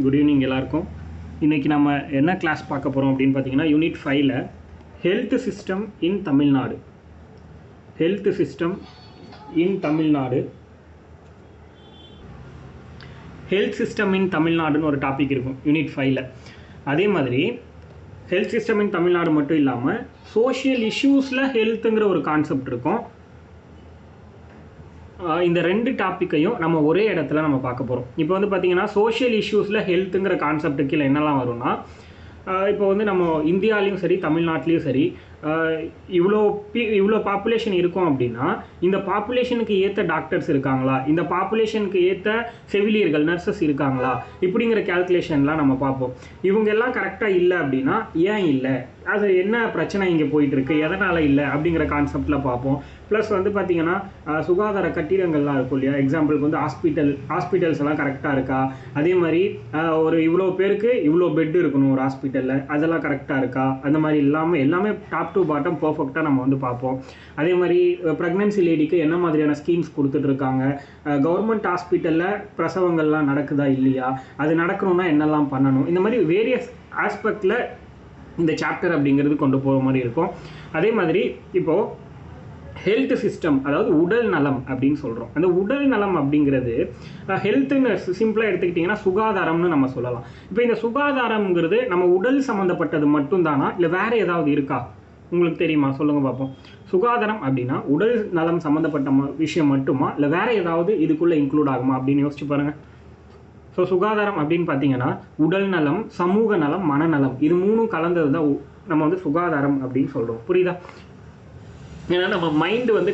Good evening எல்லாருக்கும். இன்றைக்கி நம்ம என்ன கிளாஸ் பார்க்க போகிறோம் அப்படின்னு பார்த்தீங்கன்னா, யூனிட் 5ல் ஹெல்த் சிஸ்டம் இன் தமிழ்நாடு. ஹெல்த் சிஸ்டம் இன் தமிழ்நாடு, ஹெல்த் சிஸ்டம் இன் தமிழ்நாடுன்னு ஒரு டாபிக் இருக்கும் யூனிட் 5ல். அதே மாதிரி ஹெல்த் சிஸ்டம் இன் தமிழ்நாடு மட்டும் இல்லாமல் சோஷியல் இஷ்யூஸில் ஹெல்த்துங்கிற ஒரு கான்செப்ட் இருக்கும். இந்த ரெண்டு டாப்பிக்கையும் நம்ம ஒரே இடத்துல நம்ம பார்க்க போகிறோம். இப்போ வந்து பார்த்திங்கன்னா, சோஷியல் இஷ்யூஸில் ஹெல்த்துங்கிற கான்செப்ட் கீழே என்னெல்லாம் வரும்னா, இப்போ வந்து நம்ம இந்தியாவிலையும் சரி தமிழ்நாட்டிலையும் சரி இவ்வளோ பாப்புலேஷன் இருக்கும் அப்படின்னா, இந்த பாப்புலேஷனுக்கு ஏற்ற டாக்டர்ஸ் இருக்காங்களா, இந்த பாப்புலேஷனுக்கு ஏற்ற செவிலியர்கள் நர்சஸ் இருக்காங்களா, இப்படிங்கிற கேல்குலேஷன்லாம் நம்ம பார்ப்போம். இவங்க எல்லாம் கரெக்டாக இல்லை அப்படின்னா ஏன் இல்லை, அது என்ன பிரச்சனை இங்கே போயிட்டுருக்கு, எதனால் இல்லை அப்படிங்கிற கான்செப்டில் பார்ப்போம். ப்ளஸ் வந்து பார்த்திங்கன்னா, சுகாதார கட்டிடங்கள்லாம் இருக்கும் இல்லையா, எக்ஸாம்பிளுக்கு வந்து ஹாஸ்பிட்டல்ஸ் எல்லாம் கரெக்டாக இருக்கா, அதே மாதிரி ஒரு இவ்வளோ பேருக்கு இவ்வளோ பெட் இருக்கணும் ஒரு ஹாஸ்பிட்டலில், அதெல்லாம் கரெக்டாக இருக்கா, அந்த மாதிரி எல்லாமே டாப் டு பாட்டம் பர்ஃபெக்டாக நம்ம வந்து பார்ப்போம். அதே மாதிரி ப்ரெக்னென்சி லேடிக்கு என்ன மாதிரியான ஸ்கீம்ஸ் கொடுத்துட்ருக்காங்க, கவர்மெண்ட் ஹாஸ்பிட்டலில் பிரசவங்கள்லாம் நடக்குதா இல்லையா, அது நடக்கணும்னா என்னெல்லாம் பண்ணணும், இந்த மாதிரி வேரியஸ் ஆஸ்பெக்டில் இந்த சாப்டர் அப்படிங்கிறது கொண்டு போகிற மாதிரி இருக்கும். அதே மாதிரி இப்போது ஹெல்த் சிஸ்டம், அதாவது உடல் நலம் அப்படின்னு சொல்கிறோம். அந்த உடல் நலம் அப்படிங்கிறது ஹெல்த்துன்னு சிம்பிளாக எடுத்துக்கிட்டிங்கன்னா சுகாதாரம்னு நம்ம சொல்லலாம். இப்போ இந்த சுகாதாரம்ங்கிறது நம்ம உடல் சம்மந்தப்பட்டது மட்டும்தானா, இல்லை வேறு ஏதாவது இருக்கா, உங்களுக்கு தெரியுமா, சொல்லுங்கள் பார்ப்போம். சுகாதாரம் அப்படின்னா உடல் நலம் சம்மந்தப்பட்ட விஷயம் மட்டுமா, இல்லை வேறு ஏதாவது இதுக்குள்ளே இன்க்ளூட் ஆகுமா அப்படின்னு யோசிச்சு பாருங்கள். ஸோ சுகாதாரம் அப்படின்னு பார்த்தீங்கன்னா உடல் நலம், சமூக நலம், மனநலம், இது மூணும் கலந்தது தான் நம்ம வந்து சுகாதாரம் அப்படின்னு சொல்கிறோம். புரியுதா? ஏன்னா நம்ம மைண்டு வந்து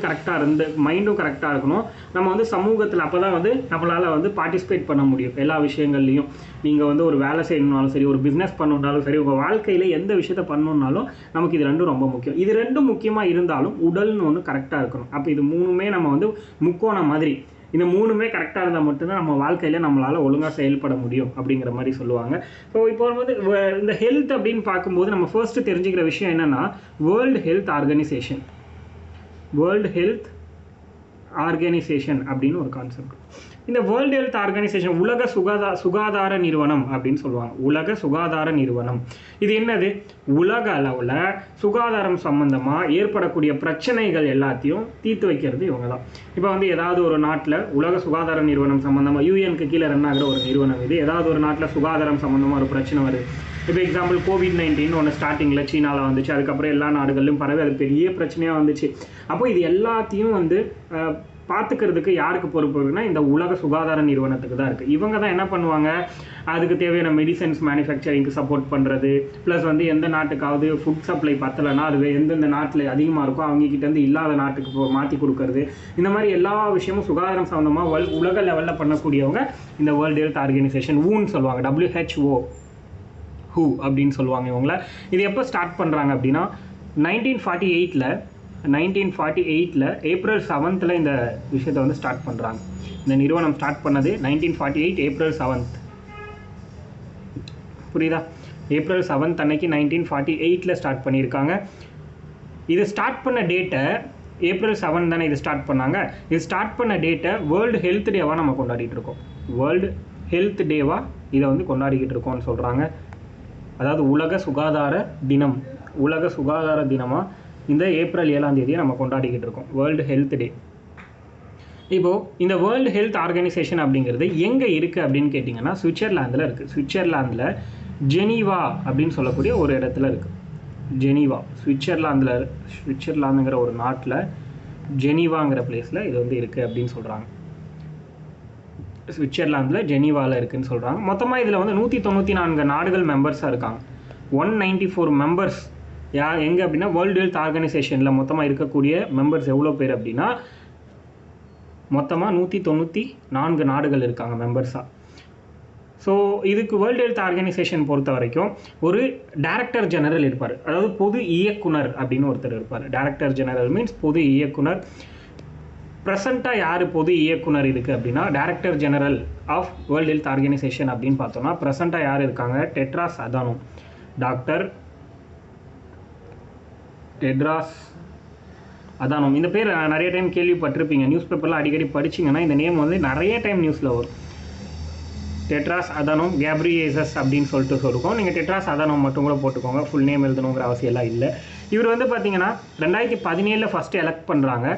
மைண்டும் கரெக்டாக இருக்கணும். நம்ம வந்து சமூகத்தில் அப்போ தான் வந்து நம்மளால் வந்து பார்ட்டிசிபேட் பண்ண முடியும் எல்லா விஷயங்கள்லையும். நீங்கள் வந்து ஒரு வேலை செய்யணுன்னாலும் சரி, ஒரு பிஸ்னஸ் பண்ணணுன்னாலும் சரி, உங்கள் வாழ்க்கையில் எந்த விஷயத்த பண்ணணுன்னாலும் நமக்கு இது ரெண்டும் ரொம்ப முக்கியம். இது ரெண்டும் முக்கியமாக இருந்தாலும் உடல்னு ஒன்று கரெக்டாக இருக்கணும். அப்போ இது மூணுமே நம்ம வந்து முக்கோணம் மாதிரி, இந்த மூணுமே கரெக்டாக இருந்தால் மட்டும்தான் நம்ம வாழ்க்கையில் நம்மளால் ஒழுங்காக செயல்பட முடியும் அப்படிங்கிற மாதிரி சொல்லுவாங்க. ஸோ இப்போ வந்து இந்த ஹெல்த் அப்படின்னு பார்க்கும்போது நம்ம ஃபர்ஸ்ட்டு தெரிஞ்சுக்கிற விஷயம் என்னென்னா, வேர்ல்டு ஹெல்த் ஆர்கனைசேஷன் அப்படின்னு ஒரு கான்செப்ட். இந்த வேர்ல்டு ஹெல்த் ஆர்கனைசேஷன் உலக சுகாதார நிறுவனம் அப்படின்னு சொல்லுவாங்க. உலக சுகாதார நிறுவனம் இது என்னது? உலக அளவில் சுகாதாரம் சம்பந்தமாக ஏற்படக்கூடிய பிரச்சனைகள் எல்லாத்தையும் தீர்த்து வைக்கிறது இவங்க தான். இப்போ வந்து ஏதாவது ஒரு நாட்டில் உலக சுகாதார நிறுவனம் சம்மந்தமாக யூஎனுக்கு கீழே ரன் ஆகிற ஒரு நிறுவனம் இது. ஏதாவது ஒரு நாட்டில் சுகாதாரம் சம்மந்தமாக ஒரு பிரச்சனை வருது. இப்போ எக்ஸாம்பிள் COVID-19 ஒன்று ஸ்டார்டிங்கில் சீனாவில் வந்துச்சு, அதுக்கப்புறம் எல்லா நாடுகளிலும் பரவி அது பெரிய பிரச்சனையாக வந்துச்சு. அப்போ இது எல்லாத்தையும் வந்து பார்த்துக்கிறதுக்கு யாருக்கு பொறுப்பு இருக்குன்னா, இந்த உலக சுகாதார நிறுவனத்துக்கு தான் இருக்குது. இவங்க தான் என்ன பண்ணுவாங்க, அதுக்கு தேவையான மெடிசன்ஸ் மேனுஃபேக்சரிங்க்கு சப்போர்ட் பண்ணுறது, ப்ளஸ் வந்து எந்த நாட்டுக்காவது ஃபுட் சப்ளை பத்தலைன்னா அது எந்தெந்த நாட்டில் அதிகமாக இருக்கோ அவங்கக்கிட்டேருந்து இல்லாத நாட்டுக்கு மாற்றி கொடுக்கறது, இந்த மாதிரி எல்லா விஷயமும் சுகாதாரம் சம்மந்தமாக உலக லெவலில் பண்ணக்கூடியவங்க இந்த வேர்ல்டு ஹெல்த் ஆர்கனைசேஷன், WHOன்னு சொல்லுவாங்க, WHO அப்படின்னு சொல்லுவாங்க இவங்கள. இது எப்போ ஸ்டார்ட் பண்ணுறாங்க அப்படின்னா 1948ல் ஏப்ரல் 7th இந்த விஷயத்தை வந்து ஸ்டார்ட் பண்ணுறாங்க. இந்த நிறுவனம் ஸ்டார்ட் பண்ணது 1948 ஏப்ரல் 7th. புரியுதா? ஏப்ரல் 7th அன்னைக்கு 1948ல் ஸ்டார்ட் பண்ணியிருக்காங்க. இது ஸ்டார்ட் பண்ண டேட்டை ஏப்ரல் 7 தானே இது ஸ்டார்ட் பண்ணாங்க. இது ஸ்டார்ட் பண்ண டேட்டை வேர்ல்டு ஹெல்த் டேவாக நம்ம கொண்டாடிட்டு இருக்கோம். வேர்ல்டு ஹெல்த் டேவாக இதை வந்து கொண்டாடிக்கிட்டு இருக்கோம்னு சொல்கிறாங்க. அதாவது உலக சுகாதார தினமாக இந்த ஏப்ரல் 7 நம்ம கொண்டாடிக்கிட்டு இருக்கோம், வேர்ல்டு ஹெல்த் டே. இப்போது இந்த வேர்ல்டு ஹெல்த் ஆர்கனைசேஷன் அப்படிங்கிறது எங்கே இருக்குது அப்படின்னு கேட்டிங்கன்னா, சுவிட்சர்லாந்தில் இருக்குது. சுவிட்சர்லாந்தில் ஜெனீவா அப்படின்னு சொல்லக்கூடிய ஒரு இடத்துல இருக்குது. ஜெனீவா சுவிட்சர்லாந்துங்கிற ஒரு நாட்டில் ஜெனீவாங்கிற பிளேஸில் இது வந்து இருக்குது அப்படின்னு சொல்கிறாங்க. சுவிட்சர்லாந்தில் ஜெனீவாவில் இருக்குதுன்னு சொல்கிறாங்க. மொத்தமாக இதில் வந்து 194 நாடுகள் மெம்பர்ஸாக இருக்காங்க. 194 மெம்பர்ஸ் எங்கே அப்படின்னா வேர்ல்டு ஹெல்த் ஆர்கனைசேஷனில் மொத்தமாக இருக்கக்கூடிய மெம்பர்ஸ் எவ்வளோ பேர் அப்படின்னா, மொத்தமாக 194 நாடுகள் இருக்காங்க மெம்பர்ஸாக. ஸோ இதுக்கு வேர்ல்டு ஹெல்த் ஆர்கனைசேஷன் பொறுத்த வரைக்கும் ஒரு டைரக்டர் ஜெனரல் இருப்பார், அதாவது பொது இயக்குனர் அப்படின்னு ஒருத்தர் இருப்பார். டைரக்டர் ஜெனரல் மீன்ஸ் பொது இயக்குனர். ப்ரெசண்ட்டாக யார் பொது இயக்குனர் இருக்குது அப்படின்னா, director general of world health organisation அப்படின்னு பார்த்தோம்னா ப்ரெசண்ட்டாக யார் இருக்காங்க, டாக்டர் டெட்ராஸ் அதானம். இந்த பேர் நிறைய டைம் கேள்விப்பட்டிருப்பீங்க, நியூஸ் பேப்பரில் அடிக்கடி படிச்சிங்கன்னா இந்த நேம் வந்து நிறைய டைம் நியூஸில் வரும். டெட்ராஸ் அதனோம் கேப்ரியேசஸ் அப்படின்னு சொல்லிட்டு இருக்கும். நீங்கள் டெட்ராஸ் அதனோம் மட்டும் கூட போட்டுக்கோங்க, ஃபுல் நேம் எழுதணுங்கிற அவசியம்லாம் இல்லை. இவர் வந்து பார்த்தீங்கன்னா 2017 ஃபஸ்ட்டு எலெக்ட் பண்ணுறாங்க.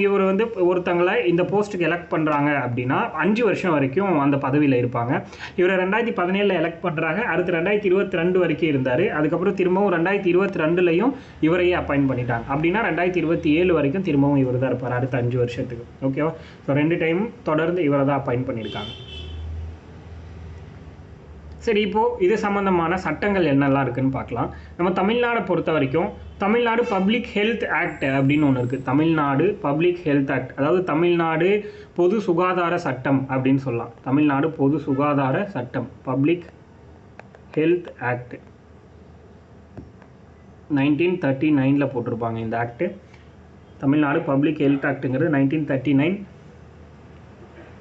இவர் வந்து ஒருத்தங்களை இந்த போஸ்ட்டுக்கு எலெக்ட் பண்ணுறாங்க அப்படின்னா 5 வருஷம் வரைக்கும் அந்த பதவியில் இருப்பாங்க. இவரை 2017 எலெக்ட் பண்ணுறாங்க. அடுத்து 2022 வரைக்கும் இருந்தார். அதுக்கப்புறம் திரும்பவும் 2022லையும் இவரையே அப்பாயிண்ட் பண்ணிட்டாங்க. அப்படின்னா 2027 வரைக்கும் திரும்பவும் இவர் தான் இருப்பார், அடுத்த 5 வருஷத்துக்கு. ஓகேவா? ஸோ 2 டைம் தொடர்ந்து இவரை தான் அப்பாயிண்ட் பண்ணியிருக்காங்க. சரி, இப்போது இது சம்மந்தமான சட்டங்கள் என்னெல்லாம் இருக்குதுன்னு பார்க்கலாம். நம்ம தமிழ்நாடை பொறுத்த வரைக்கும் தமிழ்நாடு பப்ளிக் ஹெல்த் ஆக்ட் அப்படின்னு ஒன்று இருக்குது. தமிழ்நாடு பப்ளிக் ஹெல்த் ஆக்ட், அதாவது தமிழ்நாடு பொது சுகாதார சட்டம் அப்படின்னு சொல்லலாம். தமிழ்நாடு பொது சுகாதார சட்டம், பப்ளிக் ஹெல்த் ஆக்ட் 1939 போட்டிருப்பாங்க இந்த ஆக்ட். தமிழ்நாடு பப்ளிக் ஹெல்த் ஆக்ட்டுங்கிறது 1939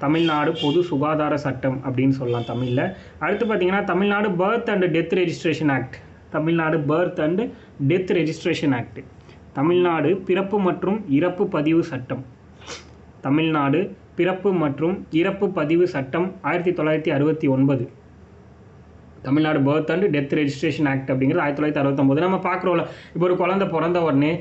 தமிழ்நாடு பொது சுகாதார சட்டம் அப்படின்னு சொல்லலாம் தமிழில். அடுத்து பார்த்தீங்கன்னா Tamil Nadu birth and death registration act, Tamil Nadu birth and death registration act. Tamil Nadu பிறப்பு மற்றும் இறப்பு பதிவு சட்டம், தமிழ்நாடு பிறப்பு மற்றும் இறப்பு பதிவு சட்டம் 1969. Tamil Nadu birth and death registration act அப்படிங்கிறது 1969. நம்ம பார்க்குறோம்ல, இப்போ ஒரு குழந்தை பிறந்த உடனே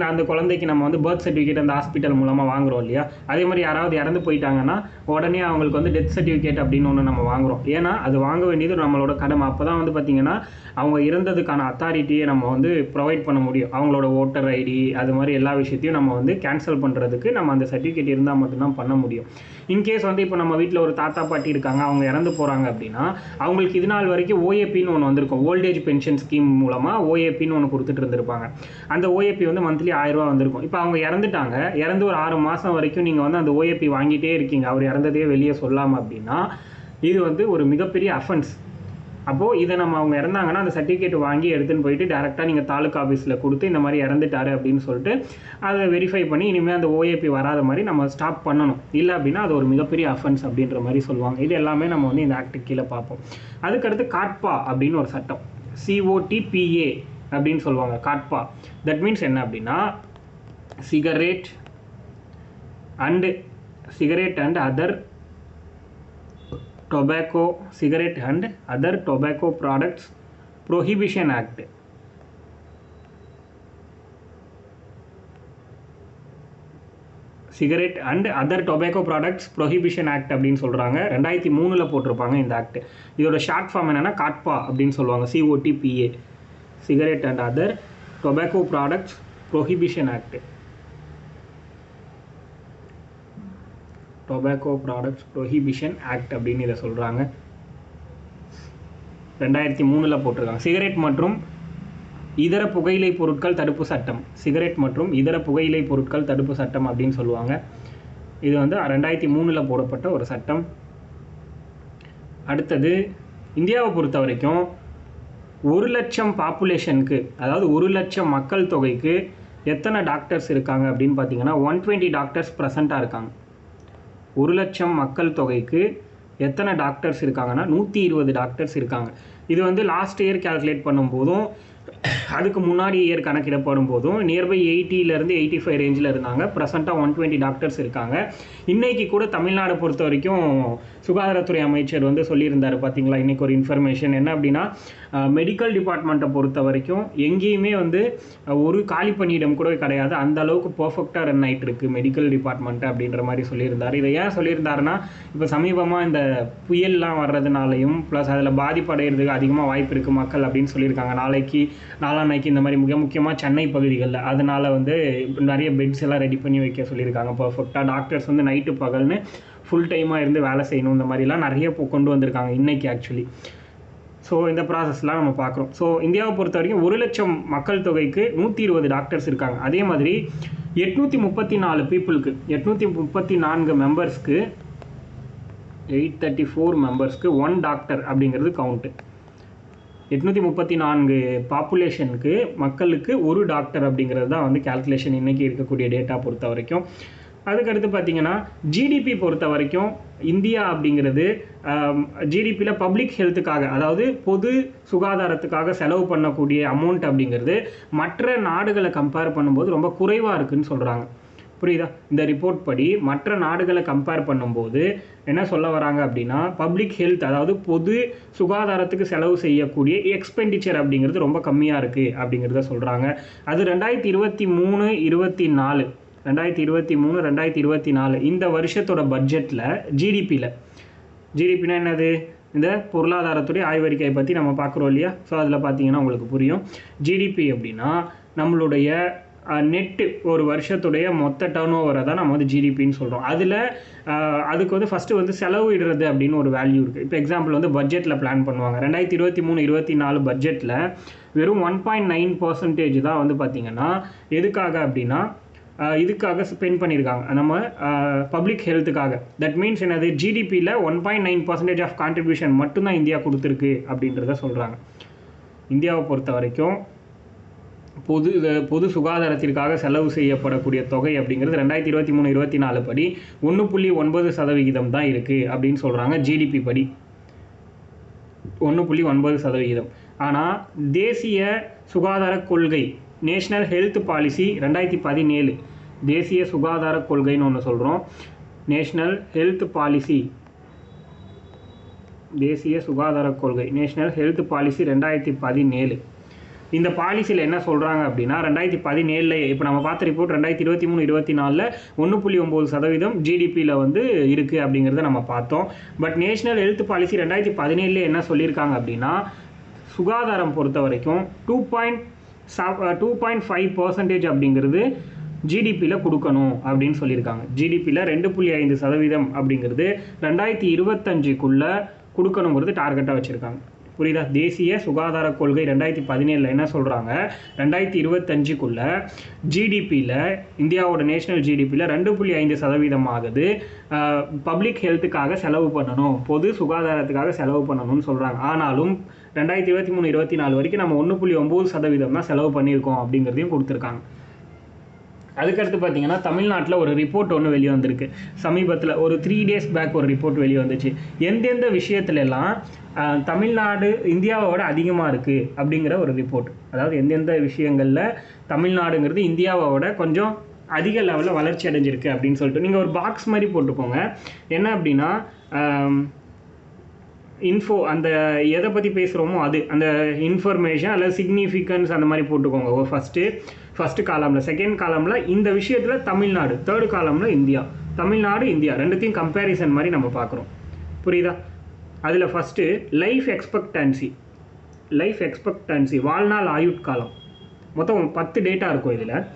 அந்த குழந்தைக்கு நம்ம வந்து பர்த் சர்டிஃபிகேட் அந்த ஹாஸ்பிட்டல் மூலமாக வாங்குறோம் இல்லையா? அதே மாதிரி யாராவது இறந்து போயிட்டாங்கன்னா உடனே அவங்களுக்கு வந்து டெத் சர்டிஃபிகேட் அப்படின்னு ஒன்று நம்ம வாங்குகிறோம். ஏன்னா அது வாங்க வேண்டியது நம்மளோட கடமை. அப்போ தான் வந்து பார்த்திங்கன்னா அவங்க இறந்ததுக்கான அத்தாரிட்டியை நம்ம வந்து ப்ரொவைட் பண்ண முடியும். அவங்களோட ஓட்டர் ஐடி அது மாதிரி எல்லா விஷயத்தையும் நம்ம வந்து கேன்சல் பண்ணுறதுக்கு நம்ம அந்த சர்டிஃபிகேட் இருந்தால் மட்டும்தான் பண்ண முடியும். இன்கேஸ் வந்து இப்போ நம்ம வீட்டில் ஒரு தாத்தா பாட்டி இருக்காங்க, அவங்க இறந்து போகிறாங்க அப்படின்னா அவங்களுக்கு இது நாள் வரைக்கும் ஓஏபின்னு ஒன்று வந்திருக்கும். ஓல்டேஜ் பென்ஷன் ஸ்கீம் மூலமாக ஓஏபின்னு ஒன்று கொடுத்துட்டு இருந்திருப்பாங்க. அந்த ஓஏபி வந்து மந்த்லி 1000 ரூபா வந்திருக்கும். இப்போ அவங்க இறந்துட்டாங்க, இறந்து ஒரு 6 மாதம் வரைக்கும் நீங்கள் வந்து அந்த ஓஏபி வாங்கிட்டே இருக்கீங்க, அவர் இறந்ததே வெளியே சொல்லாமல் அப்படின்னா இது வந்து ஒரு மிகப்பெரிய அஃபென்ஸ். அப்போது இதை நம்ம அவங்க இறந்தாங்கன்னா அந்த சர்டிஃபிகேட் வாங்கி எடுத்துன்னு போயிட்டு டேரெக்டாக நீங்கள் தாலுக்கா ஆஃபீஸில் கொடுத்து இந்த மாதிரி இறந்துட்டாரு அப்படின்னு சொல்லிட்டு அதை வெரிஃபை பண்ணி இனிமேல் அந்த ஓஏபி வராத மாதிரி நம்ம ஸ்டாப் பண்ணணும். இல்லை அப்படின்னா அது ஒரு மிகப்பெரிய அஃபென்ஸ் அப்படின்ற மாதிரி சொல்லுவாங்க. இது எல்லாமே நம்ம வந்து இந்த ஆக்ட் கீழே பார்ப்போம். அதுக்கடுத்து காட்பா அப்படின்னு ஒரு சட்டம், COTPA அப்படின்னு சொல்லுவாங்க. காட்பா தட் மீன்ஸ் என்ன அப்படின்னா cigarette and other cigarette and other tobacco products prohibition act. cigarette and other tobacco products prohibition act அப்படின்னு சொல்கிறாங்க. 2003 போட்டிருப்பாங்க இந்த ஆக்ட். இதோட ஷார்ட் ஃபார்ம் என்னென்னா காட்பா அப்படின்னு சொல்லுவாங்க, COTPA, cigarette and other tobacco products prohibition act. Tobacco products prohibition act அப்படின்னு இதை சொல்கிறாங்க. 2003 போட்டிருக்காங்க. சிகரெட் மற்றும் இதர புகையிலை பொருட்கள் தடுப்பு சட்டம், சிகரெட் மற்றும் இதர புகையிலை பொருட்கள் தடுப்பு சட்டம் அப்படின்னு சொல்லுவாங்க. இது வந்து 2003 போடப்பட்ட ஒரு சட்டம். அடுத்தது இந்தியாவை பொறுத்த வரைக்கும் 1 லட்சம் பாப்புலேஷனுக்கு, அதாவது 1 லட்சம் மக்கள் தொகைக்கு எத்தனை டாக்டர்ஸ் இருக்காங்க அப்படின்னு பார்த்தீங்கன்னா 120 டாக்டர்ஸ் ப்ரெசண்ட்டாக இருக்காங்க. 1 லட்சம் மக்கள் தொகைக்கு எத்தனை டாக்டர்ஸ் இருக்காங்கன்னா 120 டாக்டர்ஸ் இருக்காங்க. இது வந்து லாஸ்ட் இயர் கால்குலேட் பண்ணும்போதும் அதுக்கு முன்னாடி இயர் கணக்கிடப்படும் போதும் நியர்பை 80லேருந்து 85 ரேஞ்சில் இருந்தாங்க. ப்ரெசண்ட்டாக 120 டாக்டர்ஸ் இருக்காங்க. இன்றைக்கி கூட தமிழ்நாடு பொறுத்த வரைக்கும் சுகாதாரத்துறை அமைச்சர் வந்து சொல்லியிருந்தார் பார்த்தீங்களா, இன்றைக்கி ஒரு இன்ஃபர்மேஷன் என்ன அப்படின்னா மெடிக்கல் டிபார்ட்மெண்ட்டை பொறுத்த வரைக்கும் எங்கேயுமே வந்து ஒரு காலி பணியிடம் கூட கிடையாது, அந்த அளவுக்கு பர்ஃபெக்டாக ரன் ஆகிட்டு இருக்குது மெடிக்கல் டிபார்ட்மெண்ட்டு அப்படின்ற மாதிரி சொல்லியிருந்தார். இதை ஏன் சொல்லியிருந்தாருன்னா இப்போ சமீபமாக இந்த புயல்லாம் வர்றதுனாலையும் ப்ளஸ் அதில் பாதிப்படைகிறதுக்கு அதிகமாக வாய்ப்பு இருக்குது மக்கள் அப்படின்னு சொல்லியிருக்காங்க. நாளான்னைக்கு இந்த மாதிரி முக்கியமாக சென்னை பகுதிகளில் அதனால் வந்து நிறைய பெட்ஸ் எல்லாம் ரெடி பண்ணி வைக்க சொல்லியிருக்காங்க. பர்ஃபெக்டாக டாக்டர்ஸ் வந்து நைட்டு பகல்னு ஃபுல் டைமாக இருந்து வேலை செய்யணும், இந்த மாதிரிலாம் நிறைய கொண்டு வந்திருக்காங்க இன்றைக்கி ஆக்சுவலி. ஸோ இந்த ப்ராசஸ்லாம் நம்ம பார்க்குறோம். ஸோ இந்தியாவை பொறுத்த வரைக்கும் 1 லட்சம் மக்கள் தொகைக்கு 120 டாக்டர்ஸ் இருக்காங்க. அதே மாதிரி 834 பீப்புளுக்கு, 834 மெம்பர்ஸ்க்கு, 834 மெம்பர்ஸ்க்கு 1 டாக்டர் அப்படிங்கிறது கவுண்ட்டு. 834 பாப்புலேஷனுக்கு மக்களுக்கு 1 டாக்டர் அப்படிங்கிறது தான் வந்து கேல்குலேஷன் இன்றைக்கி இருக்கக்கூடிய டேட்டா பொறுத்த வரைக்கும். அதுக்கடுத்து பார்த்திங்கன்னா ஜிடிபி பொறுத்த வரைக்கும் இந்தியா அப்படிங்கிறது ஜிடிபியில் பப்ளிக் ஹெல்த்துக்காக, அதாவது பொது சுகாதாரத்துக்காக செலவு பண்ணக்கூடிய அமௌண்ட் அப்படிங்கிறது மற்ற நாடுகளை கம்பேர் பண்ணும்போது ரொம்ப குறைவாக இருக்குதுன்னு சொல்கிறாங்க. புரியுதா? இந்த ரிப்போர்ட் படி மற்ற நாடுகளை கம்பேர் பண்ணும்போது என்ன சொல்ல வராங்க அப்படின்னா, பப்ளிக் ஹெல்த் அதாவது பொது சுகாதாரத்துக்கு செலவு செய்யக்கூடிய எக்ஸ்பெண்டிச்சர் அப்படிங்கிறது ரொம்ப கம்மியாக இருக்குது அப்படிங்கிறத சொல்கிறாங்க. அது 2023, 24 2023, 2024 இந்த வருஷத்தோட பட்ஜெட்டில் ஜிடிபினா என்னது? இந்த பொருளாதாரத்துடைய ஆய்வறிக்கையை பற்றி நம்ம பார்க்குறோம் இல்லையா? ஸோ அதில் பார்த்தீங்கன்னா உங்களுக்கு புரியும். ஜிடிபி அப்படின்னா நம்மளுடைய நெட்டு ஒரு வருஷத்துடைய மொத்த டர்ன் ஓவரை தான் நம்ம வந்து ஜிடிபின்னு சொல்கிறோம். அதில் அதுக்கு வந்து ஃபஸ்ட்டு வந்து செலவிடுறது அப்படின்னு ஒரு வேல்யூ இருக்குது. இப்போ எக்ஸாம்பிள் வந்து பட்ஜெட்டில் பிளான் பண்ணுவாங்க. 2023, 24 பட்ஜெட்டில் வெறும் 1.9% தான் வந்து பார்த்திங்கன்னா எதுக்காக அப்படின்னா இதுக்காக ஸ்பெண்ட் பண்ணியிருக்காங்க, நம்ம பப்ளிக் ஹெல்த்துக்காக. தட் மீன்ஸ் என்னது? ஜிடிபியில் 1.9% ஆஃப் கான்ட்ரிபியூஷன் மட்டும்தான் இந்தியா கொடுத்துருக்கு அப்படின்றத சொல்கிறாங்க. இந்தியாவை பொறுத்த வரைக்கும் பொது சுகாதாரத்திற்காக செலவு செய்யப்படக்கூடிய தொகை அப்படிங்கிறது 2023, 24 படி 1.9% தான் இருக்குது அப்படின்னு சொல்கிறாங்க. ஜிடிபி படி 1.9%. ஆனால் தேசிய சுகாதார கொள்கை நேஷ்னல் ஹெல்த் பாலிசி 2017 தேசிய சுகாதார கொள்கைன்னு ஒன்று சொல்கிறோம். நேஷ்னல் ஹெல்த் பாலிசி தேசிய சுகாதார கொள்கை நேஷ்னல் ஹெல்த் பாலிசி 2017. இந்த பாலிசியில் என்ன சொல்கிறாங்க அப்படின்னா 2017 இப்போ நம்ம பார்த்த ரிப்போர்ட் 2023, 24 1.9% ஜிடிபியில் வந்து இருக்குது அப்படிங்கிறத நம்ம பார்த்தோம். பட் நேஷ்னல் ஹெல்த் பாலிசி 2017 என்ன சொல்லியிருக்காங்க அப்படின்னா சுகாதாரம் பொறுத்த வரைக்கும் 2.5% அப்படிங்கிறது ஜிடிபியில் கொடுக்கணும் அப்படின்னு சொல்லியிருக்காங்க. ஜிடிபியில் 2.5% அப்படிங்கிறது 2025க்குள்ளே கொடுக்கணுங்கிறது டார்கெட்டாக வச்சுருக்காங்க. புரியுதா? தேசிய சுகாதார கொள்கை 2017 என்ன சொல்கிறாங்க, 2025க்குள்ளே ஜிடிபியில் இந்தியாவோட நேஷ்னல் ஜிடிபியில் 2.5% ஆகுது பப்ளிக் ஹெல்த்துக்காக செலவு பண்ணணும், பொது சுகாதாரத்துக்காக செலவு பண்ணணும்னு சொல்கிறாங்க. ஆனாலும் 2023, 24 வரைக்கும் நம்ம 1.9% தான் செலவு பண்ணியிருக்கோம் அப்படிங்கிறதையும் கொடுத்துருக்காங்க. அதுக்கடுத்து பார்த்தீங்கன்னா தமிழ்நாட்டில் ஒரு ரிப்போர்ட் ஒன்று வெளியே வந்திருக்கு. சமீபத்தில் ஒரு 3 days பேக் ஒரு ரிப்போர்ட் வெளியே வந்துச்சு. எந்தெந்த விஷயத்துலலாம் தமிழ்நாடு இந்தியாவோட அதிகமாக இருக்குது அப்படிங்கிற ஒரு ரிப்போர்ட். அதாவது எந்தெந்த விஷயங்களில் தமிழ்நாடுங்கிறது இந்தியாவோட கொஞ்சம் அதிக லெவலில் வளர்ச்சி அடைஞ்சிருக்கு அப்படின்னு சொல்லிட்டு நீங்கள் ஒரு பாக்ஸ் மாதிரி போட்டுக்கோங்க. என்ன அப்படின்னா இன்ஃபோ அந்த எதை பற்றி பேசுகிறோமோ அது அந்த இன்ஃபர்மேஷன் அல்லது சிக்னிஃபிகன்ஸ் அந்த மாதிரி போட்டுக்கோங்க. ஒரு ஃபஸ்ட்டு காலமில், செகண்ட் காலமில் இந்த விஷயத்தில் தமிழ்நாடு, தேர்டு காலமில் இந்தியா. தமிழ்நாடு இந்தியா ரெண்டுத்தையும் கம்பேரிசன் மாதிரி நம்ம பார்க்குறோம். புரியுதா? அதில் ஃபஸ்ட்டு லைஃப் எக்ஸ்பெக்டன்சி வாழ்நாள் ஆயுட்காலம். மொத்தம் 10 டேட்டா இருக்கும். இதில்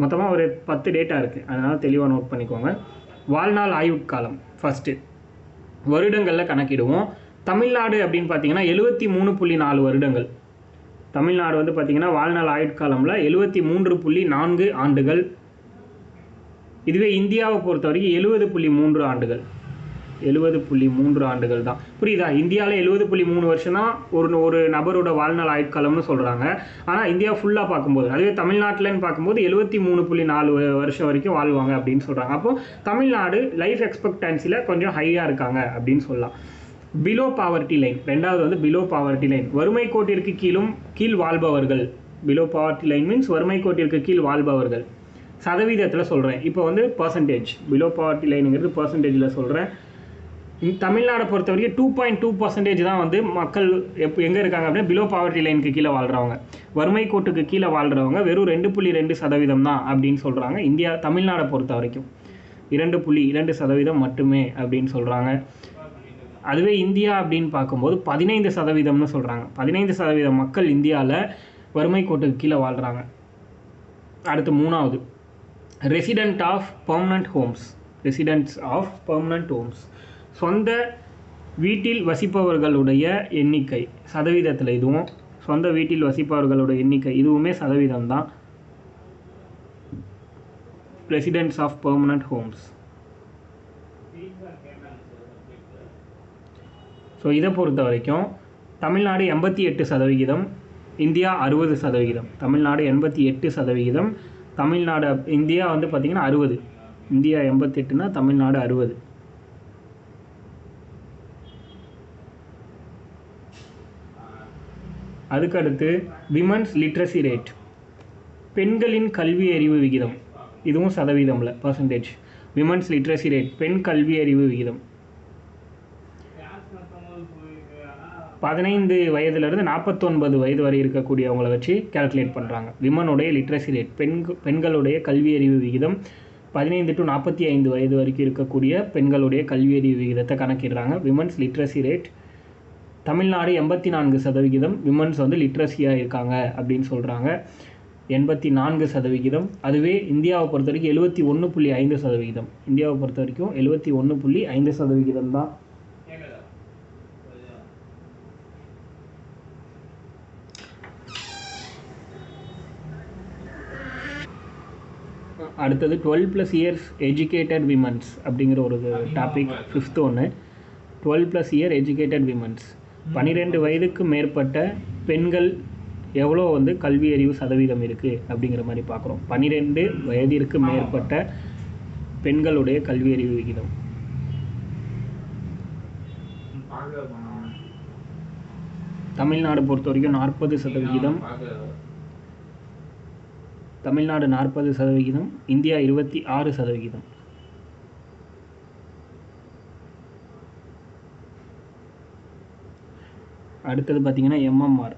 மொத்தமாக ஒரு 10 டேட்டா இருக்குது, அதனால் தெளிவாக நோட் பண்ணிக்கோங்க. வாழ்நாள் ஆயுட்காலம் ஃபஸ்ட்டு வருடங்களில் கணக்கிடுவோம். தமிழ்நாடு அப்படின்னு பார்த்தீங்கன்னா 73.4 வருடங்கள். தமிழ்நாடு வந்து பார்த்தீங்கன்னா வாழ்நாள் ஆயுட்காலமில் 73.4 ஆண்டுகள். இதுவே இந்தியாவை பொறுத்த வரைக்கும் 70.3 ஆண்டுகள். 70.3 ஆண்டுகள் தான். புரியுதா? இந்தியாவில் 70.3 வருஷம் தான் ஒரு நபரோட வாழ்நாள் ஆயுட்காலம்னு சொல்கிறாங்க. ஆனால் இந்தியா ஃபுல்லாக பார்க்கும்போது, அதுவே தமிழ்நாட்டில்னு பார்க்கும்போது 73.4 வருஷம் வரைக்கும் வாழ்வாங்க அப்படின்னு சொல்கிறாங்க. அப்போது தமிழ்நாடு லைஃப் எக்ஸ்பெக்டன்சியில் கொஞ்சம் ஹையாக இருக்காங்க அப்படின்னு சொல்லலாம். பிலோ பாவர்ட்டி லைன், ரெண்டாவது வந்து பிலோ பாவர்ட்டி லைன், வறுமை கோட்டிற்கு கீழ் வாழ்பவர்கள். பிலோ பாவர்ட்டி லைன் மீன்ஸ் வறுமை கோட்டிற்கு கீழ் வாழ்பவர்கள். சதவீதத்தில் சொல்கிறேன். இப்போ வந்து பர்சன்டேஜ், பிலோ பாவர்ட்டி லைனுங்கிறது பர்சன்டேஜில் சொல்கிறேன். தமிழ்நாடை பொறுத்த வரைக்கும் 2.2% தான் வந்து மக்கள் எங்கே இருக்காங்க அப்படின்னா பிலோ பாவர்ட்டி லைனுக்கு கீழே வாழ்கிறவங்க. வறுமை கோட்டுக்கு கீழே வாழ்கிறவங்க வெறும் 2.2% தான் அப்படின்னு சொல்கிறாங்க. தமிழ்நாடை பொறுத்த வரைக்கும் 2.2% மட்டுமே அப்படின்னு சொல்கிறாங்க. அதுவே இந்தியா அப்படின்னு பார்க்கும்போது 15%ன்னு சொல்கிறாங்க. 15% மக்கள் இந்தியாவில் வறுமை கோட்டுக்கு கீழே வாழ்கிறாங்க. அடுத்து மூணாவது ரெசிடென்ட்ஸ் ஆஃப் பெர்மனண்ட் ஹோம்ஸ், சொந்த வீட்டில் வசிப்பவர்களுடைய எண்ணிக்கை சதவீதத்தில். இதுவும் சொந்த வீட்டில் வசிப்பவர்களுடைய எண்ணிக்கை இதுவுமே சதவீதம் தான். Residents of permanent homes. So இதை பொறுத்த வரைக்கும் தமிழ்நாடு 88%, இந்தியா 60%. தமிழ்நாடு 88%, இந்தியா வந்து பார்த்திங்கன்னா 60. இந்தியா 88னா தமிழ்நாடு 60. அதுக்கடுத்து விமன்ஸ் லிட்ரஸி ரேட், பெண்களின் கல்வி அறிவு விகிதம். இதுவும் சதவீதம்ல பர்சன்டேஜ். விமன்ஸ் லிட்ரஸி ரேட், பெண் கல்வி அறிவு விகிதம் 15 வயதுலேருந்து 49 வயது வரை இருக்கக்கூடியவங்களை வச்சு கேல்குலேட் பண்ணுறாங்க. விமனுடைய லிட்ரஸி ரேட், பெண்களுடைய கல்வி அறிவு விகிதம் 15 to 45 வயது வரைக்கும் இருக்கக்கூடிய பெண்களுடைய கல்வி அறிவு விகிதத்தை கணக்கிடுறாங்க. Women's literacy rate Tamil Nadu 84% women's வந்து லிட்ரஸியாக இருக்காங்க அப்படின்னு சொல்கிறாங்க. 84%. அதுவே இந்தியாவை பொறுத்த வரைக்கும் 71.5%. இந்தியாவை பொறுத்த வரைக்கும் 71.5% தான். அடுத்தது 12+ years educated விமன்ஸ் அப்படிங்கிற ஒரு டாபிக், 5th ஒன்று. 12+ year educated விமன்ஸ், 12 வயதுக்கு மேற்பட்ட பெண்கள் எவ்வளோ வந்து கல்வி அறிவு சதவீதம் இருக்குது அப்படிங்கிற மாதிரி பார்க்குறோம். 12 வயதிற்கு மேற்பட்ட பெண்களுடைய கல்வி அறிவு விகிதம். தமிழ்நாடு பொறுத்த வரைக்கும் 40%. தமிழ்நாடு 40%, இந்தியா 26%. அடுத்தது பார்த்தீங்கன்னா எம்எம்ஆர்.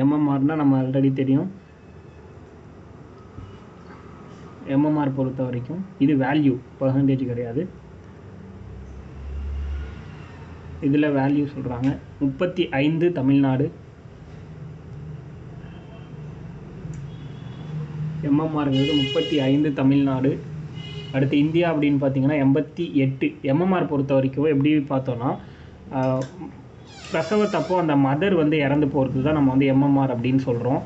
எம்எம்ஆர்னால் நம்ம ஆல்ரெடி தெரியும். எம்எம்ஆர் பொறுத்த வரைக்கும் இது வேல்யூ, பர்சன்டேஜ் கிடையாது. இதில் வேல்யூ சொல்கிறாங்க. 35 தமிழ்நாடு, எம்எம்ஆருங்கிறது 35 தமிழ்நாடு. அடுத்து இந்தியா அப்படின்னு பார்த்தீங்கன்னா 88. எம்எம்ஆர் பொறுத்த வரைக்கும் எப்படி பார்த்தோன்னா, பிரசவத்தப்போ அந்த மதர் வந்து இறந்து போகிறது தான் நம்ம வந்து எம்எம்ஆர் அப்படின்னு சொல்கிறோம்.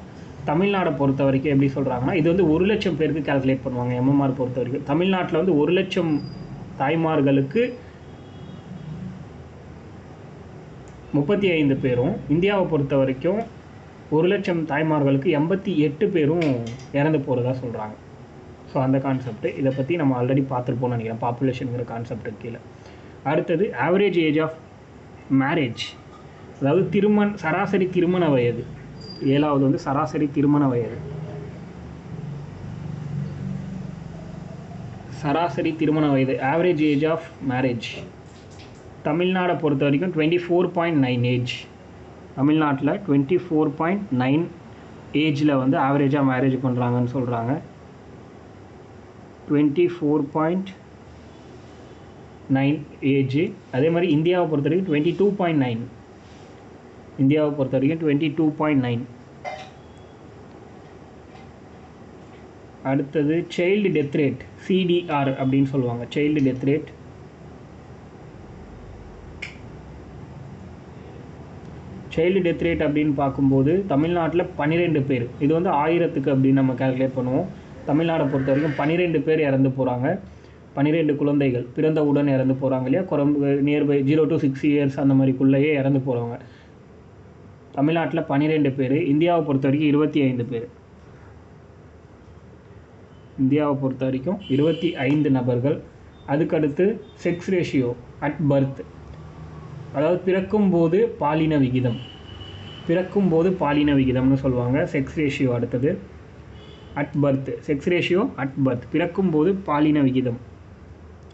தமிழ்நாடை பொறுத்த வரைக்கும் எப்படி சொல்கிறாங்கன்னா, இது வந்து 1 லட்சம் பேருக்கு கால்குலேட் பண்ணுவாங்க. எம்எம்ஆர் பொறுத்த வரைக்கும் தமிழ்நாட்டில் வந்து 1 லட்சம் தாய்மார்களுக்கு 35 பேரும், இந்தியாவை பொறுத்த வரைக்கும் 1 லட்சம் தாய்மார்களுக்கு 88 பேரும் இறந்து போகிறதா சொல்கிறாங்க. ஸோ அந்த கான்செப்ட் இதை பற்றி நம்ம ஆல்ரெடி பார்த்துருப்போம்னு நினைக்கிறேன், பாப்புலேஷனுங்கிற கான்செப்ட் கீழே. அடுத்தது ஆவரேஜ் ஏஜ் ஆஃப் மேரேஜ், அதாவது சராசரி திருமண வயது. 7வது வந்து சராசரி திருமண வயது. சராசரி திருமண வயது, ஆவரேஜ் ஏஜ் ஆஃப் மேரேஜ். தமிழ்நாடை பொறுத்த வரைக்கும் 24.9 ஏஜ். தமிழ்நாட்டில் 24.9 ஏஜில் வந்து ஆவரேஜாக மேரேஜ் பண்ணுறாங்கன்னு சொல்கிறாங்க. 24.9 ஏஜ். அதே மாதிரி இந்தியாவை பொறுத்த வரைக்கும் 22.9. இந்தியாவை பொறுத்த வரைக்கும் 22.9. அடுத்தது சைல்டு டெத் ரேட், சிடிஆர் அப்படின்னு சொல்லுவாங்க. Child death rate, child death rate அப்படின்னு பார்க்கும்போது தமிழ்நாட்டில் 12 பேர். இது வந்து 1000க்கு அப்படின்னு நம்ம கால்குலேட் பண்ணுவோம். தமிழ்நாடை பொறுத்த வரைக்கும் 12 பேர் இறந்து போகிறாங்க. 12 குழந்தைகள் பிறந்தவுடன் இறந்து போகிறாங்க இல்லையா, நியர்பை 0 to 6 years அந்த மாதிரிக்குள்ளேயே இறந்து போகிறவங்க. தமிழ்நாட்டில் 12 பேர். இந்தியாவை பொறுத்த வரைக்கும் 25 பேர். இந்தியாவை பொறுத்த வரைக்கும் 25 நபர்கள். அதுக்கடுத்து செக்ஸ் ரேஷியோ அட் பர்த், அதாவது பிறக்கும்போது பாலின விகிதம். பிறக்கும்போது பாலின விகிதம்னு சொல்லுவாங்க செக்ஸ் ரேஷியோ. அடுத்தது at birth, sex ratio at birth, பிறக்கும்போது பாலின விகிதம்.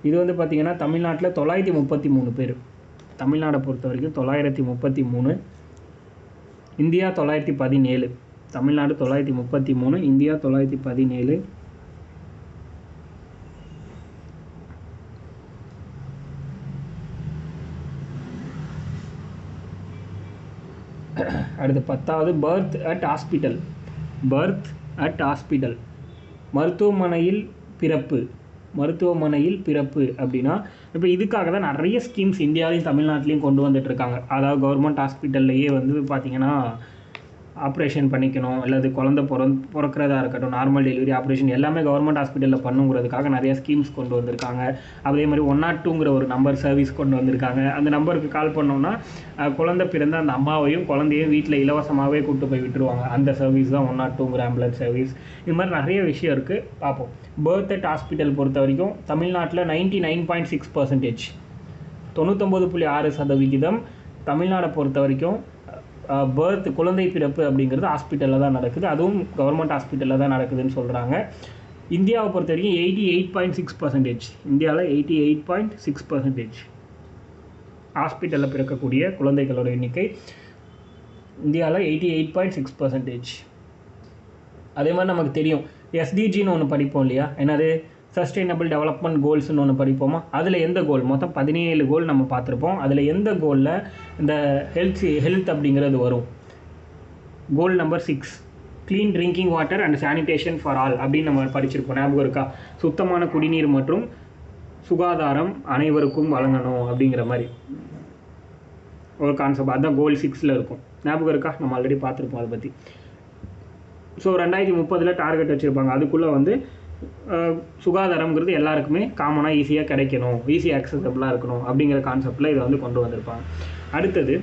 இது வந்து பார்த்திங்கன்னா தமிழ்நாட்டில் 933 பேர். தமிழ்நாடை பொறுத்த வரைக்கும் 933. இந்தியா 917. தமிழ்நாடு 933, இந்தியா 917. அடுத்து 10வது birth at hospital. Birth at hospital, மருத்துவமனையில் பிறப்பு. மருத்துவமனையில் பிறப்பு அப்படின்னா இப்போ இதுக்காக தான் நிறைய ஸ்கீம்ஸ் இந்தியாவிலையும் தமிழ்நாட்டிலையும் கொண்டு வந்துட்டுருக்காங்க. அதாவது கவர்மெண்ட் ஹாஸ்பிட்டல்லையே வந்து பார்த்திங்கன்னா ஆப்ரேஷன் பண்ணிக்கணும், அல்லது குழந்தை பிறக்கிறதா இருக்கட்டும், நார்மல் டெலிவரி ஆப்ரேஷன் எல்லாமே கவர்மெண்ட் ஹாஸ்பிட்டலில் பண்ணுங்கிறதுக்காக நிறைய ஸ்கீம்ஸ் கொண்டு வந்திருக்காங்க. அதே மாதிரி 102ங்கிற ஒரு நம்பர் சர்வீஸ் கொண்டு வந்திருக்காங்க. அந்த நம்பருக்கு கால் பண்ணோம்னா குழந்தை பிறந்த அந்த அம்மாவையும் குழந்தையும் வீட்டில் இலவசமாகவே கூப்பிட்டு போய் விட்டுருவாங்க. அந்த சர்வீஸ் தான் 102ங்கிற ஆம்புலன்ஸ் சர்வீஸ். இது மாதிரி நிறைய விஷயம் இருக்குது, பார்ப்போம். பர்த் அட் ஹாஸ்பிட்டல் பொறுத்த வரைக்கும் தமிழ்நாட்டில் 99.6%, 99.6%. தமிழ்நாடை பொறுத்த வரைக்கும் பர்த் குழந்தை பிறப்பு அப்படிங்கிறது ஹாஸ்பிட்டலில் தான் நடக்குது, அதுவும் கவர்மெண்ட் ஹாஸ்பிட்டலில் தான் நடக்குதுன்னு சொல்கிறாங்க. இந்தியாவை பொறுத்த வரைக்கும் 88.6%, இந்தியாவில் 88.6% ஹாஸ்பிட்டலில் பிறக்கக்கூடிய குழந்தைகளோட எண்ணிக்கை இந்தியாவில் 88.6%. அதே மாதிரி நமக்கு தெரியும் எஸ்டிஜின்னு ஒன்று படிப்போம் இல்லையா, என்னது சஸ்டைனபிள் டெவலப்மெண்ட் கோல்ஸ்னு ஒன்று படிப்போமா, அதில் எந்த கோல், மொத்தம் 17 கோல் நம்ம பார்த்துருப்போம். அதில் எந்த கோலில் இந்த ஹெல்த் அப்படிங்கிறது வரும்? Goal number 6, clean drinking water and sanitation for all அப்படின்னு நம்ம படிச்சிருப்போம், ஞாபகம் இருக்கா? சுத்தமான குடிநீர் மற்றும் சுகாதாரம் அனைவருக்கும் வழங்கணும் அப்படிங்கிற மாதிரி ஒரு கான்செப்ட், அதுதான் கோல் 6ல் இருக்கும், ஞாபகம் இருக்கா? நம்ம ஆல்ரெடி பார்த்துருப்போம் அதை பற்றி. ஸோ 2030 டார்கெட் வச்சுருப்பாங்க, அதுக்குள்ளே வந்து சுகாதாரங்கிறது எல்லாருக்குமே காமனாக ஈஸியாக கிடைக்கணும், ஈஸியாக ஆக்சசபிளாக இருக்கணும் அப்படிங்கிற கான்செப்டில் இதை வந்து கொண்டு வந்திருப்பாங்க. அடுத்தது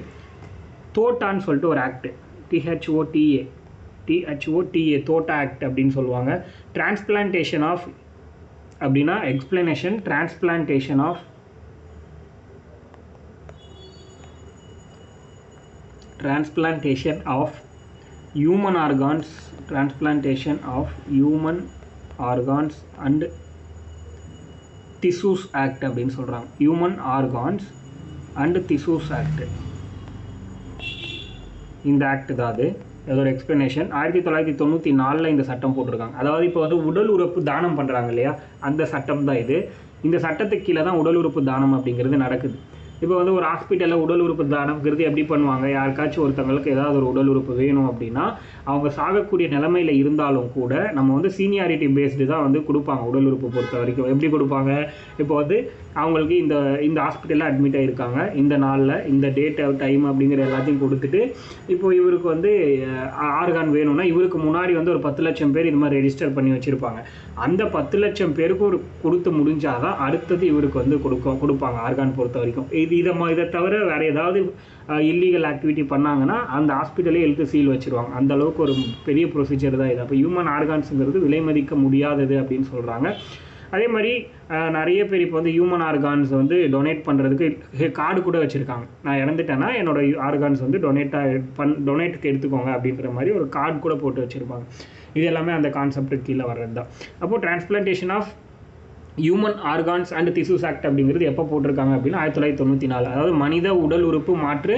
தோட்டான்னு சொல்லிட்டு ஒரு ஆக்ட், THOTA தோட்டா ஆக்ட் அப்படின்னு சொல்லுவாங்க. டிரான்ஸ்பிளான்டேஷன் ஆஃப் அப்படின்னா explanation, transplantation of human organs, transplantation of human organs and tissues act அப்படின்னு சொல்கிறாங்க. human organs and tissues act, இந்த ஆக்ட் தான் அது. அதோட எக்ஸ்ப்ளனேஷன் 1994 இந்த சட்டம் போட்டிருக்காங்க. அதாவது இப்போ வந்து உடல் உறுப்பு தானம் பண்ணுறாங்க இல்லையா, அந்த சட்டம் தான் இது. இந்த சட்டத்துக்கு கீழே தான் உடல் உறுப்பு தானம் அப்படிங்கிறது நடக்குது. இப்போ வந்து ஒரு ஹாஸ்பிட்டலில் உடல் உறுப்பு தானம்ங்கிறது எப்படி பண்ணுவாங்க, யாருக்காச்சும் ஒருத்தங்களுக்கு ஏதாவது ஒரு உடல் உறுப்பு வேணும் அப்படின்னா அவங்க சாகக்கூடிய நிலைமையில் இருந்தாலும் கூட நம்ம வந்து சீனியாரிட்டி பேஸ்டு தான் வந்து கொடுப்பாங்க. உடல் உறுப்பு பொறுத்த வரைக்கும் எப்படி கொடுப்பாங்க, இப்போ வந்து அவங்களுக்கு இந்த ஹாஸ்பிட்டலில் அட்மிட் ஆகிருக்காங்க, இந்த நாளில் இந்த டேட் டைம் அப்படிங்கிற எல்லாத்தையும் கொடுத்துட்டு இப்போ இவருக்கு வந்து ஆர்கான் வேணும்னா இவருக்கு முன்னாடி வந்து ஒரு 10 லட்சம் பேர் இது மாதிரி ரெஜிஸ்டர் பண்ணி வச்சுருப்பாங்க. அந்த 10 லட்சம் பேருக்கு ஒரு கொடுத்து முடிஞ்சாதான் அடுத்தது இவருக்கு வந்து கொடுப்பாங்க ஆர்கான் பொறுத்த வரைக்கும். இதை தவிர வேறு ஏதாவது இல்லீகல் ஆக்டிவிட்டி பண்ணாங்கன்னா அந்த ஹாஸ்பிட்டலே எழுத்து சீல் வச்சுருவாங்க. அந்த அளவுக்கு ஒரு பெரிய ப்ரொசீஜர் தான் இது. அப்போ ஹியூமன் ஆர்கான்ஸுங்கிறது விலை மதிக்க முடியாதது அப்படின்னு சொல்கிறாங்க. அதே மாதிரி நிறைய பேர் இப்போ வந்து ஹியூமன் ஆர்கான்ஸ் வந்து டொனேட் பண்ணுறதுக்கு கார்டு கூட வச்சுருக்காங்க. நான் இறந்துட்டேன்னா என்னோடய ஆர்கான்ஸ் வந்து டொனேட்டுக்கு எடுத்துக்கோங்க அப்படின்ற மாதிரி ஒரு கார்டு கூட போட்டு வச்சுருப்பாங்க. இது எல்லாமே அந்த கான்செப்டுக்கு கீழே வர்றது தான். அப்போது transplantation of human organs and tissues act அப்படிங்கிறது எப்போ போட்டிருக்காங்க அப்படின்னா 1994, அதாவது மனித உடல் உறுப்பு மாற்று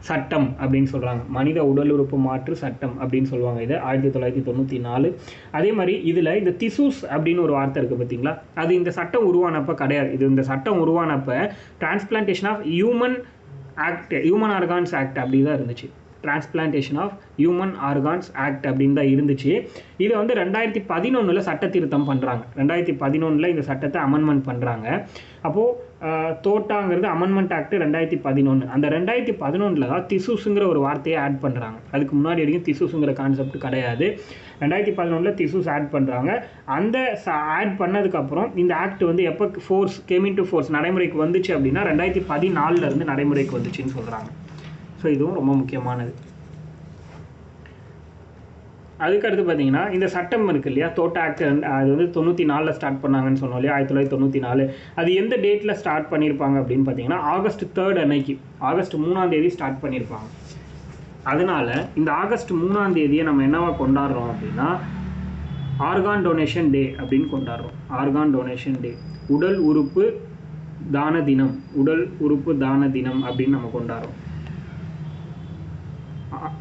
சட்டம் அப்படின்னு சொல்கிறாங்க. மனித உடல் உறுப்பு மாற்று சட்டம் அப்படின்னு சொல்லுவாங்க இதை, 1994. அதே மாதிரி இதில் இந்த டிஷ்யூஸ் அப்படின்னு ஒரு வார்த்தை இருக்குது பார்த்தீங்களா, அது இந்த சட்டம் உருவானப்போ கிடையாது. இந்த சட்டம் உருவானப்போ transplantation of human organs act அப்படி தான் இருந்துச்சு. Transplantation of human organs act அப்படின்னு தான் இருந்துச்சு. இதை வந்து 2011 சட்ட திருத்தம் பண்ணுறாங்க. 2011 இந்த சட்டத்தை அமெண்ட்மெண்ட் பண்ணுறாங்க. அப்போது தோட்டாங்கிறது அமெண்ட்மெண்ட் ஆக்ட் 2011. அந்த 2011 தான் திசூஸுங்கிற ஒரு வார்த்தையை ஆட் பண்ணுறாங்க. அதுக்கு முன்னாடி வரைக்கும் திசூஸுங்கிற கான்செப்ட் கிடையாது. 2011 திசூஸ் ஆட் பண்ணுறாங்க. அந்த ஆட் பண்ணதுக்கப்புறம் இந்த ஆக்ட் வந்து எப்போ கேம் இன்டு ஃபோர்ஸ் நடைமுறைக்கு வந்துச்சு அப்படின்னா 2014 நடைமுறைக்கு வந்துச்சுன்னு சொல்கிறாங்க. ஸோ இதுவும் ரொம்ப முக்கியமானது. அதுக்கடுத்து பார்த்தீங்கன்னா இந்த சட்டம் இருக்குது இல்லையா, தோட்டா ஆக்ட், அது வந்து 94 ஸ்டார்ட் பண்ணாங்கன்னு சொன்னோம் இல்லையா, 1994. அது எந்த டேட்டில் ஸ்டார்ட் பண்ணியிருப்பாங்க அப்படின்னு பார்த்தீங்கன்னா August 3 அன்னைக்கு, August 3 ஸ்டார்ட் பண்ணியிருப்பாங்க. அதனால் இந்த August 3 நம்ம என்னவா கொண்டாடுறோம் அப்படின்னா ஆர்கான் டொனேஷன் டே அப்படின்னு கொண்டாடுறோம். ஆர்கான் டொனேஷன் டே, உடல் உறுப்பு தான தினம், உடல் உறுப்பு தான தினம் அப்படின்னு நம்ம கொண்டாடுறோம்.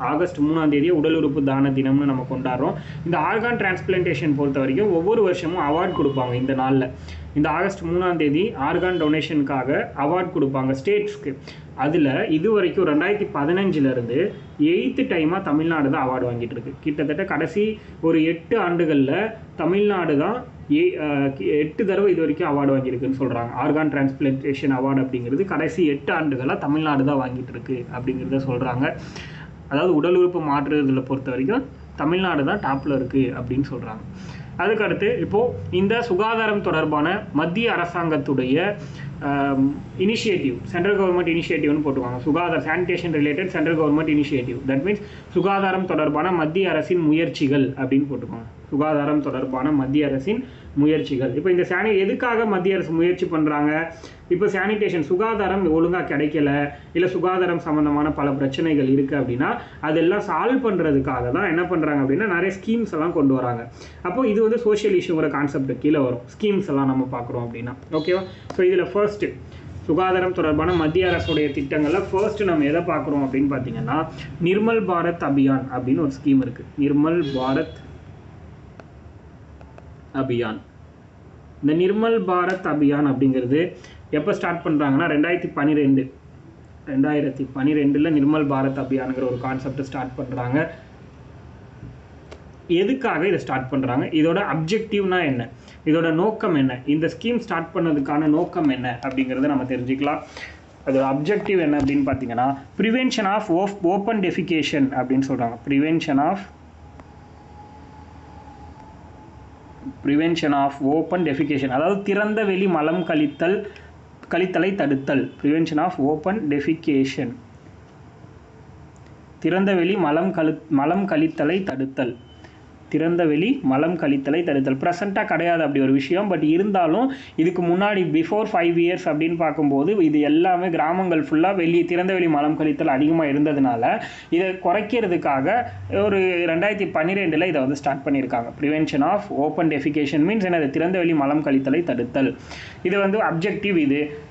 August 3 உடல் உறுப்பு தான தினம்னு நம்ம கொண்டாடுறோம். இந்த ஆர்கான் டிரான்ஸ்பிளான்டேஷன் பொறுத்த வரைக்கும் ஒவ்வொரு வருஷமும் அவார்டு கொடுப்பாங்க இந்த நாளில். இந்த August 3 ஆர்கான் டொனேஷனுக்காக அவார்டு கொடுப்பாங்க ஸ்டேட்ஸ்க்கு. அதில் இது வரைக்கும் 2015 8th டைமாக தமிழ்நாடு தான் அவார்டு வாங்கிட்டு இருக்கு. கிட்டத்தட்ட கடைசி ஒரு 8 ஆண்டுகளில் தமிழ்நாடு தான் 8 தடவை இது வரைக்கும் அவார்டு வாங்கியிருக்குன்னு சொல்கிறாங்க. ஆர்கான் டிரான்ஸ்பிளான்டேஷன் அவார்டு அப்படிங்கிறது கடைசி 8 ஆண்டுகளாக தமிழ்நாடு தான் வாங்கிட்டு இருக்கு அப்படிங்கிறத சொல்கிறாங்க. அதாவது உடல் உறுப்பு மாற்றுறதுல பொறுத்த வரைக்கும் தமிழ்நாடு தான் டாப்பில் இருக்குது அப்படின்னு சொல்கிறாங்க. அதுக்கடுத்து இப்போது இந்த சுகாதாரம் தொடர்பான மத்திய அரசாங்கத்துடைய இனிஷியேட்டிவ், சென்ட்ரல் கவர்மெண்ட் இனிஷியேட்டிவ்னு போட்டுவாங்க. Sanitation related central government initiative, that means சுகாதாரம் தொடர்பான மத்திய அரசின் முயற்சிகள் அப்படின்னு போட்டுக்கோங்க. சுகாதாரம் தொடர்பான மத்திய அரசின் முயற்சிகள். இப்போ இந்த எதுக்காக மத்திய அரசு முயற்சி பண்ணுறாங்க? இப்போ சானிடேஷன் சுகாதாரம் ஒழுங்காக கிடைக்கல, இல்லை சுகாதாரம் சம்மந்தமான பல பிரச்சனைகள் இருக்குது அப்படின்னா அதெல்லாம் சால்வ் பண்ணுறதுக்காக தான் என்ன பண்ணுறாங்க அப்படின்னா நிறைய ஸ்கீம்ஸ் எல்லாம் கொண்டு வராங்க. அப்போது இது வந்து சோஷியல் இஷ்யூங்கிற கான்செப்ட் கீழே வரும். ஸ்கீம்ஸ் எல்லாம் நம்ம பார்க்குறோம் அப்படின்னா ஓகேவா. ஸோ இதில் ஃபர்ஸ்ட்டு சுகாதாரம் தொடர்பான மத்திய அரசுடைய திட்டங்களில் ஃபர்ஸ்ட் நம்ம எதை பார்க்குறோம் அப்படின்னு பார்த்தீங்கன்னா நிர்மல் பாரத் அபியான் அப்படின்னு ஒரு ஸ்கீம் இருக்குது. நிர்மல் பாரத் அபியான். இந்த நிர்மல் பாரத் அபியான் அப்படிங்கிறது எப்போ ஸ்டார்ட் பண்ணுறாங்கன்னா 2012 நிர்மல் பாரத் அபியான்ங்கிற ஒரு கான்செப்ட் ஸ்டார்ட் பண்ணுறாங்க. எதுக்காக இதை ஸ்டார்ட் பண்ணுறாங்க? இதோட அப்ஜெக்டிவ்னா என்ன, இதோட நோக்கம் என்ன, இந்த ஸ்கீம் ஸ்டார்ட் பண்ணதுக்கான நோக்கம் என்ன அப்படிங்கிறத நம்ம தெரிஞ்சுக்கலாம். அதோட அப்ஜெக்டிவ் என்ன அப்படின்னு பார்த்தீங்கன்னா ப்ரிவென்ஷன் ஆஃப் ஓப்பன் டெஃபிகேஷன் அப்படின்னு சொல்கிறாங்க. ப்ரிவென்ஷன் ஆஃப் ஓப்பன் டெஃபிகேஷன், அதாவது திறந்த வெளி மலம் கழித்தலை தடுத்தல். ப்ரிவென்ஷன் ஆஃப் ஓப்பன் டெஃபிகேஷன், திறந்த வெளி மலம் கழித்தலை தடுத்தல். திறந்த வெளி மலம் கழித்தலை தடுத்தல் ப்ரெசண்ட்டாக கிடையாது அப்படி ஒரு விஷயம். பட் இருந்தாலும் இதுக்கு முன்னாடி பிஃபோர் 5 years அப்படின்னு பார்க்கும்போது இது எல்லாமே கிராமங்கள் ஃபுல்லாக திறந்த வெளி மலம் கழித்தல் அதிகமாக இருந்ததுனால இதை குறைக்கிறதுக்காக ஒரு 2012 இதை வந்து ஸ்டார்ட் பண்ணியிருக்காங்க. Prevention of open defecation means என்னது? திறந்த வெளி மலம் கழித்தலை தடுத்தல். இது வந்து அப்ஜெக்டிவ்.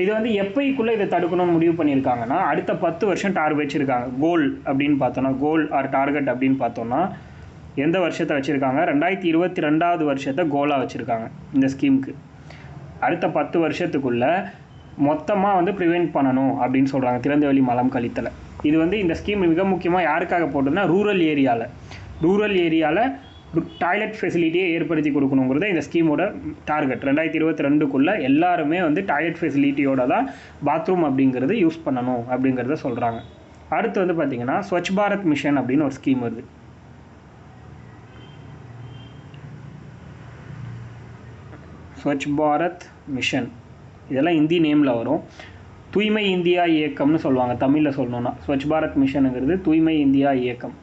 இது வந்து எப்போக்குள்ளே இதை தடுக்கணும்னு முடிவு பண்ணியிருக்காங்கன்னா அடுத்த 10 வருஷம் டார்கெட் வச்சுருக்காங்க. கோல் அப்படின்னு பார்த்தோன்னா, கோல் ஆர் டார்கெட் அப்படின்னு பார்த்தோன்னா எந்த வருஷத்தை வச்சுருக்காங்க? 2022 வருஷத்தை கோலாக வச்சுருக்காங்க இந்த ஸ்கீமுக்கு. அடுத்த 10 வருஷத்துக்குள்ளே மொத்தமாக வந்து ப்ரிவென்ட் பண்ணணும் அப்படின்னு சொல்கிறாங்க திறந்த வெளி மலம் கழித்தலை. இது வந்து இந்த ஸ்கீம் மிக முக்கியமாக யாருக்காக போட்டதுன்னா ரூரல் ஏரியாவில் டாய்லெட் ஃபெசிலிட்டியை ஏற்படுத்தி கொடுக்கணுங்கிறத இந்த ஸ்கீமோட டார்கெட். 2022 எல்லாருமே வந்து டாய்லெட் ஃபெசிலிட்டியோட தான் பாத்ரூம் அப்படிங்கிறது யூஸ் பண்ணணும் அப்படிங்கிறத சொல்கிறாங்க. அடுத்து வந்து பார்த்திங்கன்னா ஸ்வச் பாரத் மிஷன் அப்படின்னு ஒரு ஸ்கீம் வருது. ஸ்வச் பாரத் மிஷன் இதெல்லாம் இந்தி நேமில் வரும். தூய்மை இந்தியா இயக்கம்னு சொல்லுவாங்க தமிழில் சொல்லணும்னா. ஸ்வச் பாரத் மிஷனுங்கிறது தூய்மை இந்தியா இயக்கம்.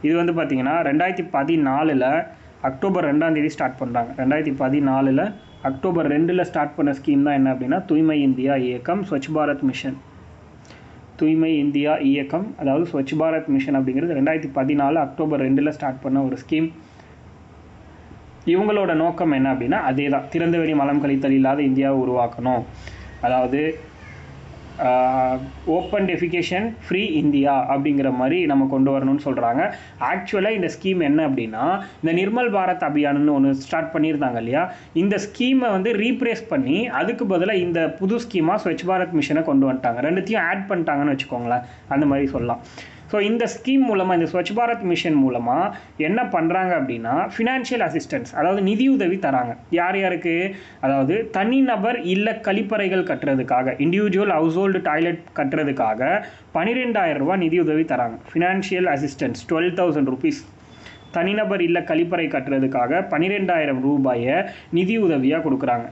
இது வந்து பார்த்திங்கன்னா 2014 அக்டோபர் 2 ஸ்டார்ட் பண்ணுறாங்க. 2014 அக்டோபர் 2 ஸ்டார்ட் பண்ண ஸ்கீம் தான் என்ன அப்படின்னா தூய்மை இந்தியா இயக்கம், ஸ்வச் பாரத் மிஷன். தூய்மை இந்தியா இயக்கம் அதாவது ஸ்வச் பாரத் மிஷன் அப்படிங்கிறது 2014 அக்டோபர் 2 ஸ்டார்ட் பண்ண ஒரு ஸ்கீம். இவங்களோட நோக்கம் என்ன அப்படின்னா அதே தான், திறந்த வெளி மலம் கழித்தல் இல்லாத இந்தியாவை உருவாக்கணும், அதாவது ஓப்பன் டெஃபிகேஷன் ஃப்ரீ இந்தியா அப்படிங்கிற மாதிரி நம்ம கொண்டு வரணும்னு சொல்கிறாங்க. ஆக்சுவலாக இந்த ஸ்கீம் என்ன அப்படின்னா இந்த நிர்மல் பாரத் அபியான்னு ஒன்று ஸ்டார்ட் பண்ணியிருந்தாங்க இல்லையா, இந்த ஸ்கீமை வந்து ரீப்ரேஸ் பண்ணி அதுக்கு பதிலாக இந்த புது ஸ்கீமாக ஸ்வச் பாரத் மிஷனை கொண்டு வந்துட்டாங்க. ரெண்டுத்தையும் ஆட் பண்ணிட்டாங்கன்னு வச்சுக்கோங்களேன், அந்த மாதிரி சொல்லலாம். ஸோ இந்த ஸ்கீம் மூலமாக, இந்த ஸ்வச் பாரத் மிஷன் மூலமாக என்ன பண்ணுறாங்க அப்படின்னா ஃபினான்ஷியல் அசிஸ்டன்ஸ், அதாவது நிதியுதவி தராங்க. யார் யாருக்கு? அதாவது தனிநபர் இல்ல கழிப்பறைகள் கட்டுறதுக்காக, இண்டிவிஜுவல் ஹவுஸ் ஹோல்டு டாய்லெட் கட்டுறதுக்காக 12,000 ரூபா நிதியுதவி தராங்க. Financial assistance 12,000 rupees. தனிநபர் இல்ல கழிப்பறை கட்டுறதுக்காக 12,000 ரூபாயை நிதி உதவியாக கொடுக்குறாங்க.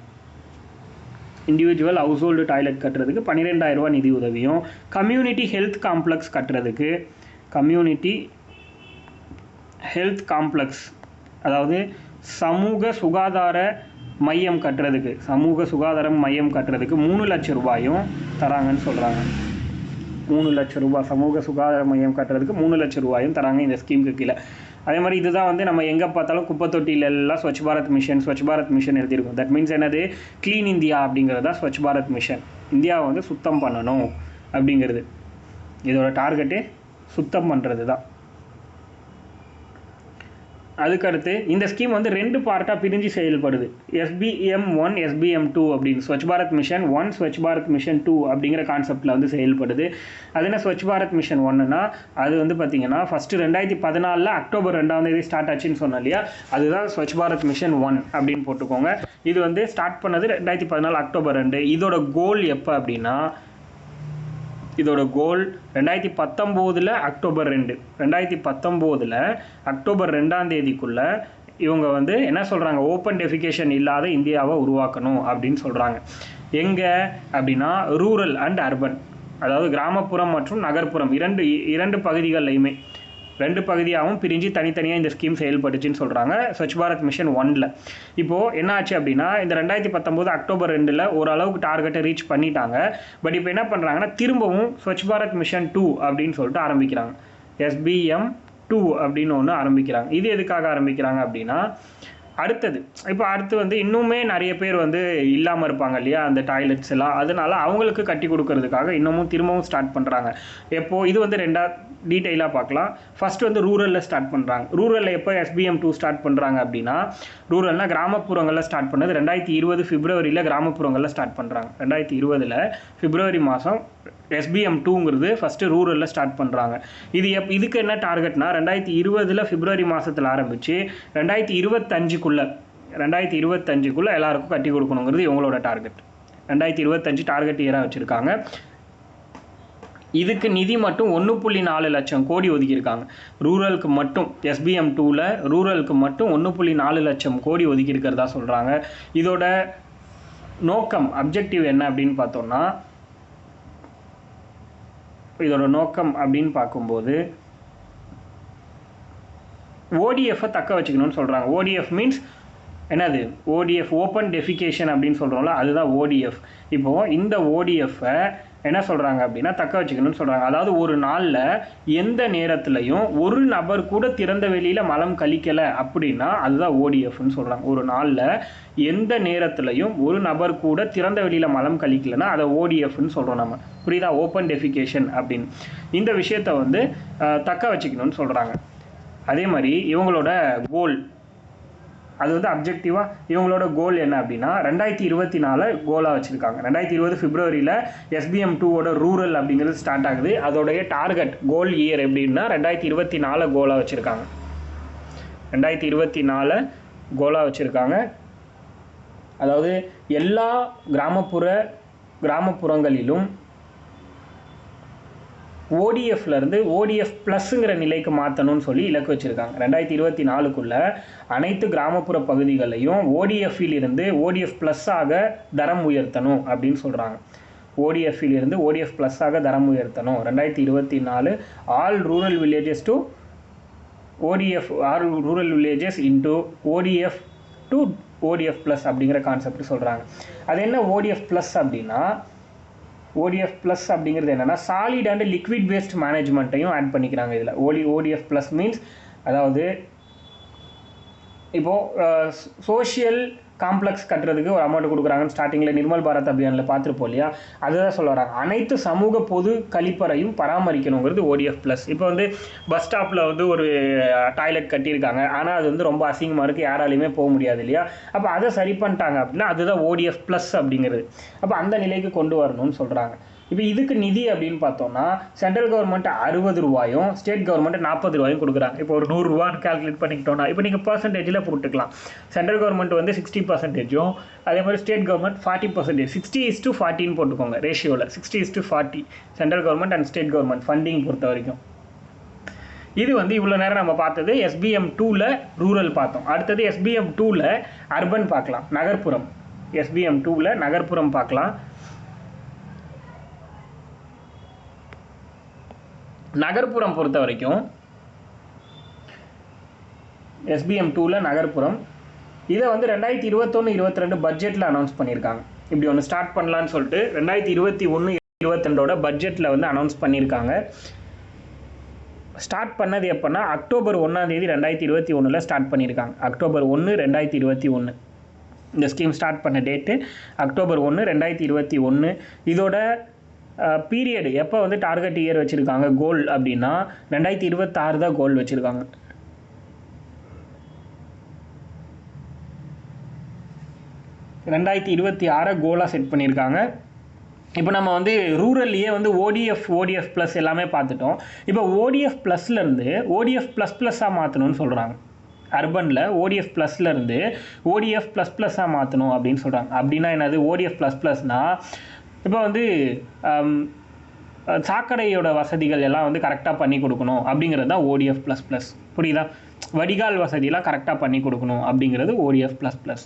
இண்டிவிஜுவல் ஹவுஸ் ஹோல்டு டாய்லெட் கட்டுறதுக்கு 12,000 ரூபா நிதி உதவியும், கம்யூனிட்டி ஹெல்த் காம்ப்ளெக்ஸ் கட்டுறதுக்கு, கம்யூனிட்டி ஹெல்த் காம்ப்ளெக்ஸ் அதாவது சமூக சுகாதார மையம் கட்டுறதுக்கு, 3 லட்சம் ரூபாயும் தராங்கன்னு சொல்கிறாங்க. 3 லட்சம் ரூபாய் சமூக சுகாதார மையம் கட்டுறதுக்கு 3 லட்சம் ரூபாயும் தராங்க இந்த ஸ்கீமுக்கு கீழே. அதே மாதிரி இதுதான் வந்து நம்ம எங்கே பார்த்தாலும் குப்பை தொட்டிலெல்லாம் ஸ்வச் பாரத் மிஷன் எழுதியிருக்கும். தட் மீன்ஸ் என்னது? க்ளீன் இந்தியா அப்படிங்கிறது தான் ஸ்வச் பாரத் மிஷன். இந்தியாவை வந்து சுத்தம் பண்ணணும் அப்படிங்கிறது இதோட டார்கெட்டு, சுத்தம் பண்ணுறது தான். அதுக்கடுத்து இந்த ஸ்கீம் வந்து 2 பார்ட்டாக பிரிஞ்சு செயல்படுது. SBM1 SBM2 அப்படின்னு, ஸ்வச் பாரத் மிஷன் 1 ஸ்வச் பாரத் மிஷன் 2 அப்படிங்கிற கான்செப்டில் வந்து செயல்படுது. அது என்ன ஸ்வச் பாரத் மிஷன் 1னா அது வந்து பார்த்திங்கன்னா ஃபஸ்ட்டு 2014 அக்டோபர் 2 ஸ்டார்ட் ஆச்சுன்னு சொன்னோம் இல்லையா, அதுதான் ஸ்வச் பாரத் மிஷன் 1 அப்படின்னு போட்டுக்கோங்க. இது வந்து ஸ்டார்ட் பண்ணது 2014 அக்டோபர் 2. இதோட கோல் எப்போ அப்படின்னா, இதோட கோல் 2019 அக்டோபர் 2. 2019 அக்டோபர் 2 இவங்க வந்து என்ன சொல்கிறாங்க? ஓப்பன் டெஃபிகேஷன் இல்லாத இந்தியாவை உருவாக்கணும் அப்படின்னு சொல்கிறாங்க. எங்கே அப்படின்னா ரூரல் அண்ட் அர்பன், அதாவது கிராமப்புறம் மற்றும் நகர்ப்புறம் இரண்டு பகுதிகள்லையுமே 2 பகுதியாகவும் பிரிஞ்சு தனித்தனியாக இந்த ஸ்கீம் செயல்பட்டுச்சுன்னு சொல்கிறாங்க ஸ்வச் பாரத் மிஷன் 1ல். இப்போது என்ன ஆச்சு அப்படின்னா இந்த 2019 அக்டோபர் 2ல் ஓரளவுக்கு டார்கெட்டை ரீச் பண்ணிட்டாங்க. பட் இப்போ என்ன பண்ணுறாங்கன்னா திரும்பவும் ஸ்வச் பாரத் மிஷன் 2 அப்படின்னு சொல்லிட்டு ஆரம்பிக்கிறாங்க. SBM2 அப்படின்னு ஒன்று ஆரம்பிக்கிறாங்க. இது எதுக்காக ஆரம்பிக்கிறாங்க அப்படின்னா அடுத்து வந்து இன்னுமே நிறைய பேர் வந்து இல்லாமல் இருப்பாங்க இல்லையா அந்த டாய்லெட்ஸ் எல்லாம், அதனால அவங்களுக்கு கட்டி கொடுக்கறதுக்காக இன்னமும் திரும்பவும் ஸ்டார்ட் பண்ணுறாங்க. இது வந்து டீட்டெயிலாக பார்க்கலாம். ஃபர்ஸ்ட் வந்து ரூரலில் ஸ்டார்ட் பண்ணுறாங்க. ரூரலில் எப்போ SBM2 ஸ்டார்ட் பண்ணுறாங்க அப்படின்னா ரூரல்னால் கிராமப்புறங்களில் ஸ்டார்ட் பண்ணது 2020 பிப்ரவரியில் கிராமப்புறங்களில் ஸ்டார்ட் பண்ணுறாங்க. 2020 பிப்ரவரி மாதம் SBM2ங்கிறது ஃபஸ்ட்டு ரூரலில் ஸ்டார்ட் பண்ணுறாங்க. இதுக்கு என்ன டார்கெட்னா 2020 பிப்ரவரி மாதத்தில் ஆரம்பித்து 2025க்குள்ளே எல்லாருக்கும் கட்டி கொடுக்கணுங்கிறது இவங்களோட டார்கெட். 2025 டார்கெட் இயராக வச்சுருக்காங்க. இதுக்கு நிதி மட்டும் 1.4 லட்சம் கோடி ஒதுக்கியிருக்காங்க. ரூரலுக்கு மட்டும் SBM2ல் ரூரலுக்கு மட்டும் 1.4 லட்சம் கோடி ஒதுக்கியிருக்கிறதா சொல்கிறாங்க. இதோட நோக்கம் அப்ஜெக்டிவ் என்ன அப்படின்னு பார்த்தோம்னா பார்க்கும்போது ODF-ஐ தக்க வச்சுக்கணும்னு சொல்கிறாங்க. ODF மீன்ஸ் என்னது? ODF ஓப்பன் டெஃபிகேஷன் அப்படின்னு சொல்கிறோம்ல, அதுதான் ODF. இப்போது இந்த ODF-ஐ என்ன சொல்கிறாங்க அப்படின்னா தக்க வச்சுக்கணும்னு சொல்கிறாங்க. அதாவது ஒரு நாளில் எந்த நேரத்துலையும் ஒரு நபர் கூட திறந்த வெளியில் மலம் கழிக்கலை அப்படின்னா அதுதான் ODFன்னு சொல்கிறாங்க. ஒரு நாளில் எந்த நேரத்துலையும் ஒரு நபர் கூட திறந்த வெளியில் மலம் கழிக்கலைன்னா அதை ODFன்னு சொல்கிறோம் நம்ம. புரியுதா? ஓப்பன் டெஃபிகேஷன் அப்படின்னு இந்த விஷயத்தை வந்து தக்க வச்சுக்கணும்னு சொல்கிறாங்க. அதே மாதிரி இவங்களோட கோல், அது வந்து அப்ஜெக்டிவாக இவங்களோட கோல் என்ன அப்படின்னா 2024 கோலாக வச்சுருக்காங்க. 2020 பிப்ரவரியில் SBM2ஓட ரூரல் அப்படிங்கிறது ஸ்டார்ட் ஆகுது. அதோடைய டார்கெட் கோல் இயர் எப்படின்னா 2024 கோலாக வச்சுருக்காங்க. 2024 கோலாக வச்சுருக்காங்க. அதாவது எல்லா கிராமப்புறங்களிலும் ODFலேருந்து ODF ப்ளஸ்ங்கிற நிலைக்கு மாற்றணும்னு சொல்லி இலக்கு வச்சுருக்காங்க. 2024க்குள்ளே அனைத்து கிராமப்புற பகுதிகளையும் ODF-இலிருந்து ODF ப்ளஸ்ஸாக தரம் உயர்த்தணும் அப்படின்னு சொல்கிறாங்க. ODF-இலிருந்து ODF ப்ளஸ்ஸாக தரம் உயர்த்தணும். 2024 all rural villages to ODF, all rural villages into ODF to ODF plus அப்படிங்கிற கான்செப்ட் சொல்கிறாங்க. அது என்ன ODF ப்ளஸ் அப்படின்னா ODF ப்ளஸ் அப்படிங்கிறது என்னென்னா சாலிட் அண்ட் லிக்விட் வேஸ்ட் மேனேஜ்மெண்ட்டையும் ஆட் பண்ணிக்கிறாங்க இதில். ODF ப்ளஸ் மீன்ஸ் அதாவது இப்போது சோஷியல் காம்ப்ளெக்ஸ் கட்டுறதுக்கு ஒரு அமௌண்ட் கொடுக்குறாங்கன்னு ஸ்டார்டிங்கில் நிர்மல் பாரத் அபியானில் பார்த்துருப்போம் இல்லையா, அதுதான் சொல்ல வராங்க. அனைத்து சமூக பொது கழிப்பறையும் பராமரிக்கணுங்கிறது ODF ப்ளஸ். இப்போ வந்து பஸ் ஸ்டாப்பில் வந்து ஒரு டாய்லெட் கட்டியிருக்காங்க, ஆனால் அது வந்து ரொம்ப அசிங்கமாக இருக்குது, யாராலையுமே போக முடியாது இல்லையா. அப்போ அதை சரி பண்ணிட்டாங்க அப்படின்னா அதுதான் ODF ப்ளஸ் அப்படிங்கிறது. அப்போ அந்த நிலைக்கு கொண்டு வரணும்னு சொல்கிறாங்க. இப்போ இதுக்கு நிதி அப்படின்னு பார்த்தோம்னா சென்ட்ரல் கவர்மெண்ட் 60 ரூபாயும் ஸ்டேட் கவர்மெண்ட் 40 ரூபாயும் கொடுக்குறாங்க. இப்போ ஒரு 100 ரூபான்னு கால்குலேட் பண்ணிக்கிட்டோம்னா இப்போ நீங்கள் பர்சன்டேஜில் போட்டுக்கலாம். சென்ட்ரல் கவர்மெண்ட் வந்து 60%, அதே மாதிரி ஸ்டேட் கவர்மெண்ட் 40%, 60:40 போட்டுக்கோங்க ரேஷியோவில். 60:40 central government and state government funding பொறுத்த வரைக்கும். இது வந்து இவ்வளோ நேரம் நம்ம பார்த்தது SBM2ல் ரூரல் பார்த்தோம். அடுத்தது SBM2ல் அர்பன் பார்க்கலாம், நகர்ப்புறம். SBM2ல் நகர்ப்புறம் பார்க்கலாம். நகர்ப்புறம் பொறுத்த வரைக்கும் SBM2ல் நகர்ப்புறம் இதை வந்து 2021-22 பட்ஜெட்டில் அனௌன்ஸ் பண்ணியிருக்காங்க. இப்படி ஒன்று ஸ்டார்ட் பண்ணலான்னு சொல்லிட்டு 2021-22 பட்ஜெட்டில் வந்து அனௌன்ஸ் பண்ணியிருக்காங்க. ஸ்டார்ட் பண்ணது எப்போன்னா அக்டோபர் 1 2021 ஸ்டார்ட் பண்ணியிருக்காங்க. அக்டோபர் 1 2021 இந்த ஸ்கீம் ஸ்டார்ட் பண்ண டேட்டு அக்டோபர் 1 2021. இதோட பீரியட் எப்போ வந்து டார்கெட் இயர் வச்சுருக்காங்க கோல் அப்படின்னா 2026 தான் கோல் வச்சுருக்காங்க. 2026 கோலாக செட் பண்ணியிருக்காங்க. இப்போ நம்ம வந்து ரூரல்லையே வந்து ODF ப்ளஸ் எல்லாமே பார்த்துட்டோம். இப்போ ODF ப்ளஸ்லேருந்து ODF ++ஆக மாற்றணும்னு சொல்கிறாங்க. அர்பனில் ODF ப்ளஸ்லேருந்து ODF ++ஆக மாற்றணும் அப்படின்னு சொல்கிறாங்க. அப்படின்னா என்னது? ODF ++னால் இப்போ வந்து சாக்கடையோட வசதிகள் எல்லாம் வந்து கரெக்டாக பண்ணி கொடுக்கணும் அப்படிங்கிறது தான் ODF ++. புரியுதா? வடிகால் வசதியெல்லாம் கரெக்டாக பண்ணி கொடுக்கணும் அப்படிங்கிறது ODF ++.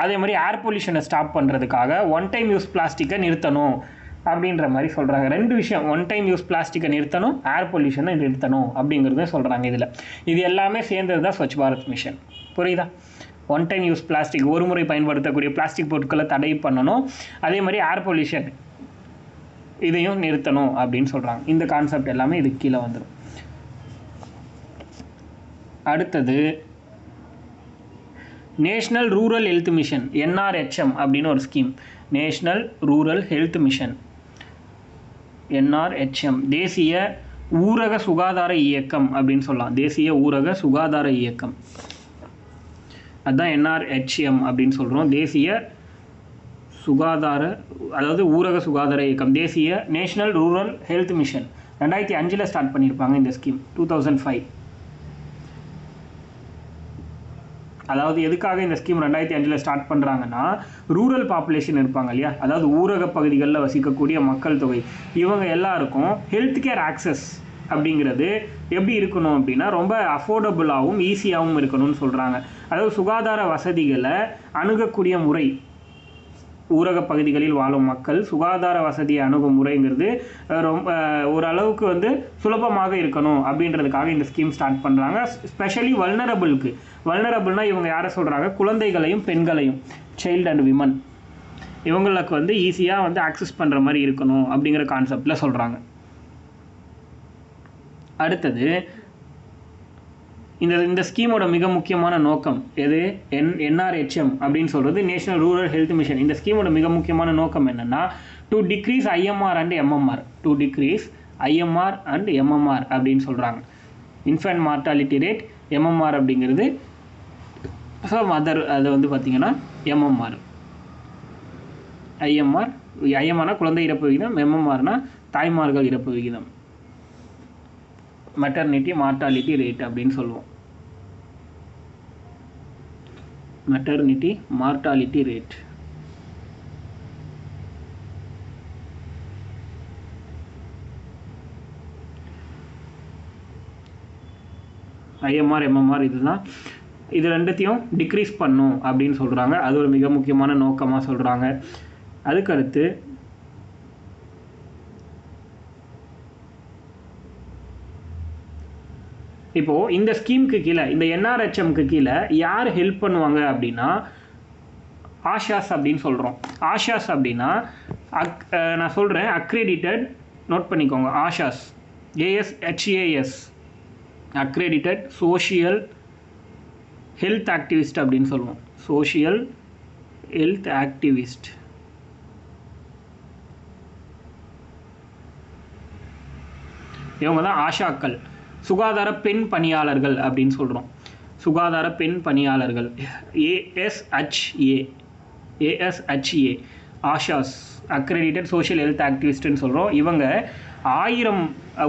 அதே மாதிரி ஏர் பொல்யூஷனை ஸ்டாப் பண்ணுறதுக்காக ஒன் டைம் யூஸ் பிளாஸ்டிக்கை நிறுத்தணும் அப்படின்ற மாதிரி சொல்கிறாங்க. 2 விஷயம், ஒன் டைம் யூஸ் பிளாஸ்டிக்கை நிறுத்தணும், ஏர் பொல்யூஷனை நிறுத்தணும் அப்படிங்கிறத சொல்கிறாங்க. இதில் இது எல்லாமே சேர்ந்தது தான் ஸ்வச் பாரத் மிஷன். புரியுதா? ஒன் டைம் யூஸ் பிளாஸ்டிக், ஒரு முறை பயன்படுத்தக்கூடிய பிளாஸ்டிக் பொருட்களை தடை பண்ணணும், அதே மாதிரி ஏர் பொல்யூஷன் இதையும் நிறுத்தணும் அப்படின்னு சொல்கிறாங்க. இந்த கான்செப்ட் எல்லாமே இதுக்கு கீழே வந்துடும். அடுத்தது national rural health mission, NRHM அப்படின்னு ஒரு scheme. National rural health mission, NRHM, தேசிய ஊரக சுகாதார இயக்கம் அப்படின்னு சொல்லலாம். தேசிய ஊரக சுகாதார இயக்கம், அதுதான் NRHM அப்படின்னு சொல்கிறோம். தேசிய சுகாதார, அதாவது ஊரக சுகாதார இயக்கம், தேசிய national rural health mission 2005 start பண்ணியிருப்பாங்க இந்த ஸ்கீம். 2005. அதாவது எதுக்காக இந்த ஸ்கீம் 2005 ஸ்டார்ட் பண்ணுறாங்கன்னா, ரூரல் பாப்புலேஷன் இருப்பாங்க இல்லையா, அதாவது ஊரக பகுதிகளில் வசிக்கக்கூடிய மக்கள் தொகை, இவங்க எல்லாருக்கும் ஹெல்த் கேர் ஆக்சஸ் அப்படிங்கிறது எப்படி இருக்கணும் அப்படின்னா ரொம்ப அஃபோர்டபுளாகவும் ஈஸியாகவும் இருக்கணும்னு சொல்கிறாங்க. அதாவது சுகாதார வசதிகளை அணுகக்கூடிய முறை, ஊரக பகுதிகளில் வாழும் மக்கள் சுகாதார வசதியை அணுகும் முறைங்கிறது ரொம்ப ஓரளவுக்கு வந்து சுலபமாக இருக்கணும் அப்படின்றதுக்காக இந்த ஸ்கீம் ஸ்டார்ட் பண்ணுறாங்க. ஸ்பெஷலி வல்னரபிள்னால் இவங்க யாரை சொல்கிறாங்க? குழந்தைகளையும் பெண்களையும், சைல்டு அண்ட் விமன், இவங்களுக்கு வந்து ஈஸியாக வந்து ஆக்சஸ் பண்ணுற மாதிரி இருக்கணும் அப்படிங்கிற கான்செப்டில் சொல்கிறாங்க. அடுத்தது இந்த ஸ்கீமோட மிக முக்கியமான நோக்கம் எது? NRHM அப்படின்னு சொல்கிறது நேஷனல் ரூரல் ஹெல்த் மிஷன். இந்த ஸ்கீமோட மிக முக்கியமான நோக்கம் என்னென்னா, to decrease IMR and MMR. To decrease IMR and MMR அப்படின்னு சொல்கிறாங்க. இன்ஃபேன்ட் மார்டாலிட்டி ரேட், MMR அப்படிங்கிறது ஸோ மதர், அது வந்து பார்த்திங்கன்னா MMR. IMRனா குழந்தை இறப்பு விகிதம், MMRனா தாய்மார்கள் இறப்பு விகிதம், மெட்டர்னிட்டி மார்டாலிட்டி ரேட் அப்படின்னு சொல்லுவோம். Maternity mortality rate. IMR MMR இதுதான். இது ரெண்டுத்தையும் டிக்ரீஸ் பண்ணும் அப்படின்னு சொல்கிறாங்க. அது ஒரு மிக முக்கியமான நோக்கமாக சொல்கிறாங்க. அதுக்கடுத்து இப்போது இந்த ஸ்கீமுக்கு கீழே, இந்த NRHMக்கு கீழே யார் ஹெல்ப் பண்ணுவாங்க அப்படின்னா, ஆஷாஸ் அப்படின்னு சொல்கிறோம். ஆஷாஸ் அப்படின்னா நான் சொல்கிறேன், அக்ரெடிட்டட், நோட் பண்ணிக்கோங்க. Asha's, ASHAS, accredited social health activist அப்படின்னு சொல்லுவோம். Social health activist. இவங்க தான் ஆஷாக்கள், சுகாதார பெண் பணியாளர்கள் அப்படின்னு சொல்கிறோம். சுகாதார பெண் பணியாளர்கள், ASHA, ASHAs, accredited social health ஆக்டிவிஸ்ட்னு சொல்கிறோம். இவங்க 1000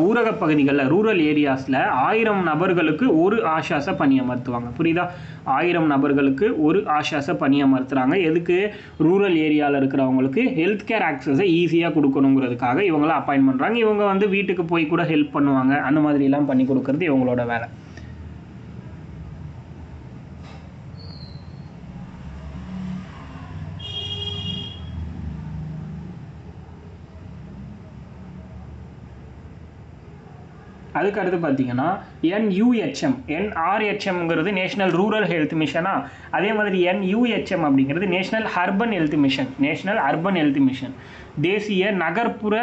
ஊரக பகுதிகளில், ரூரல் ஏரியாஸில் 1000 நபர்களுக்கு ஒரு ஆஷாஸை பணியமர்த்துவாங்க. புரியுதா? 1000 நபர்களுக்கு ஒரு ஆஷாஸை பணியமர்த்துறாங்க. எதுக்கு? ரூரல் ஏரியாவில் இருக்கிறவங்களுக்கு ஹெல்த் கேர் ஆக்சஸை ஈஸியாக கொடுக்கணுங்கிறதுக்காக இவங்கள அப்பாயின்ட் பண்ணுறாங்க. இவங்க வந்து வீட்டுக்கு போய் கூட ஹெல்ப் பண்ணுவாங்க. அந்த மாதிரிலாம் பண்ணி கொடுக்கறது இவங்களோட வேலை. அதுக்கு அடுத்து பார்த்தீங்கன்னா NRHMங்கிறது நேஷனல் ரூரல் ஹெல்த் மிஷனா, அதே மாதிரி NUHM அப்படிங்கிறது national urban health mission. National urban health mission, தேசிய நகர்ப்புற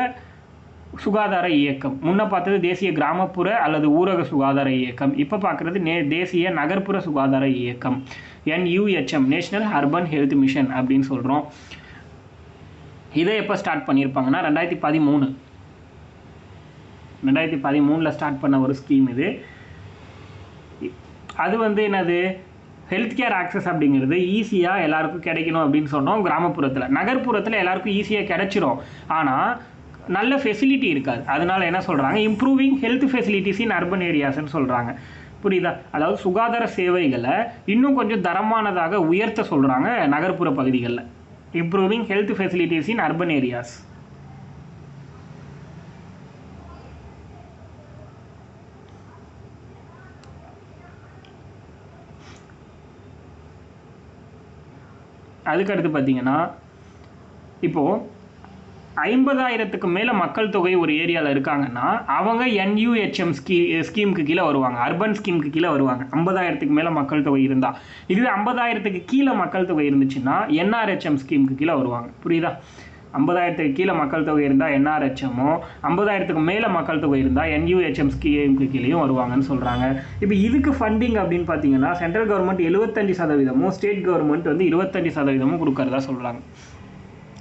சுகாதார இயக்கம். முன்ன பார்த்தது தேசிய கிராமப்புற அல்லது ஊரக சுகாதார இயக்கம், இப்போ பார்க்குறது தேசிய நகர்ப்புற சுகாதார இயக்கம். NUHM, national urban health mission அப்படின்னு சொல்கிறோம். இதை எப்போ ஸ்டார்ட் பண்ணியிருப்பாங்கன்னா 2013 ஸ்டார்ட் பண்ண ஒரு ஸ்கீம் இது. அது வந்து என்னது? ஹெல்த் கேர் ஆக்சஸ் அப்படிங்கிறது ஈஸியாக எல்லாருக்கும் கிடைக்கணும் அப்படின்னு சொன்னோம் கிராமப்புறத்தில். நகர்ப்புறத்தில் எல்லாருக்கும் ஈஸியாக கிடைச்சிரும், ஆனால் நல்ல ஃபெசிலிட்டி இருக்காது. அதனால என்ன சொல்கிறாங்க? Improving health facilities in urban ஏரியாஸ்ன்னு சொல்கிறாங்க. புரியுதா? அதாவது சுகாதார சேவைகளை இன்னும் கொஞ்சம் தரமானதாக உயர்த்த சொல்கிறாங்க நகர்ப்புற பகுதிகளில். Improving health facilities in urban areas. அதுக்கடுத்து பார்த்தீங்கன்னா, இப்போது 50,000க்கு மேலே மக்கள் தொகை ஒரு ஏரியாவில் இருக்காங்கன்னா அவங்க NUHM ஸ்கீமுக்கு கீழே வருவாங்க, அர்பன் ஸ்கீமுக்கு கீழே வருவாங்க. 50,000க்கு மேலே மக்கள் தொகை இருந்தால். இதுவே 50,000க்கு கீழே மக்கள் தொகை இருந்துச்சுன்னா NRHM ஸ்கீமுக்கு கீழே வருவாங்க. புரியுதா? 50,000க்கு கீழே மக்கள் தொகை இருந்தால் NRHMோ, 50,000க்கு மேலே மக்கள் தொகை இருந்தால் NUHM ஸ்கீமுக்கு கீழேயும் வருவாங்கன்னு சொல்கிறாங்க. இப்போ இதுக்கு ஃபண்டிங் அப்படின்னு பார்த்தீங்கன்னா சென்ட்ரல் கவர்மெண்ட் 75%, ஸ்டேட் கவர்மெண்ட் வந்து 25% கொடுக்கறதா சொல்கிறாங்க.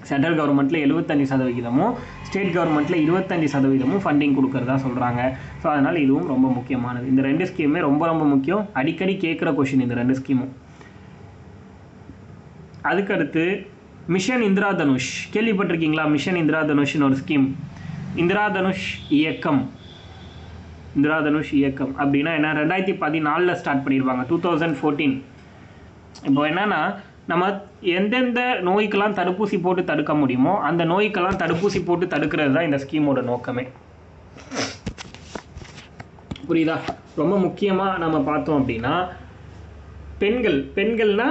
சென்ட்ரல் கவர்மெண்ட்டில் 75%, ஸ்டேட் கவர்மெண்ட்டில் 25% ஃபண்டிங் கொடுக்கறதா சொல்கிறாங்க. ஸோ அதனால் இதுவும் ரொம்ப முக்கியமானது. இந்த 2 ஸ்கீமுமே ரொம்ப ரொம்ப முக்கியம். அடிக்கடி கேட்குற கொஷின் இந்த 2 ஸ்கீமும். அதுக்கடுத்து மிஷன் இந்திரா தனுஷ் கேள்விப்பட்டிருக்கீங்களா? மிஷன் இந்திரா தனுஷ்னு ஒரு ஸ்கீம். இந்திரா தனுஷ் இயக்கம். இந்திரா தனுஷ் இயக்கம் அப்படின்னா என்ன? 2014 ஸ்டார்ட் பண்ணியிருப்பாங்க, 2014. இப்போ என்னன்னா நம்ம எந்தெந்த நோய்க்கெல்லாம் தடுப்பூசி போட்டு தடுக்க முடியுமோ அந்த நோய்க்கெல்லாம் தடுப்பூசி போட்டு தடுக்கிறது தான் இந்த ஸ்கீமோட நோக்கமே. புரியுதா? ரொம்ப முக்கியமாக நம்ம பார்த்தோம் அப்படின்னா பெண்கள்னா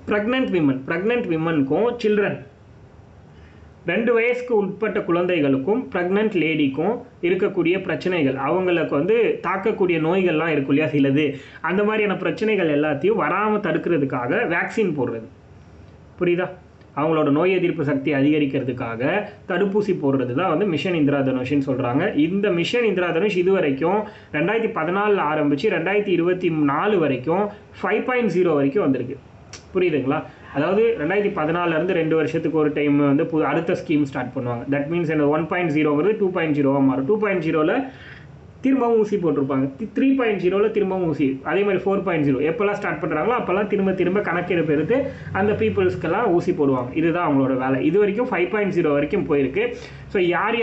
ப்ரெக்னென்ட் விமனுக்கும் சில்ட்ரன் 2 வயசுக்கு உட்பட்ட குழந்தைகளுக்கும் ப்ரெக்னென்ட் லேடிக்கும் இருக்கக்கூடிய பிரச்சனைகள், அவங்களுக்கு வந்து தாக்கக்கூடிய நோய்கள்லாம் இருக்கும் இல்லையா சிலது, அந்த மாதிரியான பிரச்சனைகள் எல்லாத்தையும் வராமல் தடுக்கிறதுக்காக வேக்சின் போடுறது. புரியுதா? அவங்களோட நோய் எதிர்ப்பு சக்தி அதிகரிக்கிறதுக்காக தடுப்பூசி போடுறது தான் வந்து மிஷன் இந்திரா தனுஷ்னு சொல்கிறாங்க. இந்த மிஷன் இந்திரா தனுஷ் இது வரைக்கும் 2014 ஆரம்பித்து 2024 வரைக்கும் 5.0 வரைக்கும் வந்திருக்கு. புரியுதுங்களா? அதாவது 2014 2 வருஷத்துக்கு ஒரு டைம் வந்து அடுத்த ஸ்கீம் ஸ்டார்ட் பண்ணுவாங்க. தட் மீன்ஸ் என்ன 1.0ங்கிறது 2.0 மாறும். 2.0ல திரும்பவும் ஊசி போட்டிருப்பாங்க. 3.0ல திரும்பவும் ஊசி. அதே மாதிரி 4.0 எப்போல்லாம் ஸ்டார்ட் பண்ணுறாங்களோ அப்போல்லாம் திரும்ப கணக்கெடுப்பு எடுத்து அந்த பீப்புள்ஸ்க்கெல்லாம் ஊசி போடுவாங்க. இதுதான் அவங்களோட வேலை. இது வரைக்கும் 5.0 வரைக்கும் போயிருக்கு. ஸோ யார்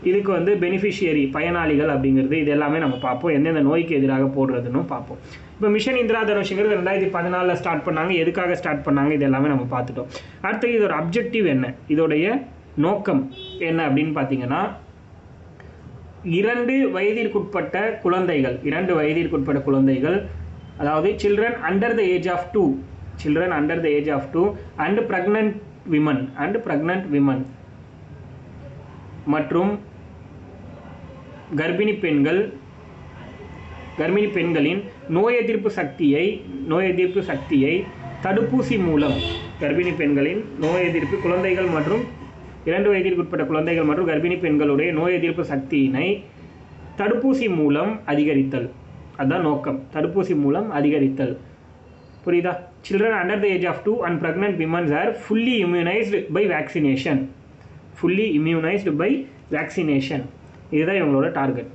இதுக்கு வந்து பெனிஃபிஷியரி பயனாளிகள் அப்படிங்கிறது இது எல்லாமே நம்ம பார்ப்போம். எந்தெந்த நோய்க்கு எதிராக போடுறதுன்னு பார்ப்போம். இப்போ மிஷன் இந்திரா தனுஷ்ங்கிறது 2014 ஸ்டார்ட் பண்ணாங்க. எதுக்காக ஸ்டார்ட் பண்ணாங்க இது எல்லாமே நம்ம பார்த்துட்டோம். அடுத்து இதோட அப்ஜெக்டிவ் என்ன, இதோடைய நோக்கம் என்ன அப்படின்னு பார்த்தீங்கன்னா 2 வயதிற்குட்பட்ட குழந்தைகள், அதாவது children under the age of 2 and pregnant women மற்றும் கர்ப்பிணி பெண்களின் நோய் எதிர்ப்பு சக்தியை தடுப்பூசி மூலம், கர்ப்பிணி பெண்களின் நோய் எதிர்ப்பு குழந்தைகள் மற்றும் 2 வயதிற்குட்பட்ட குழந்தைகள் மற்றும் கர்ப்பிணி பெண்களுடைய நோய் எதிர்ப்பு சக்தியினை தடுப்பூசி மூலம் அதிகரித்தல். அதுதான் நோக்கம், தடுப்பூசி மூலம் அதிகரித்தல். புரியுதா? Children under the age of 2 and pregnant womens are fully immunised by vaccination. இதுதான் இவங்களோட டார்கெட்.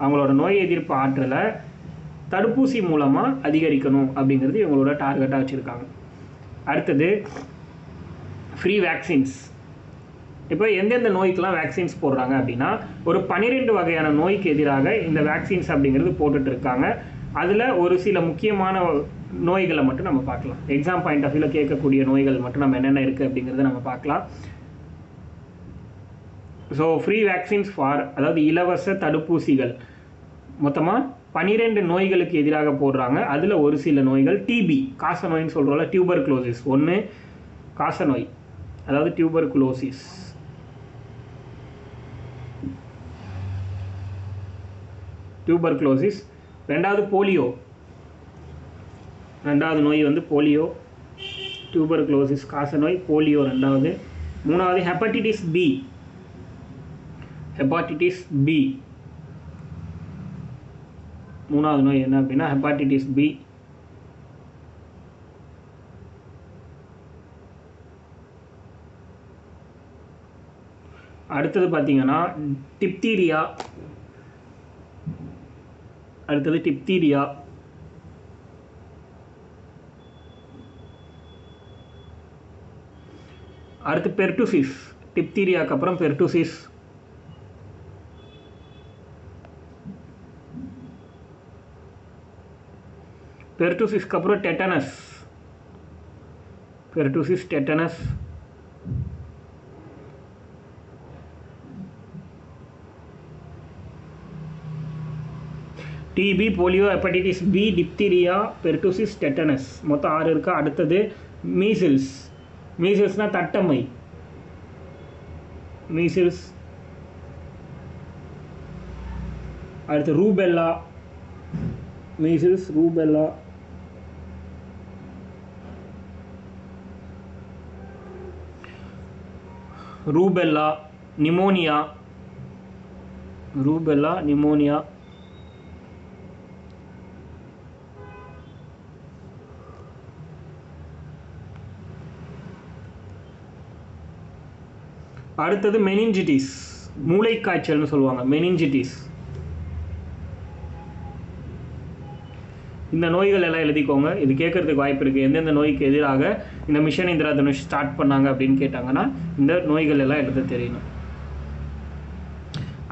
அவங்களோட நோய் எதிர்ப்பு ஆற்றலை தடுப்பூசி மூலமாக அதிகரிக்கணும் அப்படிங்கிறது இவங்களோட டார்கெட்டாக வச்சுருக்காங்க. அடுத்தது ஃப்ரீ வேக்சின்ஸ். இப்போ எந்தெந்த நோய்க்கெலாம் வேக்சின்ஸ் போடுறாங்க அப்படின்னா ஒரு 12 வகையான நோய்க்கு எதிராக இந்த வேக்சின்ஸ் அப்படிங்கிறது போட்டுட்ருக்காங்க. அதில் ஒரு சில முக்கியமான நோய்களை மட்டும் நம்ம பார்க்கலாம். எக்ஸாம் பாயிண்ட் ஆஃப் வியூவில் கேட்கக்கூடிய நோய்கள் மட்டும் நம்ம என்னென்ன இருக்குது அப்படிங்கிறத நம்ம பார்க்கலாம். ஸோ ஃப்ரீ வேக்சின்ஸ் ஃபார், அதாவது இலவச தடுப்பூசிகள் மொத்தமாக 12 நோய்களுக்கு எதிராக போடுறாங்க. அதில் ஒரு சில நோய்கள் டிபி, காச நோயின்னு சொல்கிறோம்ல, டியூபர்குலோசிஸ். 1 காச நோய், அதாவது டியூபர்குலோசிஸ். ரெண்டாவது போலியோ, ரெண்டாவது நோய் வந்து போலியோ. டியூபர்குலோசிஸ் காச நோய், போலியோ ரெண்டாவது. மூணாவது ஹெப்படைட்டிஸ் பி. மூணாவது நோய் என்ன அப்படின்னா ஹெப்படைட்டிஸ் பி. அடுத்தது பார்த்தீங்கன்னா டிப்தீரியா. அடுத்து பெர்டுசிஸ். டிப்தீரியாக்கு அப்புறம் பெர்டுசிஸ். பெர்டுசிஸ்க்கு அப்புறம் tetanus. Tetanus. TB, polio, hepatitis B, diphtheria, pertussis, tetanus. மொத்தம் 6 இருக்கா. அடுத்தது மீசில்ஸ்னால் தட்டம்மை. மீசில்ஸ், அடுத்து rubella, measles, rubella, rubella, pneumonia, rubella, pneumonia, அடுத்தது மெனிஞ்சிட்டிஸ், மூளைக்காய்ச்சல்னு சொல்லுவாங்க, மெனிஞ்சிட்டிஸ். இந்த நோய்கள் எல்லாம் எழுதிக்கோங்க, இது கேட்கறதுக்கு வாய்ப்பு இருக்குது. எந்தெந்த நோய்க்கு எதிராக இந்த மிஷன் இந்திரதனுஷ் ஸ்டார்ட் பண்ணாங்க அப்படின்னு கேட்டாங்கன்னா இந்த நோய்கள் எல்லாம் எழுத தெரியணும்.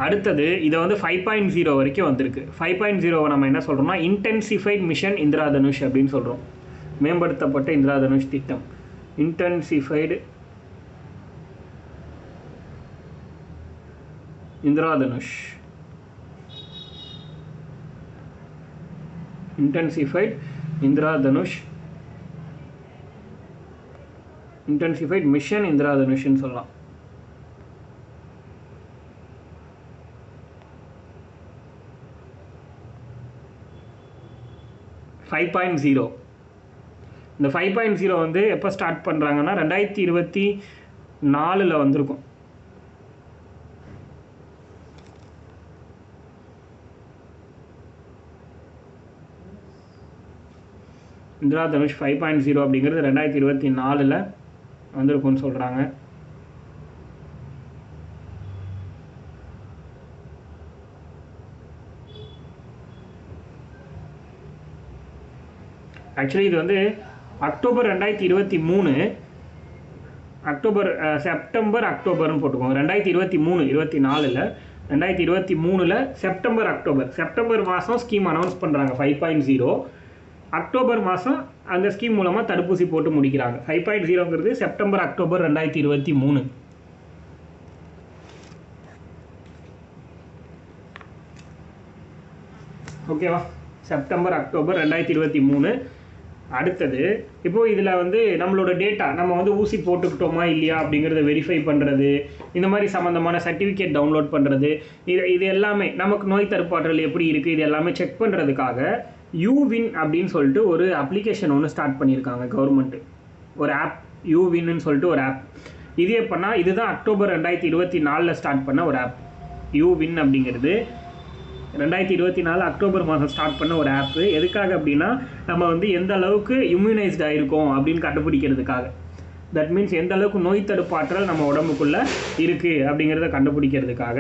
அடுத்தது இதை வந்து 5.0 வரைக்கும் வந்திருக்கு. 5.0 நம்ம என்ன சொல்கிறோம்னா இன்டென்சிஃபைட் மிஷன் இந்திரதனுஷ் அப்படின்னு சொல்கிறோம். மேம்படுத்தப்பட்ட இந்திரதனுஷ் திட்டம், intensified Indradhanush, intensified Indradhanush, intensified mission இந்திரதனுஷ்னு சொல்லலாம். இந்த 5.0 வந்து எப்போ ஸ்டார்ட் பண்ணுறாங்கன்னா 2024 வந்திருக்கும். இந்திரதனுஷ் 5.0 அப்படிங்கிறது 2024 வந்திருக்கும்னு சொல்கிறாங்க. ஆக்சுவலி இது வந்து அக்டோபர் 2023, செப்டம்பர் அக்டோபர்னு போட்டுக்கோங்க. 2023 2023 செப்டம்பர் அக்டோபர், செப்டம்பர் மாதம் ஸ்கீம் அனௌன்ஸ் பண்ணுறாங்க 5.0. அக்டோபர் மாதம் அந்த ஸ்கீம் மூலமாக தடுப்பூசி போட்டு முடிக்கிறாங்க. 5.0ங்கிறது செப்டம்பர் அக்டோபர் 2023. ஓகேவா? September October 2023. அடுத்தது இப்போது இதில் வந்து நம்மளோட டேட்டா, நம்ம வந்து ஊசி போட்டுக்கிட்டோமா இல்லையா அப்படிங்கிறத வெரிஃபை பண்ணுறது, இந்த மாதிரி சம்மந்தமான சர்டிஃபிகேட் டவுன்லோட் பண்ணுறது, இது எல்லாமே நமக்கு நோய் தடுப்பாற்றல் எப்படி இருக்குது இது எல்லாமே செக் பண்ணுறதுக்காக யூவின் அப்படின்னு சொல்லிட்டு ஒரு அப்ளிகேஷன் ஒன்று ஸ்டார்ட் பண்ணியிருக்காங்க கவர்மெண்ட்டு. ஒரு ஆப், யூவின்னு சொல்லிட்டு ஒரு ஆப். இது எப்போனா இதுதான் அக்டோபர் 2024 ஸ்டார்ட் பண்ண ஒரு ஆப். யூவின் அப்படிங்கிறது 2024 அக்டோபர் மாதம் ஸ்டார்ட் பண்ண ஒரு ஆப்பு. எதுக்காக அப்படின்னா நம்ம வந்து எந்த அளவுக்கு இம்யூனைஸ்ட் ஆகிருக்கோம் அப்படின்னு கண்டுபிடிக்கிறதுக்காக. தட் மீன்ஸ் எந்த அளவுக்கு நோய் தடுப்பாற்றல் நம்ம உடம்புக்குள்ளே இருக்குது அப்படிங்கிறத கண்டுபிடிக்கிறதுக்காக.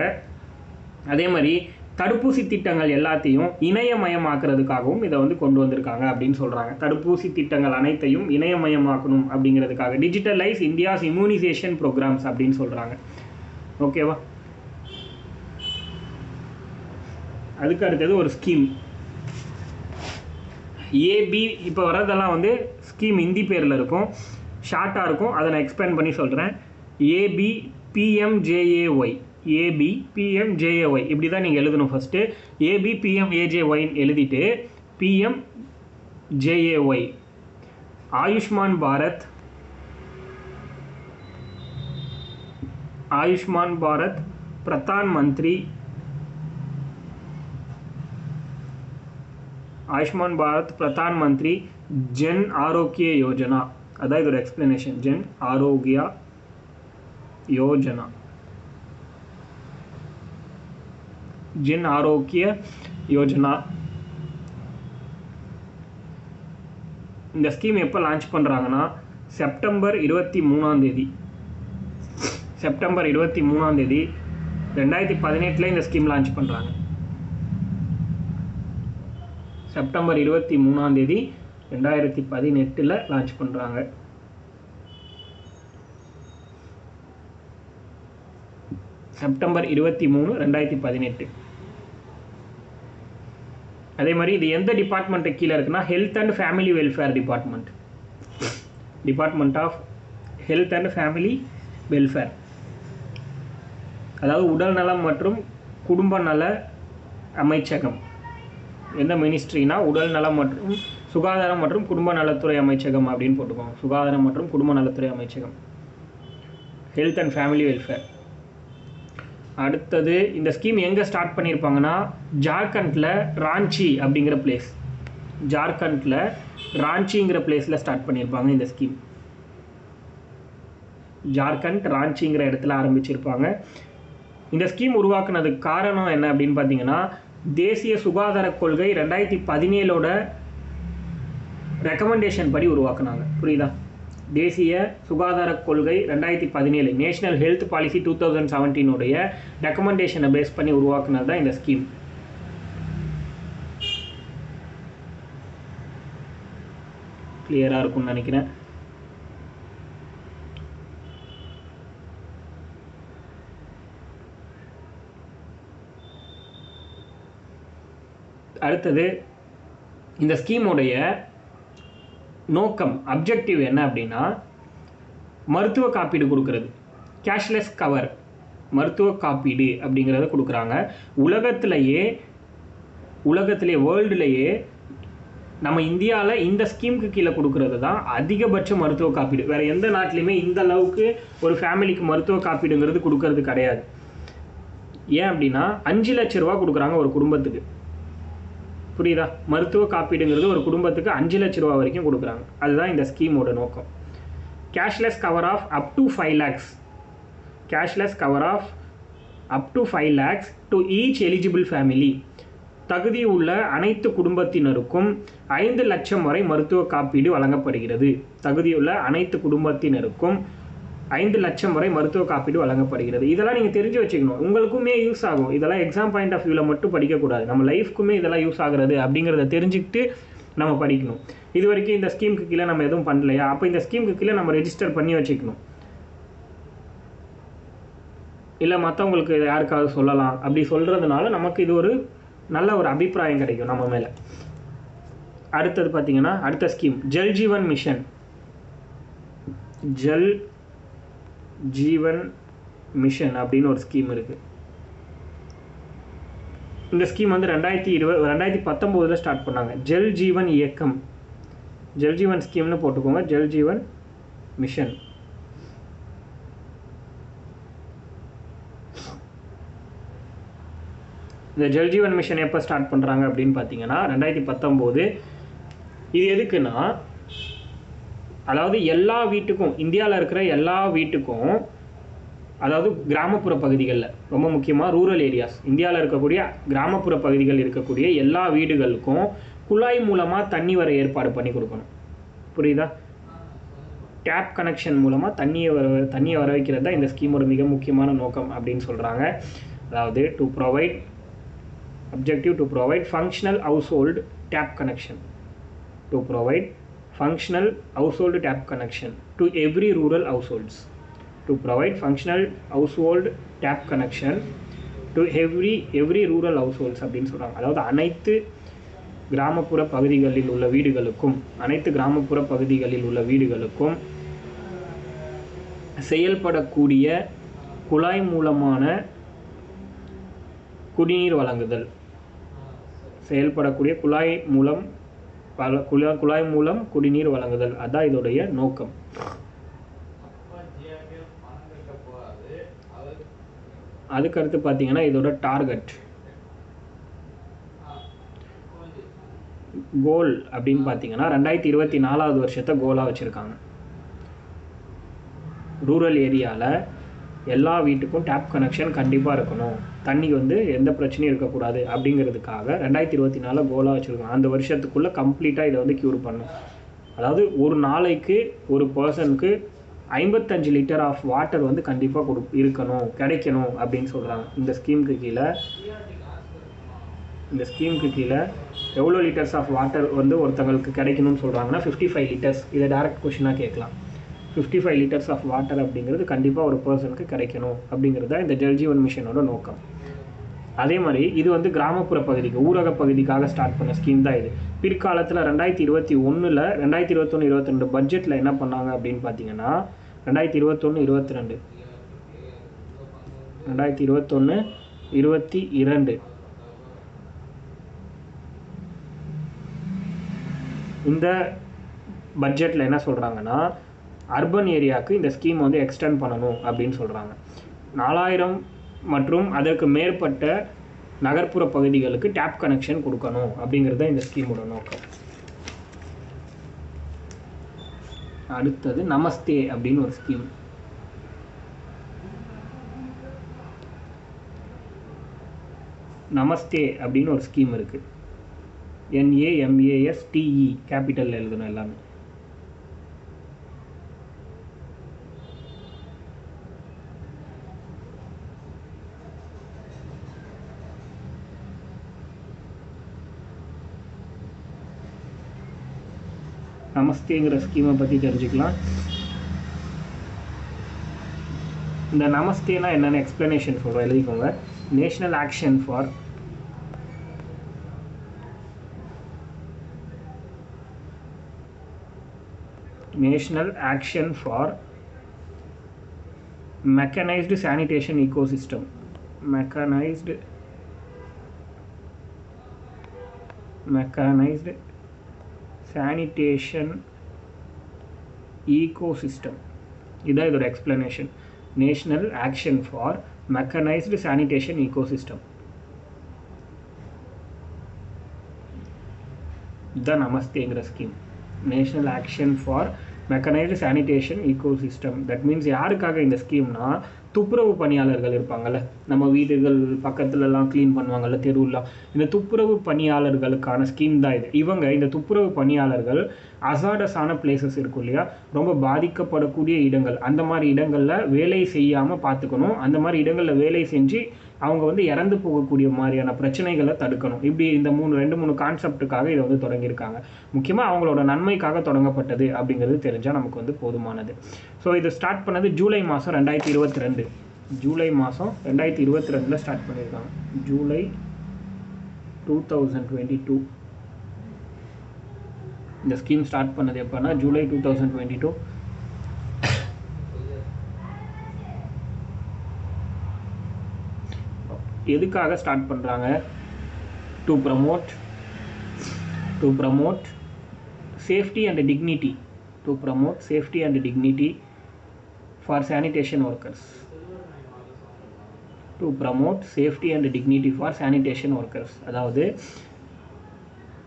அதே மாதிரி தடுப்பூசி திட்டங்கள் எல்லாத்தையும் இணையமயமாக்குறதுக்காகவும் இதை வந்து கொண்டு வந்திருக்காங்க அப்படின்னு சொல்கிறாங்க. தடுப்பூசி திட்டங்கள் அனைத்தையும் இணையமயமாக்கணும் அப்படிங்கிறதுக்காக டிஜிட்டலைஸ் இந்தியாஸ் இம்யூனைசேஷன் ப்ரோக்ராம்ஸ் அப்படின்னு சொல்கிறாங்க. ஓகேவா? அதுக்கு அடுத்தது ஒரு ஸ்கீம் ஏபி. இப்போ வர்றதெல்லாம் வந்து ஸ்கீம் ஹிந்தி பேரில் இருக்கும், ஷார்ட்டாக இருக்கும். அதை நான் எக்ஸ்பிளைன் பண்ணி சொல்கிறேன். ஏபி பிஎம்ஜேஏஒய், ஏபி பிஎம்ஜேஏஒய் இப்படி தான் நீங்கள் எழுதணும். ஃபஸ்ட்டு ஏபி பிஎம்ஏஜேஒய்ன்னு எழுதிட்டு பிஎம்ஜேஏஒய் ஆயுஷ்மான் பாரத், ஆயுஷ்மான் பாரத் பிரதான் மந்திரி, ஆயுஷ்மான் பாரத் பிரதான் மந்திரி ஜன் ஆரோக்கிய யோஜனா. அதான் இதோட எக்ஸ்பிளனேஷன். ஜன் ஆரோக்கியா யோஜனா, ஜன் ஆரோக்கிய யோஜனா. இந்த ஸ்கீம் எப்போ லான்ச் பண்ணுறாங்கன்னா செப்டம்பர் 23 செப்டம்பர் 23 2018 இந்த ஸ்கீம் லான்ச் பண்ணுறாங்க. செப்டம்பர் 23 2018 லான்ச் பண்ணுறாங்க. செப்டம்பர் 23 2018. அதே மாதிரி இது எந்த டிபார்ட்மெண்ட்டுக்கு கீழே இருக்குன்னா health and family welfare department, department of health and family welfare. அதாவது உடல் நலம் மற்றும் குடும்ப நல அமைச்சகம். எந்த மினிஸ்ட்ரினா உடல் நலம் மற்றும் சுகாதாரம் மற்றும் குடும்ப நலத்துறை அமைச்சகம் அப்படின்னு போட்டுக்கோங்க. சுகாதாரம் மற்றும் குடும்ப நலத்துறை அமைச்சகம், ஹெல்த் அண்ட் ஃபேமிலி வெல்ஃபேர். அடுத்தது இந்த ஸ்கீம் எங்கே ஸ்டார்ட் பண்ணியிருப்பாங்கன்னா ஜார்க்கண்டில் ராஞ்சி அப்படிங்கிற பிளேஸ், ஜார்க்கண்டில் ராஞ்சிங்கிற பிளேஸில் ஸ்டார்ட் பண்ணியிருப்பாங்க இந்த ஸ்கீம். ஜார்க்கண்ட் ராஞ்சிங்கிற இடத்துல ஆரம்பிச்சிருப்பாங்க. இந்த ஸ்கீம் உருவாக்குனதுக்கு காரணம் என்ன அப்படின்னு பார்த்தீங்கன்னா, தேசிய சுகாதார கொள்கை 2017 ரெக்கமெண்டேஷன் படி உருவாக்குனாங்க. புரியுதா? தேசிய சுகாதார கொள்கை 2017 நேஷனல் ஹெல்த் பாலிசி 2017 ரெக்கமெண்டேஷனை பேஸ் பண்ணி உருவாக்குனது தான் இந்த ஸ்கீம். கிளியராக இருக்கும்னு நினைக்கிறேன். அடுத்தது இந்த ஸ்கீமுடைய நோக்கம், அப்ஜெக்டிவ் என்ன அப்படின்னா, மருத்துவ காப்பீடு கொடுக்கறது, கேஷ்லெஸ் கவர், மருத்துவ காப்பீடு அப்படிங்கிறத கொடுக்குறாங்க. உலகத்திலேயே வேர்ல்டுலேயே நம்ம இந்தியாவில் இந்த ஸ்கீமுக்கு கீழே கொடுக்கறது தான் அதிகபட்ச மருத்துவ காப்பீடு. வேறு எந்த நாட்டிலையுமே இந்த அளவுக்கு ஒரு ஃபேமிலிக்கு மருத்துவ காப்பீடுங்கிறது கொடுக்கறது கிடையாது. ஏன் அப்படின்னா 5 லட்ச ரூபா கொடுக்குறாங்க ஒரு குடும்பத்துக்கு. புரியுதா? மருத்துவ காப்பீடுங்கிறது ஒரு குடும்பத்துக்கு 5 லட்ச ரூபா வரைக்கும் கொடுக்குறாங்க. அதுதான் இந்த ஸ்கீமோட நோக்கம். Cashless cover of up to 5 lakhs, cashless cover of up to 5 lakhs to each eligible family. தகுதி உள்ள அனைத்து குடும்பத்தினருக்கும் 5 லட்சம் வரை மருத்துவ காப்பீடு வழங்கப்படுகிறது. தகுதியுள்ள அனைத்து குடும்பத்தினருக்கும் 5 லட்சம் வரை மருத்துவ காப்பீடு வழங்கப்படுகிறது. இதெல்லாம் நீங்கள் தெரிஞ்சு வச்சுக்கணும், உங்களுக்குமே யூஸ் ஆகும். இதெல்லாம் எக்ஸாம் பாயிண்ட் ஆஃப் வியூவில் மட்டும் படிக்கக்கூடாது, நம்ம லைஃப்க்குமே இதெல்லாம் யூஸ் ஆகுறது அப்படிங்கிறத தெரிஞ்சுக்கிட்டு நம்ம படிக்கணும். இது வரைக்கும் இந்த ஸ்கீமுக்கு கீழே நம்ம எதுவும் பண்ணலையா, அப்போ இந்த ஸ்கீமுக்கு கீழே நம்ம ரெஜிஸ்டர் பண்ணி வச்சுக்கணும். இல்லை மற்றவங்களுக்கு யாருக்காவது சொல்லலாம், அப்படி சொல்கிறதுனால நமக்கு இது ஒரு நல்ல ஒரு அபிப்பிராயம் கிடைக்கும் நம்ம மேலே. அடுத்தது பார்த்தீங்கன்னா அடுத்த scheme Jal Jeevan mission. Jal Jeevan mission அப்படின்னு ஒரு ஸ்கீம் இருக்குது. இந்த ஸ்கீம் வந்து 2019 ஸ்டார்ட் பண்ணாங்க. ஜல் ஜீவன் இயக்கம், ஜல் ஜீவன் ஸ்கீம்னு போட்டுக்கோங்க, ஜல் ஜீவன் மிஷன். இந்த ஜல் ஜீவன் மிஷன் எப்போ ஸ்டார்ட் பண்ணுறாங்க அப்படின்னு பார்த்தீங்கன்னா 2019. இது எதுக்குன்னா, அதாவது எல்லா வீட்டுக்கும், இந்தியாவில் இருக்கிற எல்லா வீட்டுக்கும், அதாவது கிராமப்புற பகுதிகளில், ரொம்ப முக்கியமாக ரூரல் ஏரியாஸ், இந்தியாவில் இருக்கக்கூடிய கிராமப்புற பகுதிகள் இருக்கக்கூடிய எல்லா வீடுகளுக்கும் குழாய் மூலமாக தண்ணி வர ஏற்பாடு பண்ணி கொடுக்கணும். புரியுதா? டேப் கனெக்ஷன் மூலமாக தண்ணியை வர வைக்கிறது தான் இந்த ஸ்கீமோட மிக முக்கியமான நோக்கம் அப்படின்னு சொல்கிறாங்க. அதாவது to provide objective to provide functional household tap connection, to provide functional household tap connection to every rural households, to provide functional household tap connection to every rural households அப்படின்னு சொல்கிறாங்க. அதாவது அனைத்து கிராமப்புற பகுதிகளில் உள்ள வீடுகளுக்கும் செயல்படக்கூடிய குழாய் மூலமான குடிநீர் வழங்குதல், செயல்படக்கூடிய குழாய் மூலம் குடிநீர் வழங்குதல், அதான் இதோடைய நோக்கம். அதுக்கடுத்து பார்த்தீங்கன்னா இதோட டார்கெட், கோல் அப்படின்னு பார்த்தீங்கன்னா 2024 வருஷத்தை கோலாக வச்சுருக்காங்க. ரூரல் ஏரியாவில் எல்லா வீட்டுக்கும் டேப் கனெக்ஷன் கண்டிப்பாக இருக்கணும், தண்ணி வந்து எந்த பிரச்சனையும் இருக்கக்கூடாது அப்படிங்கிறதுக்காக 2024 கோலாக வச்சுருக்கோம். அந்த வருஷத்துக்குள்ளே கம்ப்ளீட்டாக இதை வந்து க்யூர் பண்ணும். அதாவது ஒரு நாளைக்கு ஒரு பர்சனுக்கு 55 லிட்டர் ஆஃப் வாட்டர் வந்து கண்டிப்பாக கிடைக்கணும் அப்படின்னு சொல்கிறாங்க. இந்த ஸ்கீமுக்கு கீழே எவ்வளோ லிட்டர்ஸ் ஆஃப் வாட்டர் வந்து ஒருத்தங்களுக்கு கிடைக்கணும்னு சொல்கிறாங்கன்னா 55 லிட்டர்ஸ். இதை டைரக்ட் கொஷினாக கேட்கலாம். 55 லிட்டர்ஸ் ஆஃப் வாட்டர் அப்படிங்கிறது கண்டிப்பாக ஒரு பர்சனுக்கு கிடைக்கணும் அப்படிங்கிறது தான் இந்த ஜல் ஜீவன் மிஷனோட நோக்கம். அதே மாதிரி இது வந்து கிராமப்புற பகுதிக்கு, ஊரக பகுதிக்காக ஸ்டார்ட் பண்ண ஸ்கீம் தான் இது. பிற்காலத்தில் 2021-22 பட்ஜெட்டில் என்ன பண்ணாங்க அப்படின்னு பார்த்தீங்கன்னா 2021-22 இந்த பட்ஜெட்டில் என்ன சொல்கிறாங்கன்னா, அர்பன் ஏரியாவுக்கு இந்த ஸ்கீம் வந்து எக்ஸ்டெண்ட் பண்ணணும் அப்படின்னு சொல்கிறாங்க. 4000 மற்றும் அதற்கு மேற்பட்ட நகர்ப்புற பகுதிகளுக்கு டேப் கனெக்ஷன் கொடுக்கணும் அப்படிங்கிறது இந்த ஸ்கீமோட நோக்கம். அடுத்தது நமஸ்தே அப்படின்னு ஒரு ஸ்கீம். நமஸ்தே அப்படின்னு ஒரு ஸ்கீம் இருக்குது. NAMASTE கேபிட்டல் எழுதணும் எல்லாமே. நமஸ்தேங்கிற ஸ்கீமை பற்றி தெரிஞ்சுக்கலாம். இந்த நமஸ்தேனா என்னென்ன எக்ஸ்பிளனேஷன் சொல்கிறோம், எழுதிக்கோங்க. National action for mechanized sanitation ecosystem. Mechanized sanitation ecosystem. இதான் இதோட explanation. National action for mechanised sanitation ecosystem. இதுதான் நமஸ்தேங்கிற scheme. National action for mechanised sanitation ecosystem. That means யாருக்காக இந்த ஸ்கீம்னா, துப்புரவு பணியாளர்கள் இருப்பாங்கள்ல, நம்ம வீடுகள் பக்கத்துலலாம் க்ளீன் பண்ணுவாங்கள்ல, தெருவுலாம், இந்த துப்புரவு பணியாளர்களுக்கான ஸ்கீம் தான் இது. இவங்க இந்த துப்புரவு பணியாளர்கள் அசாடஸான பிளேசஸ் இருக்கும் இல்லையா, ரொம்ப பாதிக்கப்படக்கூடிய இடங்கள், அந்த மாதிரி இடங்களில் வேலை செய்யாமல் பார்த்துக்கணும். அந்த மாதிரி இடங்களில் வேலை செஞ்சு அவங்க வந்து இறந்து போகக்கூடிய மாதிரியான பிரச்சனைகளை தடுக்கணும். இப்படி இந்த 2-3 கான்செப்டுக்காக இதை வந்து தொடங்கியிருக்காங்க. முக்கியமாக அவங்களோட நன்மைக்காக தொடங்கப்பட்டது அப்படிங்கிறது தெரிஞ்சால் நமக்கு வந்து போதுமானது. ஸோ இதை ஸ்டார்ட் பண்ணது ஜூலை மாதம் 2022. ஜூலை மாதம் 2022 ஸ்டார்ட் பண்ணியிருக்காங்க. ஜூலை 2022 இந்த ஸ்கீம் ஸ்டார்ட் பண்ணது எப்போனா ஜூலை 2022. எதுக்காக ஸ்டார்ட் பண்ணுறாங்க? To promote safety and dignity. To promote safety and dignity for sanitation workers. To promote safety and dignity for sanitation workers. அதாவது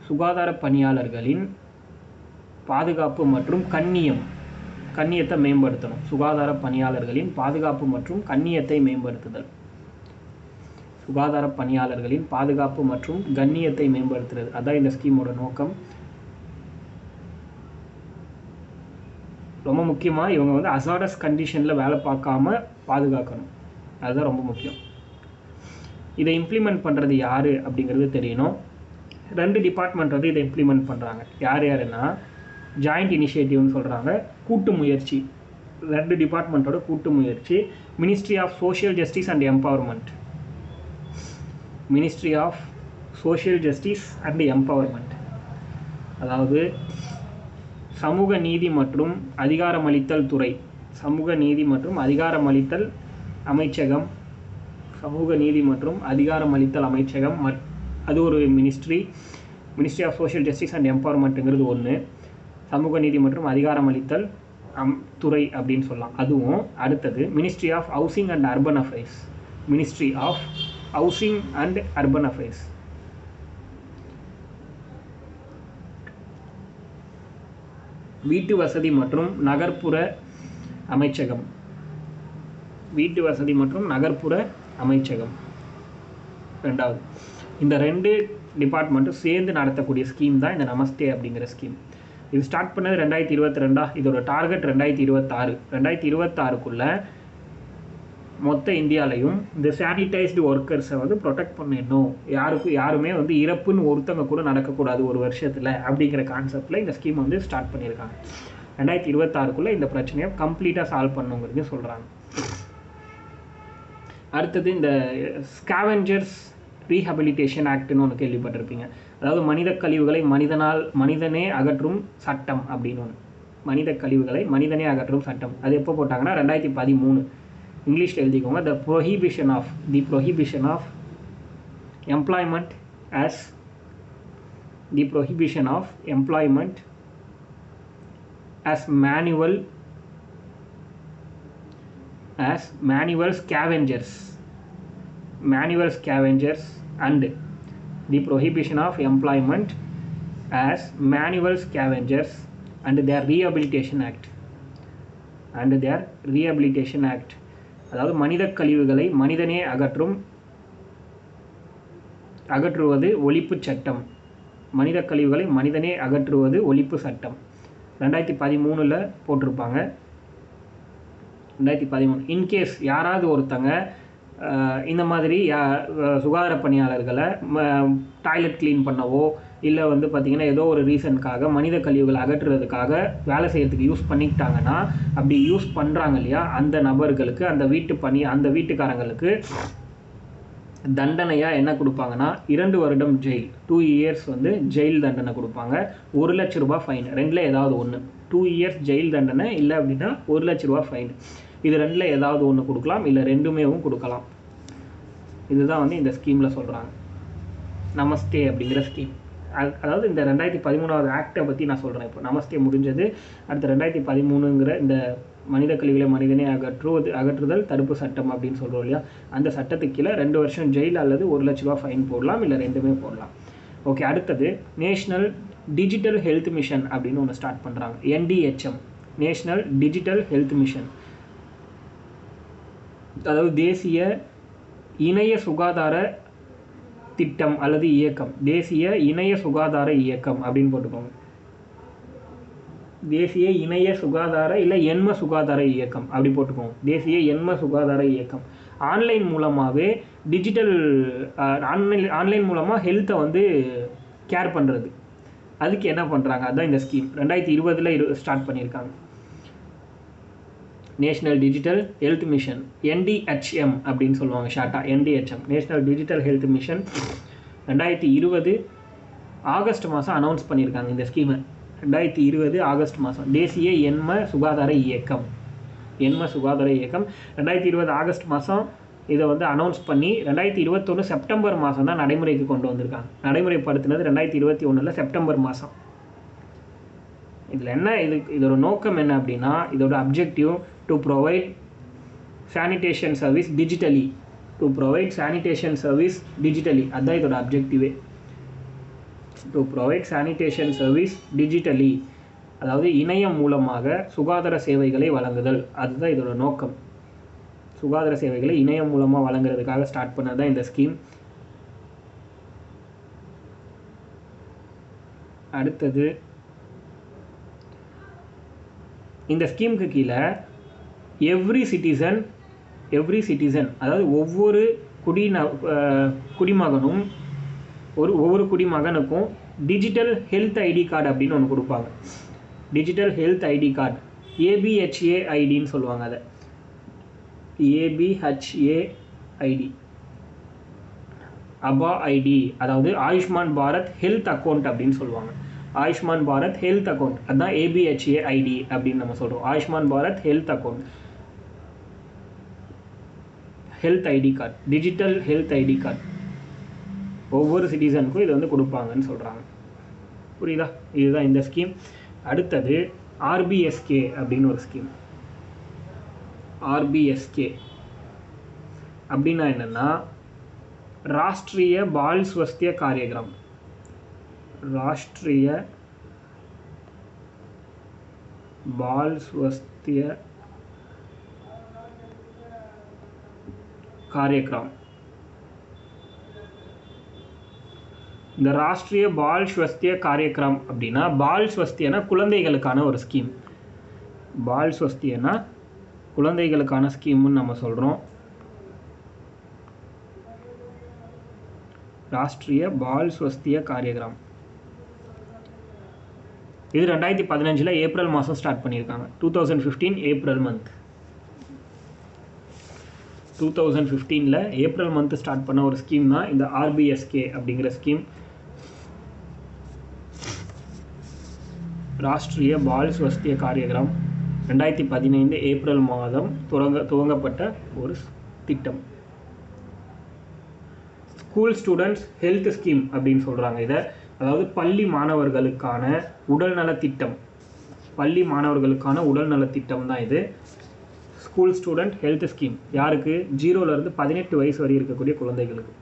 சுகாதார பணியாளர்களின் பாதுகாப்பு மற்றும் கண்ணியத்தை மேம்படுத்தணும். சுகாதார பணியாளர்களின் பாதுகாப்பு மற்றும் கண்ணியத்தை மேம்படுத்துதல். சுகாதார பணியாளர்களின் பாதுகாப்பு மற்றும் கண்ணியத்தை மேம்படுத்துறது, அதான் இந்த ஸ்கீமோட நோக்கம். ரொம்ப முக்கியமாக இவங்க வந்து அசாடஸ் கண்டிஷனில் வேலை பார்க்காம பாதுகாக்கணும், அதுதான் ரொம்ப முக்கியம். இதை இம்ப்ளிமெண்ட் பண்ணுறது யார் அப்படிங்கிறது தெரியணும். 2 டிபார்ட்மெண்ட் வந்து இதை இம்ப்ளிமெண்ட் பண்ணுறாங்க. யாருன்னா ஜாயிண்ட் இனிஷியேட்டிவ்னு சொல்கிறாங்க, கூட்டு முயற்சி. 2 டிபார்ட்மெண்ட்டோட கூட்டு முயற்சி. Ministry of social justice and empowerment. Ministry of social justice and empowerment, அதாவது சமூக நீதி மற்றும் அதிகாரமளித்தல் துறை. சமூக நீதி மற்றும் அதிகாரமளித்தல் அமைச்சகம். சமூக நீதி மற்றும் அதிகாரமளித்தல் அமைச்சகம், அது ஒரு ministry. Ministry of social justice and எம்பவர்மெண்ட்டுங்கிறது ஒன்று. சமூக நீதி மற்றும் அதிகாரமளித்தல் துறை அப்படின்னு சொல்லலாம், அதுவும். அடுத்தது ministry of housing and urban affairs. Ministry of housing and urban affairs. வீட்டு வசதி மற்றும் நகர்ப்புற அமைச்சகம். வீட்டு வசதி மற்றும் நகர்ப்புற அமைச்சகம் 2வது. இந்த 2 டிபார்ட்மெண்ட்டும் சேர்ந்து நடத்தக்கூடிய ஸ்கீம் தான் இந்த நமஸ்தே அப்படிங்கிற ஸ்கீம். இது ஸ்டார்ட் பண்ணது 2022. இதோட டார்கெட் 2026. 2026க்குள்ளே மொத்த இந்தியாலையும் இந்த சானிடைஸ்டு ஒர்க்கர்ஸை வந்து ப்ரொடெக்ட் பண்ணிடணும். யாருமே வந்து இறப்புன்னு ஒருத்தங்க கூட நடக்கக்கூடாது ஒரு வருஷத்தில் அப்படிங்கிற கான்செப்டில் இந்த ஸ்கீம் வந்து ஸ்டார்ட் பண்ணியிருக்காங்க. 2026க்குள்ளே இந்த பிரச்சனையை கம்ப்ளீட்டாக சால்வ் பண்ணுங்கிறது சொல்கிறாங்க. அடுத்தது இந்த ஸ்கேவெஞ்சர்ஸ் ரீஹபிலிட்டேஷன் ஆக்ட்னு ஒன்று கேள்விப்பட்டிருப்பீங்க. அதாவது மனித கழிவுகளை மனிதனே அகற்றும் சட்டம் அப்படின்னு ஒன்று. மனித கழிவுகளை மனிதனே அகற்றும் சட்டம். அது எப்போ போட்டாங்கன்னா 2013. இங்கிலீஷில் எழுதிக்கோங்க. The prohibition of employment as manual scavengers manual scavengers and the prohibition of employment as manual scavengers and their rehabilitation act அதாவது மனித கழிவுகளை மனிதனே அகற்றுவது ஒழிப்பு சட்டம். மனித கழிவுகளை மனிதனே அகற்றுவது ஒழிப்பு சட்டம் 2013 போட்டிருப்பாங்க. 2013 இன்கேஸ் யாராவது ஒருத்தங்க இந்த மாதிரி சுகாதார பணியாளர்களை டாய்லெட் க்ளீன் பண்ணவோ இல்லை வந்து பார்த்திங்கன்னா ஏதோ ஒரு ரீசனுக்காக மனித கழிவுகளை அகற்றுறதுக்காக வேலை செய்கிறதுக்கு யூஸ் பண்ணிக்கிட்டாங்கன்னா, அப்படி யூஸ் பண்ணுறாங்க இல்லையா, அந்த நபர்களுக்கு அந்த வீட்டுக்காரங்களுக்கு தண்டனையாக என்ன கொடுப்பாங்கன்னா 2 வருடம் ஜெயில், 2 இயர்ஸ் வந்து ஜெயில் தண்டனை கொடுப்பாங்க, 1 லட்ச ரூபாய் ஃபைன். ரெண்டில் ஏதாவது ஒன்று, 2 இயர்ஸ் ஜெயில் தண்டனை, இல்லை அப்படின்னா 1 லட்ச ரூபா ஃபைன். இது ரெண்டில் ஏதாவது ஒன்று கொடுக்கலாம், இல்லை ரெண்டுமேவும் கொடுக்கலாம். இதுதான் வந்து இந்த ஸ்கீமில் சொல்கிறாங்க, நமஸ்தே அப்படிங்கிற ஸ்கீம். அதாவது இந்த 2013 ஆக்டை பற்றி நான் சொல்கிறேன். இப்போ நமஸ்தே முடிஞ்சது, அடுத்த 2013ங்கிற இந்த மனித கழிவுகளை மனிதனே அகற்றுதல் தடுப்பு சட்டம் அப்படின்னு சொல்கிறோம் இல்லையா, அந்த சட்டத்துக்கு கீழே 2 வருஷம் ஜெயில் அல்லது 1 லட்ச ரூபா ஃபைன் போடலாம், இல்லை ரெண்டுமே போடலாம். ஓகே, அடுத்தது நேஷ்னல் டிஜிட்டல் ஹெல்த் மிஷன் அப்படின்னு ஒன்று ஸ்டார்ட் பண்ணுறாங்க. NDHM, national digital health mission, அதாவது தேசிய இணைய சுகாதார திட்டம் அல்லது இயக்கம். தேசிய இணைய சுகாதார இயக்கம் அப்படின்னு போட்டுக்கோங்க. தேசிய இணைய சுகாதார இல்லை எண்ம சுகாதார இயக்கம் அப்படி போட்டுக்கோங்க. தேசிய எண்ம சுகாதார இயக்கம் ஆன்லைன் மூலமாகவே ஆன்லைன் மூலமாக ஹெல்த்தை வந்து கேர் பண்ணுறது. அதுக்கு என்ன பண்ணுறாங்க, அதுதான் இந்த ஸ்கீம் 2020 ஸ்டார்ட் பண்ணியிருக்காங்க. National digital health mission, NDHM அப்படின்னு சொல்லுவாங்க ஷார்ட்டாக, NDHM national digital health mission 2020 August மாதம் அனௌன்ஸ் பண்ணியிருக்காங்க இந்த ஸ்கீமை. 2020 ஆகஸ்ட் மாதம் தேசிய எண்ம சுகாதார இயக்கம் 2020 ஆகஸ்ட் மாதம் இதை வந்து அனௌன்ஸ் பண்ணி 2021 செப்டம்பர் மாதம் தான் நடைமுறைக்கு கொண்டு வந்திருக்காங்க. நடைமுறைப்படுத்தினது 2021 செப்டம்பர் மாதம். இதில் என்ன இதோட நோக்கம் என்ன அப்படின்னா, இதோட objective to provide sanitation service digitally. அதுதான் இதோட அப்ஜெக்டிவே, to provide sanitation service digitally, அதாவது இணையம் மூலமாக சுகாதார சேவைகளை வழங்குதல். அதுதான் இதோட நோக்கம். சுகாதார சேவைகளை இணையம் மூலமாக வழங்குறதுக்காக ஸ்டார்ட் பண்ணது தான் இந்த ஸ்கீம். அடுத்தது இந்த ஸ்கீமுக்கு கீழே எவ்ரி சிட்டிசன் அதாவது ஒவ்வொரு குடிமகனும் ஒவ்வொரு குடிமகனுக்கும் டிஜிட்டல் ஹெல்த் ஐடி கார்டு அப்படின்னு ஒன்று கொடுப்பாங்க. Digital health ID card ABHA ஐடின்னு சொல்லுவாங்க. அதை ABHA ஐடி, அபா ஐடி, அதாவது ஆயுஷ்மான் பாரத் ஹெல்த் அக்கௌண்ட் அப்படின்னு சொல்லுவாங்க. ஆயுஷ்மான் பாரத் ஹெல்த் அக்கௌண்ட், அதுதான் ABHA ஐடி அப்படின்னு நம்ம சொல்கிறோம். Ayushman Bharat health account, health ID card, digital health ID card ஒவ்வொரு சிட்டிசனுக்கும் இது வந்து கொடுப்பாங்கன்னு சொல்கிறாங்க. புரியுதா? இதுதான் இந்த ஸ்கீம். அடுத்தது RBSK அப்படின்னு ஒரு ஸ்கீம். RBSK அப்படின்னா என்னென்னா, ராஷ்ட்ரிய பால் ஸ்வஸ்திய காரியக்ரம். ராஷ்ட்ரிய பால் ஸ்வஸ்திய காரியக்ரம். இந்த ராஷ்ட்ரிய பால் ஸ்வஸ்திய காரியக்ரம் அப்படின்னா, பால் ஸ்வஸ்தியனா குழந்தைகளுக்கான ஒரு ஸ்கீம். பால் ஸ்வஸ்தியனா குழந்தைகளுக்கான ஸ்கீம்னு நம்ம சொல்கிறோம். ராஷ்ட்ரிய பால் ஸ்வஸ்திய காரியக்ரம் இது 2015 ஏப்ரல் மாதம் ஸ்டார்ட் பண்ணியிருக்காங்க. 2015 April month. 2015 April month start பண்ண ஒரு ஸ்கீம் தான் இந்த RBSK அப்படிங்கிற ஸ்கீம். ராஷ்ட்ரிய பால் ஸ்வஸ்திய காரியக்ரம் 2015 ஏப்ரல் மாதம் துவங்கப்பட்ட ஒரு திட்டம். ஸ்கூல் ஸ்டூடெண்ட்ஸ் ஹெல்த் ஸ்கீம் அப்படின்னு சொல்கிறாங்க இதை. அதாவது பள்ளி மாணவர்களுக்கான உடல்நல திட்டம். தான் இது. ஸ்கூல் ஸ்டூடெண்ட் ஹெல்த் ஸ்கீம் யாருக்கு? 0லேருந்து 18 வயசு வரை இருக்கக்கூடிய குழந்தைகளுக்கு.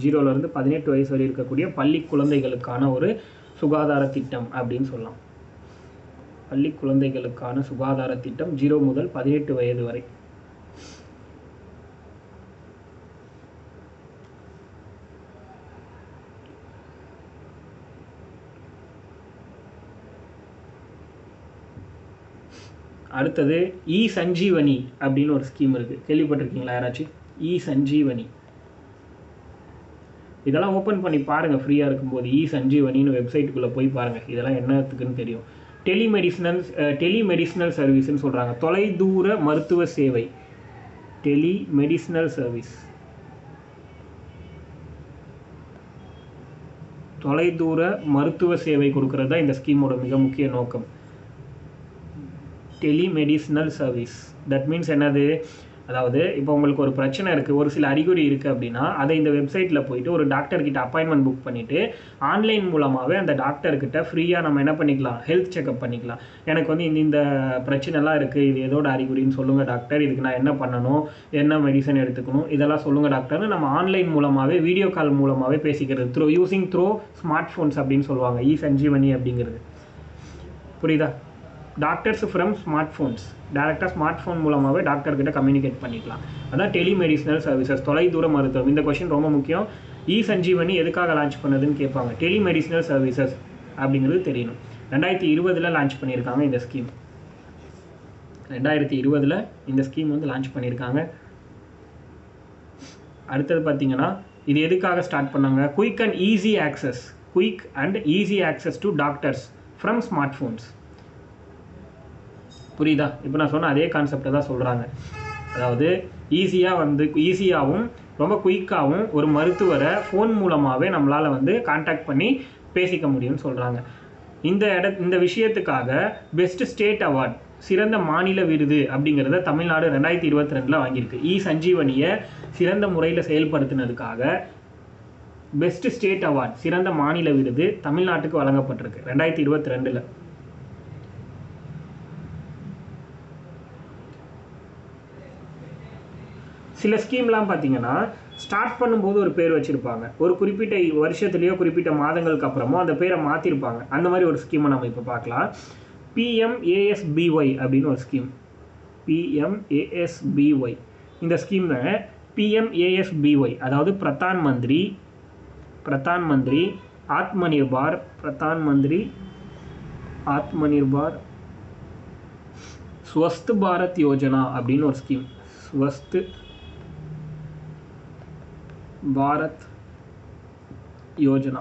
0லேருந்து 18 வயசு வரை இருக்கக்கூடிய பள்ளி குழந்தைகளுக்கான ஒரு சுகாதார திட்டம் அப்படின்னு சொல்லலாம். பள்ளி குழந்தைகளுக்கான சுகாதார திட்டம் 0 முதல் 18 வயது வரை. அடுத்தது இ சஞ்சீவனி அப்படின்னு ஒரு ஸ்கீம் இருக்குது. கேள்விப்பட்டிருக்கீங்களா யாராச்சும்? இ சஞ்சீவனி. இதெல்லாம் ஓப்பன் பண்ணி பாருங்கள் ஃப்ரீயாக இருக்கும்போது. இ சஞ்சீவனின்னு வெப்சைட்டுக்குள்ளே போய் பாருங்கள். இதெல்லாம் என்னத்துக்குன்னு தெரியும். டெலிமெடிசினல் சர்வீஸ்ன்னு சொல்கிறாங்க. தொலைதூர மருத்துவ சேவை. டெலிமெடிசினல் சர்வீஸ். தொலைதூர மருத்துவ சேவை கொடுக்கறது தான் இந்த ஸ்கீமோட மிக முக்கிய நோக்கம். டெலிமெடிசினல் சர்வீஸ். தட் மீன்ஸ் என்னது? அதாவது இப்போ உங்களுக்கு ஒரு பிரச்சனை இருக்குது, ஒரு சில அறிகுறி இருக்குது அப்படின்னா அதை இந்த வெப்சைட்டில் போயிட்டு ஒரு டாக்டர்கிட்ட அப்பாயின்மெண்ட் புக் பண்ணிவிட்டு ஆன்லைன் மூலமாகவே அந்த டாக்டர்கிட்ட ஃப்ரீயாக நம்ம என்ன பண்ணிக்கலாம்? ஹெல்த் செக்அப் பண்ணிக்கலாம். எனக்கு வந்து இந்த பிரச்சனைலாம் இருக்குது, இது எதோட அறிகுறின்னு சொல்லுங்கள் டாக்டர், இதுக்கு நான் என்ன பண்ணணும், என்ன மெடிசன் எடுத்துக்கணும், இதெல்லாம் சொல்லுங்கள் டாக்டர்னு நம்ம ஆன்லைன் மூலமாகவே வீடியோ கால் மூலமாகவே பேசிக்கிறது. யூசிங் த்ரூ ஸ்மார்ட் ஃபோன்ஸ் அப்படின்னு சொல்லுவாங்க இ சஞ்சீவனி அப்படிங்கிறது. புரியுதா? Doctors from smart phones. டேரெக்டாக ஸ்மார்ட் ஃபோன் மூலமாகவே டாக்டர்கிட்ட கம்யூனிகேட் பண்ணிக்கலாம். அதான் டெலிமெடிசினல் சர்வீசஸ், தொலைதூர மருத்துவம். இந்த கொஸ்டின் ரொம்ப முக்கியம். இ சஞ்சீவனி எதுக்காக லான்ச் பண்ணதுன்னு கேட்பாங்க. டெலிமெடிசினல் சர்வீசஸ் அப்படிங்கிறது தெரியணும். 2020 லான்ச் பண்ணியிருக்காங்க இந்த ஸ்கீம். 2020 இந்த ஸ்கீம் வந்து லான்ச் பண்ணியிருக்காங்க. அடுத்தது பார்த்தீங்கன்னா இது எதுக்காக ஸ்டார்ட் பண்ணாங்க? Quick and easy access to doctors from smart phones. புரியுதா? இப்போ நான் சொன்ன அதே கான்செப்டை தான் சொல்கிறாங்க. அதாவது ஈஸியாகவும் ரொம்ப குயிக்காகவும் ஒரு மருத்துவரை ஃபோன் மூலமாகவே நம்மளால் வந்து கான்டாக்ட் பண்ணி பேசிக்க முடியும்னு சொல்கிறாங்க. இந்த விஷயத்துக்காக பெஸ்ட் ஸ்டேட் அவார்ட், சிறந்த மாநில விருது அப்படிங்கிறத தமிழ்நாடு 2022 வாங்கியிருக்கு. இ சஞ்சீவனியை சிறந்த முறையில் செயல்படுத்தினதுக்காக பெஸ்ட் ஸ்டேட் அவார்ட், சிறந்த மாநில விருது தமிழ்நாட்டுக்கு வழங்கப்பட்டிருக்கு 2022. சில ஸ்கீம்லாம் பார்த்தீங்கன்னா ஸ்டார்ட் பண்ணும்போது ஒரு பேர் வச்சுருப்பாங்க, ஒரு குறிப்பிட்ட வருஷத்துலேயோ குறிப்பிட்ட மாதங்களுக்கு அப்புறமோ அந்த பேரை மாற்றிருப்பாங்க. அந்த மாதிரி ஒரு ஸ்கீமை நம்ம இப்போ பார்க்கலாம். PMASBY அப்படின்னு ஒரு ஸ்கீம். PMASBY. இந்த ஸ்கீமில் PMASBY அதாவது பிரதான் மந்திரி ஆத்மநிர்பார் ஸ்வஸ்த் பாரத் யோஜனா அப்படின்னு ஒரு ஸ்கீம். ஸ்வஸ்த் பாரத் யோஜனா.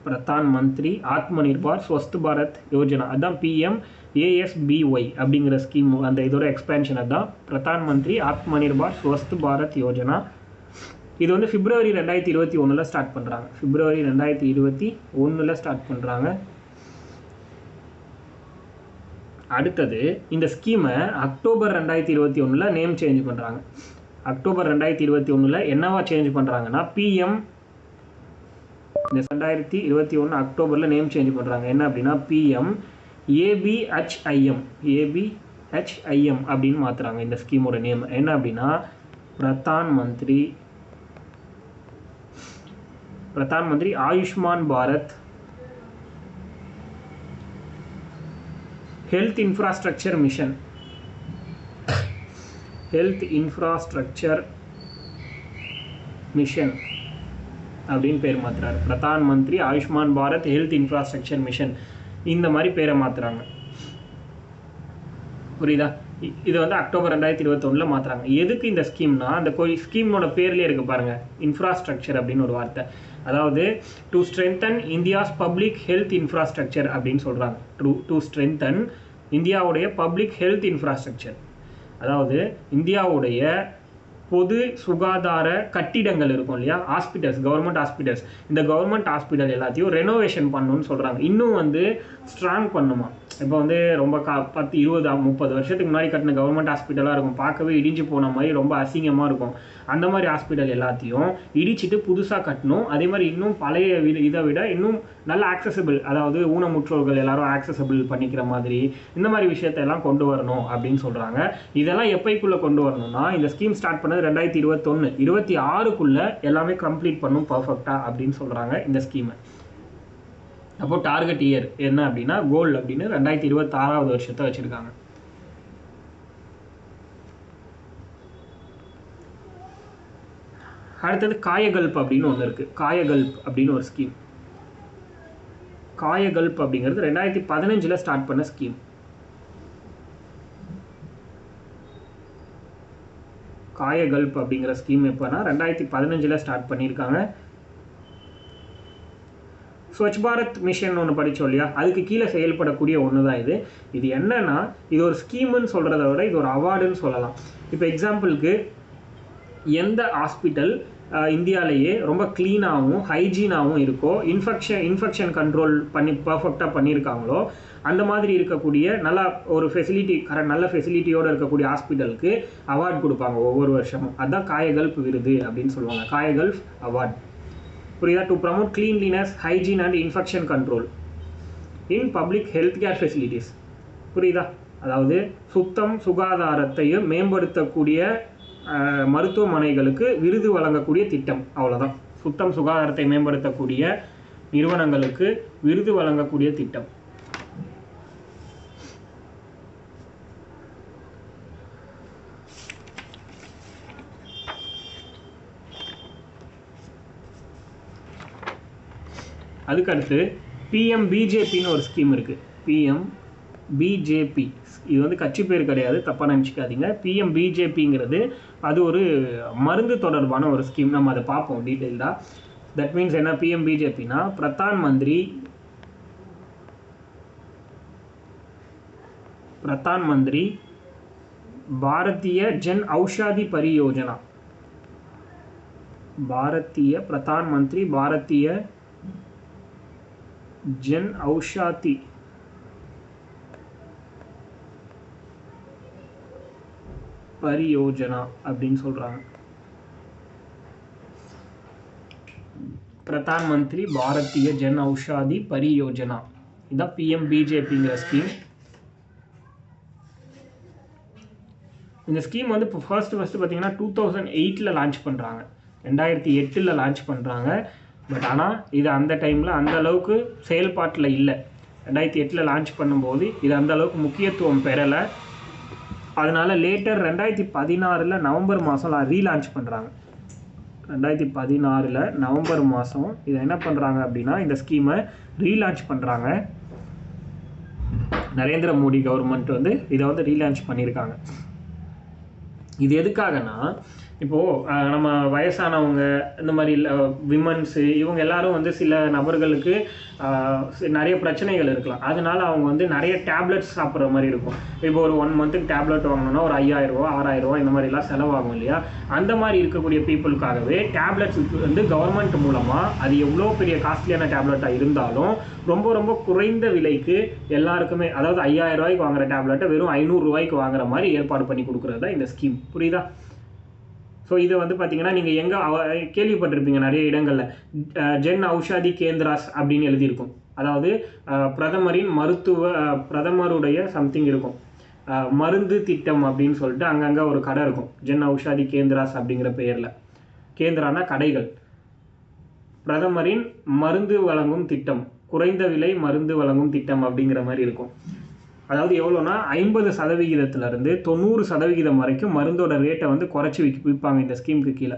பிரதான் மந்திரி ஆத்மநிர்பார் ஸ்வஸ்த் பாரத் யோஜனா. அதுதான் PMASBY அப்படிங்கிற ஸ்கீம். அந்த இதோட எக்ஸ்பேன்ஷன் அதுதான் பிரதான் மந்திரி ஆத்மநிர்பார் ஸ்வஸ்த் பாரத் யோஜனா. இது வந்து February 2021 ஸ்டார்ட் பண்ணுறாங்க. February 2021 ஸ்டார்ட் பண்ணுறாங்க. அடுத்தது இந்த ஸ்கீமை October 2021 நேம் சேஞ்ச் பண்ணுறாங்க. October 2021 என்னவா சேஞ்ச் பண்ணுறாங்கன்னா இந்த 2021 அக்டோபரில் நேம் சேஞ்ச் பண்ணுறாங்க. என்ன அப்படின்னா ABHIM அப்படின்னு மாற்றுறாங்க இந்த ஸ்கீமோட நேம். என்ன அப்படின்னா Pradhan Mantri Ayushman Bharat health infrastructure mission அப்படின்னு பேர் மாற்றுறாரு. Pradhan Mantri Ayushman Bharat health infrastructure mission இந்த மாதிரி பேரை மாற்றுறாங்க. புரியுதா? இது வந்து October 2021 மாற்றுறாங்க. எதுக்கு இந்த ஸ்கீம்னா, அந்த ஸ்கீமோட பேர்லேயே இருக்குது பாருங்கள், இன்ஃப்ராஸ்ட்ரக்சர் அப்படின்னு ஒரு வார்த்தை. அதாவது to strengthen India's public health infrastructure அப்படின்னு சொல்கிறாங்க. டு ஸ்ட்ரென்தன் இந்தியாவுடைய பப்ளிக் ஹெல்த் இன்ஃப்ராஸ்ட்ரக்சர். அதாவது இந்தியாவுடைய பொது சுகாதார கட்டிடங்கள் இருக்கும் இல்லையா, ஹாஸ்பிட்டல்ஸ், கவர்மெண்ட் ஹாஸ்பிட்டல்ஸ். இந்த கவர்மெண்ட் ஹாஸ்பிட்டல் எல்லாத்தையும் ரெனோவேஷன் பண்ணணும்னு சொல்கிறாங்க. இன்னும் வந்து ஸ்ட்ராங் பண்ணுமா, இப்போ வந்து ரொம்ப 10, 20, 30 வருஷத்துக்கு முன்னாடி கட்டின கவர்மெண்ட் ஹாஸ்பிட்டலாக இருக்கும், பார்க்கவே இடிஞ்சு போன மாதிரி ரொம்ப அசிங்கமாக இருக்கும். அந்த மாதிரி ஹாஸ்பிட்டல் எல்லாத்தையும் இடிச்சிட்டு புதுசாக கட்டணும். அதே மாதிரி இன்னும் பழைய இதை விட இன்னும் நல்ல ஆக்சசபிள், அதாவது ஊனமுற்றோர்கள் எல்லாரும் ஆக்சசபிள் பண்ணிக்கிற மாதிரி இந்த மாதிரி விஷயத்தெல்லாம் கொண்டு வரணும் அப்படின்னு சொல்கிறாங்க. இதெல்லாம் எப்போக்குள்ளே கொண்டு வரணும்னா, இந்த ஸ்கீம் ஸ்டார்ட் பண்ணது 2021, 26க்குள்ளே எல்லாமே கம்ப்ளீட் பண்ணும் பர்ஃபெக்டாக அப்படின்னு சொல்கிறாங்க இந்த ஸ்கீமை. அப்போ டார்கெட் இயர் என்ன அப்படின்னா கோல் அப்படின்னு 2026வது வருஷத்தை வச்சுருக்காங்க. அடுத்தது காயகல்ப் அப்படின்னு ஒன்று இருக்குது. காயகல்ப் அப்படின்னு ஒரு ஸ்கீம். காயகல்ப் அப்படிங்கிறது 2015 ஸ்டார்ட் பண்ண ஸ்கீம். காயகல்ப் அப்படிங்கிற ஸ்கீம் எப்போனா 2015 ஸ்டார்ட் பண்ணியிருக்காங்க. ஸ்வச் பாரத் மிஷன் ஒன்று படித்தோம் இல்லையா, அதுக்கு கீழே செயல்படக்கூடிய ஒன்று தான் இது. இது என்னன்னா, இது ஒரு ஸ்கீமுன்னு சொல்கிறத விட இது ஒரு அவார்டுன்னு சொல்லலாம். இப்போ எக்ஸாம்பிளுக்கு எந்த ஹாஸ்பிட்டல் இந்தியாவிலேயே ரொம்ப க்ளீனாகவும் ஹைஜீனாகவும் இருக்கோ, இன்ஃபெக்ஷன் கண்ட்ரோல் பண்ணி பர்ஃபெக்டாக பண்ணியிருக்காங்களோ, அந்த மாதிரி இருக்கக்கூடிய நல்லா ஒரு ஃபெசிலிட்டி நல்ல ஃபெசிலிட்டியோடு இருக்கக்கூடிய ஹாஸ்பிட்டலுக்கு அவார்டு கொடுப்பாங்க ஒவ்வொரு வருஷமும். அதுதான் காயகல்ப் விருது அப்படின்னு சொல்லுவாங்க, காயகல்ப் அவார்டு. புரியுதா? To promote cleanliness, hygiene and infection control in public health care facilities. புரியுதா? அதாவது சுத்தம் சுகாதாரத்தையும் மேம்படுத்தக்கூடிய மருத்துவமனைகளுக்கு விருது வழங்கக்கூடிய திட்டம். அவ்வளோதான். சுத்தம் சுகாதாரத்தை மேம்படுத்தக்கூடிய நிறுவனங்களுக்கு விருது வழங்கக்கூடிய திட்டம். அதுக்கடுத்து பிஎம்பிஜேபின்னு ஒரு ஸ்கீம் இருக்குது. பிஎம்பிஜேபி இது வந்து கட்சி பேர் கிடையாது, தப்பாக நினச்சிக்காதீங்க. பிஎம்பிஜேபிங்கிறது அது ஒரு மருந்து தொடர்பான ஒரு ஸ்கீம். நம்ம அதை பார்ப்போம் டீட்டெயில்டாக. தட் மீன்ஸ் என்ன? பிஎம்பிஜேபினா பிரதான் மந்திரி பாரதிய ஜன் ஔஷாதி பரியோஜனா. பிரதான் மந்திரி பாரதிய ஜன் ஔஷாதி பரியோஜனா அப்படின்னு சொல்றாங்க. பிரதான் மந்திரி பாரதிய ஜன் ஔஷாதி பரியோஜனா, இதான் பிஎம்பிஜேபிங்கிற ஸ்கீம். இந்த ஸ்கீம் வந்து இப்போ ஃபர்ஸ்ட் பார்த்தீங்கன்னா 2008 லான்ச் பண்ணுறாங்க, 2008 லான்ச் பண்ணுறாங்க. பட் ஆனால் இது அந்த டைமில் அந்த அளவுக்கு செயல்பாட்டில் இல்லை. 2008 லான்ச் பண்ணும்போது இது அந்த அளவுக்கு முக்கியத்துவம் பெறலை. அதனால் லேட்டர் 2016 நவம்பர் மாதம் ரீலான்ச் பண்ணுறாங்க. 2016 நவம்பர் மாதம் இதை என்ன பண்ணுறாங்க அப்படின்னா, இந்த ஸ்கீமை ரீலான்ச் பண்ணுறாங்க. நரேந்திர மோடி கவர்மெண்ட் வந்து இதை வந்து ரீலான்ச் பண்ணியிருக்காங்க. இது எதுக்காகனா, இப்போது நம்ம வயசானவங்க, இந்த மாதிரி விமன்ஸு, இவங்க எல்லாரும் வந்து சில நபர்களுக்கு நிறைய பிரச்சனைகள் இருக்கலாம். அதனால அவங்க வந்து நிறைய டேப்லெட்ஸ் சாப்பிட்ற மாதிரி இருக்கும். இப்போ ஒரு 1 மந்த்துக்கு டேப்லெட் வாங்கணும்னா ஒரு 5000 ரூபா 6000 ரூபா இந்த மாதிரிலாம் செலவாகும் இல்லையா? அந்த மாதிரி இருக்கக்கூடிய பீப்புளுக்காகவே டேப்லெட்ஸ் வந்து கவர்மெண்ட் மூலமாக, அது எவ்வளோ பெரிய காஸ்ட்லியான டேப்லெட்டாக இருந்தாலும் ரொம்ப ரொம்ப குறைந்த விலைக்கு எல்லாருக்குமே, அதாவது 5000 ரூபாய்க்கு வாங்குற டேப்லெட்டை வெறும் 500 ரூபாய்க்கு வாங்குற மாதிரி ஏற்பாடு பண்ணி கொடுக்குறது தான் இந்த ஸ்கீம். புரியுதா? ஸோ இதை வந்து பார்த்தீங்கன்னா நீங்கள் எங்கே கேள்விப்பட்டிருப்பீங்க நிறைய இடங்களில் ஜன் ஔஷாதி கேந்திராஸ் அப்படின்னு எழுதியிருக்கும். அதாவது பிரதமருடைய சம்திங் இருக்கும், மருந்து திட்டம் அப்படின்னு சொல்லிட்டு அங்கங்கே ஒரு கடை இருக்கும், ஜன் ஔஷாதி கேந்திராஸ் அப்படிங்கிற பெயரில். கேந்திரானா கடைகள். பிரதமரின் மருந்து வழங்கும் திட்டம், குறைந்த விலை மருந்து வழங்கும் திட்டம் அப்படிங்கிற மாதிரி இருக்கும். அதாவது எவ்வளோனா 50% 90% வரைக்கும் மருந்தோட ரேட்டை வந்து குறைச்சி விற்பாங்க இந்த ஸ்கீமுக்கு கீழே.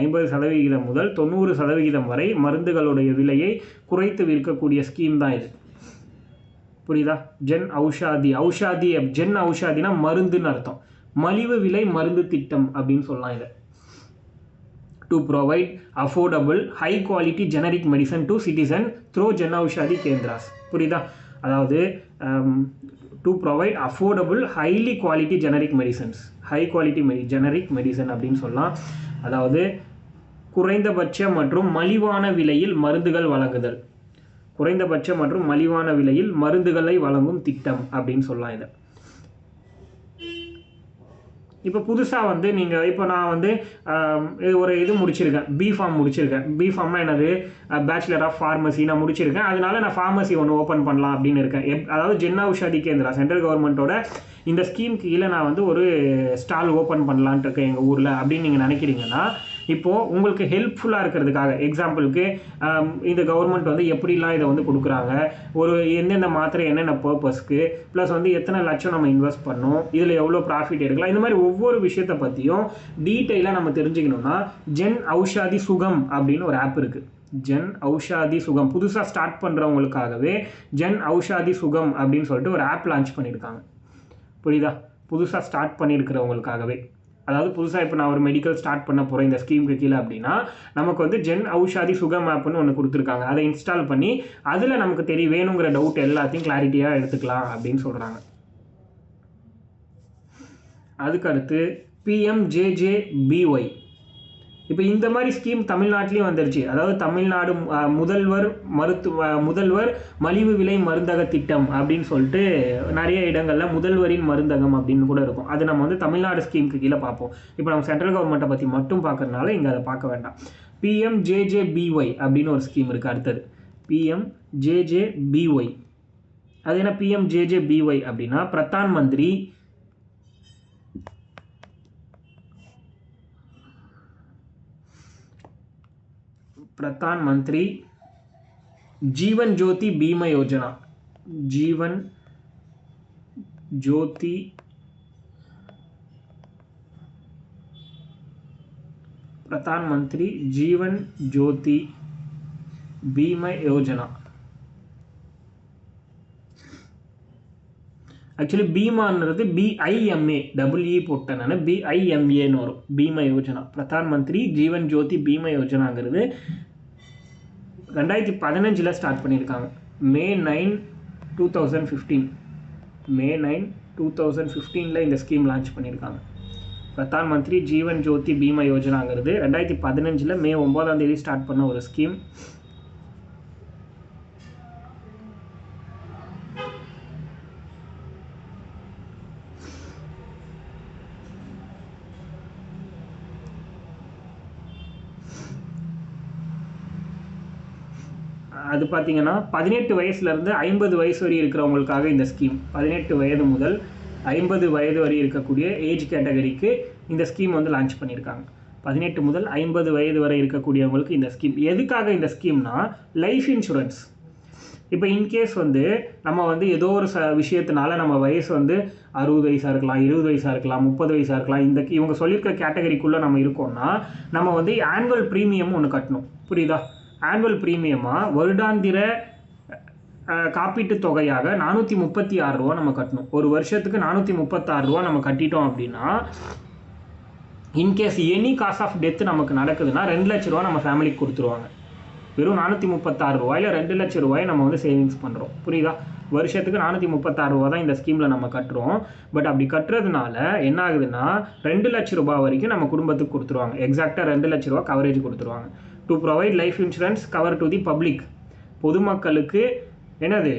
50% முதல் 90% வரை மருந்துகளுடைய விலையை குறைத்து விற்கக்கூடிய ஸ்கீம் தான் இது. புரியுதா? ஜன் ஔஷாதி ஜன் ஔஷாதினா மருந்துன்னு அர்த்தம். மலிவு விலை மருந்து திட்டம் அப்படின்னு சொல்லலாம் இதை. To provide affordable high quality generic medicine to citizen through Jan Aushadhi Kendras. புரியுதா? அதாவது to provide affordable highly quality generic medicines, high quality generic medicine அப்படின்னு சொல்லலாம். அதாவது குறைந்தபட்ச மற்றும் மலிவான விலையில் மருந்துகள் வழங்குதல். குறைந்தபட்ச மற்றும் மலிவான விலையில் மருந்துகளை வழங்கும் திட்டம் அப்படின்னு சொல்லலாம் இதை. இப்போ புதுசாக வந்து நீங்கள் இப்போ நான் வந்து ஒரு இது முடிச்சிருக்கேன், பிஃபார்ம் முடிச்சிருக்கேன். பிஃபார்ம்னா என்னது, பேச்சுலர் ஆஃப் ஃபார்மசி நான் முடிச்சிருக்கேன். அதனால நான் ஃபார்மசி ஒன்று ஓப்பன் பண்ணலாம் அப்படின்னு இருக்கேன். அதாவது ஜென் ஔஷதி கேந்திரா சென்ட்ரல் கவர்மெண்ட்டோட இந்த ஸ்கீமுக்கு கீழே நான் வந்து ஒரு ஸ்டால் ஓப்பன் பண்ணலான்ட்டு இருக்கேன் எங்கள் ஊரில் அப்படின்னு நீங்கள் நினைக்கிறீங்கன்னா, இப்போது உங்களுக்கு ஹெல்ப்ஃபுல்லாக இருக்கிறதுக்காக, எக்ஸாம்பிளுக்கு இந்த கவர்மெண்ட் வந்து எப்படிலாம் இதை வந்து கொடுக்குறாங்க, ஒரு எந்தெந்த மாத்திரை என்னென்ன பர்பஸ்க்கு, ப்ளஸ் வந்து எத்தனை லட்சம் நம்ம இன்வெஸ்ட் பண்ணோம், இதில் எவ்வளோ ப்ராஃபிட் எடுக்கலாம், இந்த மாதிரி ஒவ்வொரு விஷயத்தை பற்றியும் டீட்டெயிலாக நம்ம தெரிஞ்சுக்கணும்னா ஜென் ஔஷதி சுகம் அப்படின்னு ஒரு ஆப் இருக்குது. ஜென் ஔஷதி சுகம் புதுசாக ஸ்டார்ட் பண்ணுறவங்களுக்காகவே ஜென் ஔஷதி சுகம் அப்படின்னு சொல்லிட்டு ஒரு ஆப் லான்ச் பண்ணியிருக்காங்க. புரியுதா? புதுசாக ஸ்டார்ட் பண்ணியிருக்கிறவங்களுக்காகவே, அதாவது புதுசாக இப்போ நான் ஒரு மெடிக்கல் ஸ்டார்ட் பண்ண போகிறேன் இந்த ஸ்கீமுக்கு கீழே அப்படின்னா, நமக்கு வந்து ஜென் ஔஷதி சுகம் ஆப்னு ஒன்று கொடுத்துருக்காங்க. அதை இன்ஸ்டால் பண்ணி அதில் நமக்கு வேணுங்கிற டவுட் எல்லாத்தையும் கிளாரிட்டியாக எடுத்துக்கலாம் அப்படின்னு சொல்கிறாங்க. அதுக்கடுத்து PMJJBY. இப்போ இந்த மாதிரி ஸ்கீம் தமிழ்நாட்டிலையும் வந்துருச்சு. அதாவது தமிழ்நாடு முதல்வர் மலிவு விலை மருந்தக திட்டம் அப்படின்னு சொல்லிட்டு நிறைய இடங்களில் முதல்வரின் மருந்தகம் அப்படின்னு கூட இருக்கும். அது நம்ம வந்து தமிழ்நாடு ஸ்கீமுக்கு கீழே பார்ப்போம். இப்போ நம்ம சென்ட்ரல் கவர்மெண்ட்டை பற்றி மட்டும் பார்க்கறதுனால இங்கே அதை பார்க்க வேண்டாம். PMJJBY அப்படின்னு ஒரு ஸ்கீம் இருக்குது. அடுத்தது PMJJBY. அது என்ன PMJJBY அப்படின்னா, प्रधान मंत्री जीवन ज्योति बीमा योजना. जीवन ज्योति प्रधानमंत्री जीवन ज्योति बीमा योजना. ஆக்சுவலி பீமான்றது BIMA போட்டனால BIMAன்னு வரும். பீமா யோஜனா, பிரதான் மந்திரி ஜீவன் ஜோதி பீமா யோஜனாங்கிறது 2015 ஸ்டார்ட் பண்ணியிருக்காங்க. May 9, 2015. May 9, 2015 இந்த ஸ்கீம் லான்ச் பண்ணியிருக்காங்க. பிரதான் மந்திரி ஜீவன் ஜோதி பீமா யோஜனாங்கிறது 2015 May 9 ஸ்டார்ட் பண்ண ஒரு ஸ்கீம். அது பார்த்தீங்கன்னா 18 வயசுலேருந்து 50 வயசு வரை இருக்கிறவங்களுக்காக இந்த ஸ்கீம். 18 வயது முதல் 50 வயது வரை இருக்கக்கூடிய ஏஜ் கேட்டகரிக்கு இந்த ஸ்கீம் வந்து லான்ச் பண்ணியிருக்காங்க. 18 முதல் 50 வயது வரை இருக்கக்கூடியவங்களுக்கு இந்த ஸ்கீம். எதுக்காக இந்த ஸ்கீம்னா, லைஃப் இன்சூரன்ஸ். இப்போ இன்கேஸ் வந்து நம்ம வந்து ஏதோ ஒரு விஷயத்தினால நம்ம வயசு வந்து 60 வயசாக இருக்கலாம், 20 வயசாக இருக்கலாம், 30 வயசாக இருக்கலாம், இவங்க சொல்லியிருக்கிற கேட்டகரிக்குள்ளே நம்ம இருக்கோம்னா நம்ம வந்து ஆனுவல் ப்ரீமியம் ஒன்று கட்டணும். புரியுதா? ஆனுவல் ப்ரீமியமாக வருடாந்திர காப்பீட்டு தொகையாக 436 ரூபா நம்ம கட்டணும். ஒரு வருஷத்துக்கு 436 ரூபா நம்ம கட்டிட்டோம் அப்படின்னா, in case any cause of death நமக்கு நடக்குதுன்னா 2 லட்ச ரூபா நம்ம ஃபேமிலிக்கு கொடுத்துருவாங்க. வெறும் 436 ரூபாயில் 2 லட்ச ரூபாயை நம்ம வந்து சேவிங்ஸ் பண்ணுறோம். புரியுதா? வருஷத்துக்கு 436 ரூபா தான் இந்த ஸ்கீமில் நம்ம கட்டுறோம். பட் அப்படி கட்டுறதுனால என்ன ஆகுதுன்னா, 2 லட்ச ரூபா வரைக்கும் நம்ம குடும்பத்துக்கு கொடுத்துருவாங்க. எக்ஸாக்டாக 2 லட்ச ரூபா கவரேஜ் கொடுத்துருவாங்க. To provide life insurance cover to the public. பொதுமக்களுக்கு என்னது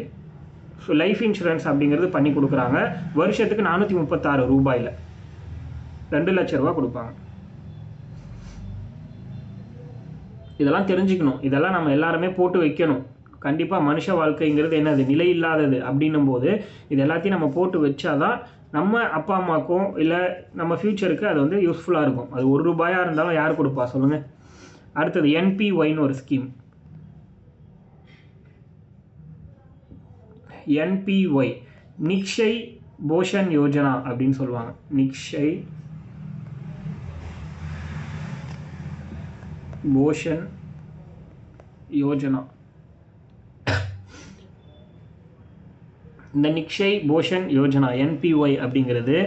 லைஃப் இன்சூரன்ஸ் அப்படிங்கிறது பண்ணி கொடுக்குறாங்க. வருஷத்துக்கு 436 ரூபாயில் 2 லட்ச ரூபா கொடுப்பாங்க. இதெல்லாம் தெரிஞ்சுக்கணும். இதெல்லாம் நம்ம எல்லாருமே போட்டு வைக்கணும். கண்டிப்பாக மனுஷ வாழ்க்கைங்கிறது என்னது நிலை இல்லாதது அப்படின்னும் போது இது எல்லாத்தையும் நம்ம போட்டு வச்சாதான் நம்ம அப்பா அம்மாக்கும் இல்லை நம்ம ஃப்யூச்சருக்கு அது வந்து யூஸ்ஃபுல்லாக இருக்கும். அது 1 ரூபாயாக இருந்தாலும் யார் கொடுப்பா சொல்லுங்கள். அடுத்தது NPYன்னு ஒரு ஸ்கீம். NPY நிக்ஷய் போஷன் யோஜனா அப்படின்னு சொல்லுவாங்க. நிக்ஷய் போஷன் யோஜனா. இந்த நிக்ஷய் போஷன் யோஜனா NPY அப்படிங்கிறது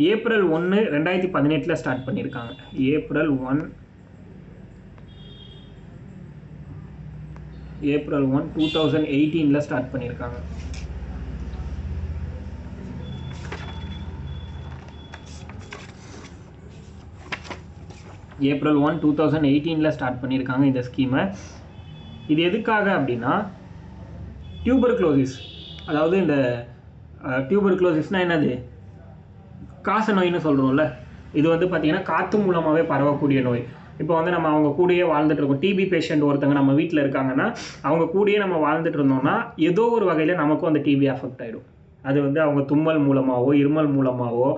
ஏப்ரல் 1, 2018 ஸ்டார்ட் பண்ணியிருக்காங்க. ஏப்ரல் 1, 2018 ஸ்டார்ட் பண்ணியிருக்காங்க. ஏப்ரல் 1, 2018 ஸ்டார்ட் பண்ணியிருக்காங்க இந்த ஸ்கீமை. இது எதுக்காக அப்படின்னா டியூபர்குலோசிஸ், அதாவது இந்த டியூபர்குலோசிஸ்னால் என்னது, காச நோயின்னு சொல்கிறோம்ல, இது வந்து பார்த்திங்கன்னா காற்று மூலமாகவே பரவக்கூடிய நோய். இப்போ வந்து நம்ம அவங்க கூடயே வாழ்ந்துட்டு இருக்கோம். டிபி பேஷண்ட் ஒருத்தங்க நம்ம வீட்டில் இருக்காங்கன்னா அவங்க கூடயே நம்ம வாழ்ந்துட்டு இருந்தோம்னா ஏதோ ஒரு வகையில் நமக்கும் அந்த டிபி அஃபெக்ட் ஆகிடும். அது வந்து அவங்க தும்மல் மூலமாகவோ இருமல் மூலமாகவோ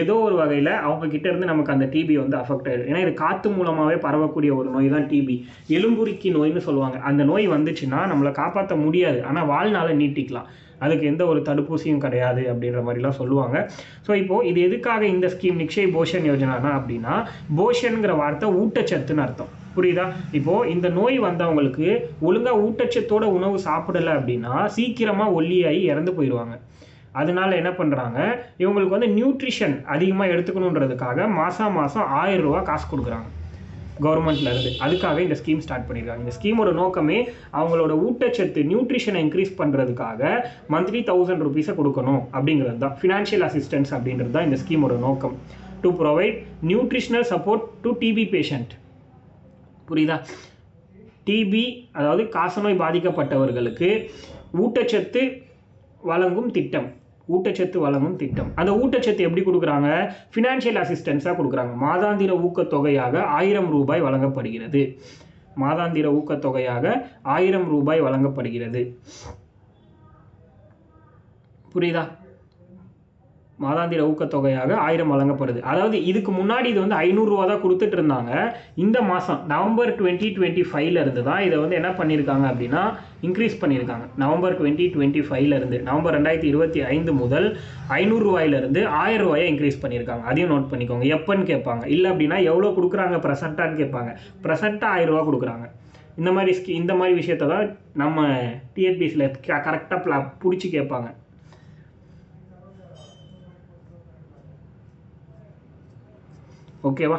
ஏதோ ஒரு வகையில் அவங்க கிட்ட இருந்து நமக்கு அந்த டிபி வந்து அஃபெக்ட் ஆகிடும். ஏன்னா இது காற்று மூலமாகவே பரவக்கூடிய ஒரு நோய் தான் டிபி. எலும்புருக்கி நோய்னு சொல்லுவாங்க. அந்த நோய் வந்துச்சுன்னா நம்மளை காப்பாற்ற முடியாது, ஆனால் வாழ்நாளை நீட்டிக்கலாம். அதுக்கு எந்த ஒரு தடுப்பூசியும் கிடையாது அப்படின்ற மாதிரிலாம் சொல்லுவாங்க. ஸோ இப்போது இது எதுக்காக இந்த ஸ்கீம் நிக்ஷய் போஷன் யோஜனானா அப்படின்னா, போஷன்கிற வார்த்தை ஊட்டச்சத்துன்னு அர்த்தம். புரியுதா? இப்போது இந்த நோய் வந்தவங்களுக்கு ஒழுங்காக ஊட்டச்சத்தோட உணவு சாப்பிடலை அப்படின்னா சீக்கிரமாக ஒல்லியாகி இறந்து போயிடுவாங்க. அதனால என்ன பண்ணுறாங்க, இவங்களுக்கு வந்து நியூட்ரிஷன் அதிகமாக எடுத்துக்கணுன்றதுக்காக மாதம் 1000 ரூபா காசு கொடுக்குறாங்க கவர்மெண்ட்லேருந்து. அதுக்காக இந்த ஸ்கீம் ஸ்டார்ட் பண்ணியிருக்காங்க. இந்த ஸ்கீமோட நோக்கமே அவங்களோட ஊட்டச்சத்து நியூட்ரிஷனை இன்க்ரீஸ் பண்ணுறதுக்காக மந்த்லி 1000 ருபீஸை கொடுக்கணும் அப்படிங்கிறது தான். ஃபினான்ஷியல் அசிஸ்டன்ஸ் அப்படின்றது தான் இந்த ஸ்கீமோட நோக்கம். To provide nutritional support to TB patient. புரியுதா? டிபி அதாவது காசநோய் பாதிக்கப்பட்டவர்களுக்கு ஊட்டச்சத்து வழங்கும் திட்டம். ஊட்டச்சத்து வழங்கும் திட்டம். அந்த ஊட்டச்சத்து எப்படி கொடுக்குறாங்க? ஃபினான்ஷியல் அசிஸ்டன்ஸாக கொடுக்குறாங்க. மாதாந்திர ஊக்கத்தொகையாக 1000 ரூபாய் வழங்கப்படுகிறது. மாதாந்திர ஊக்கத்தொகையாக 1000 ரூபாய் வழங்கப்படுகிறது. புரியுதா? மாதாந்திர ஊக்கத்தொகையாக 1000 வழங்கப்படுது. அதாவது இதுக்கு முன்னாடி இது வந்து 500 ரூபா தான் கொடுத்துட்டு இருந்தாங்க. இந்த மாதம் நவம்பர் 2025 இருந்து தான் இதை வந்து என்ன பண்ணியிருக்காங்க அப்படின்னா இன்க்ரீஸ் பண்ணியிருக்காங்க. நவம்பர் 2025 இருந்து நவம்பர் 2025 முதல் 500 ரூபாயிலிருந்து 1000 ரூபாயை இன்க்ரீஸ் பண்ணியிருக்காங்க. அதையும் நோட் பண்ணிக்கோங்க. எப்போன்னு கேட்பாங்க. இல்லை அப்படின்னா எவ்வளோ கொடுக்குறாங்க ப்ரெசென்ட்டான்னு கேட்பாங்க. ப்ரெசென்ட்டாக 1000 ரூபா கொடுக்குறாங்க. இந்த மாதிரி விஷயத்தை தான் நம்ம டிஎன்பிஎஸ்சியில் கரெக்டாக பிடிச்சி கேட்பாங்க. ஓகேவா?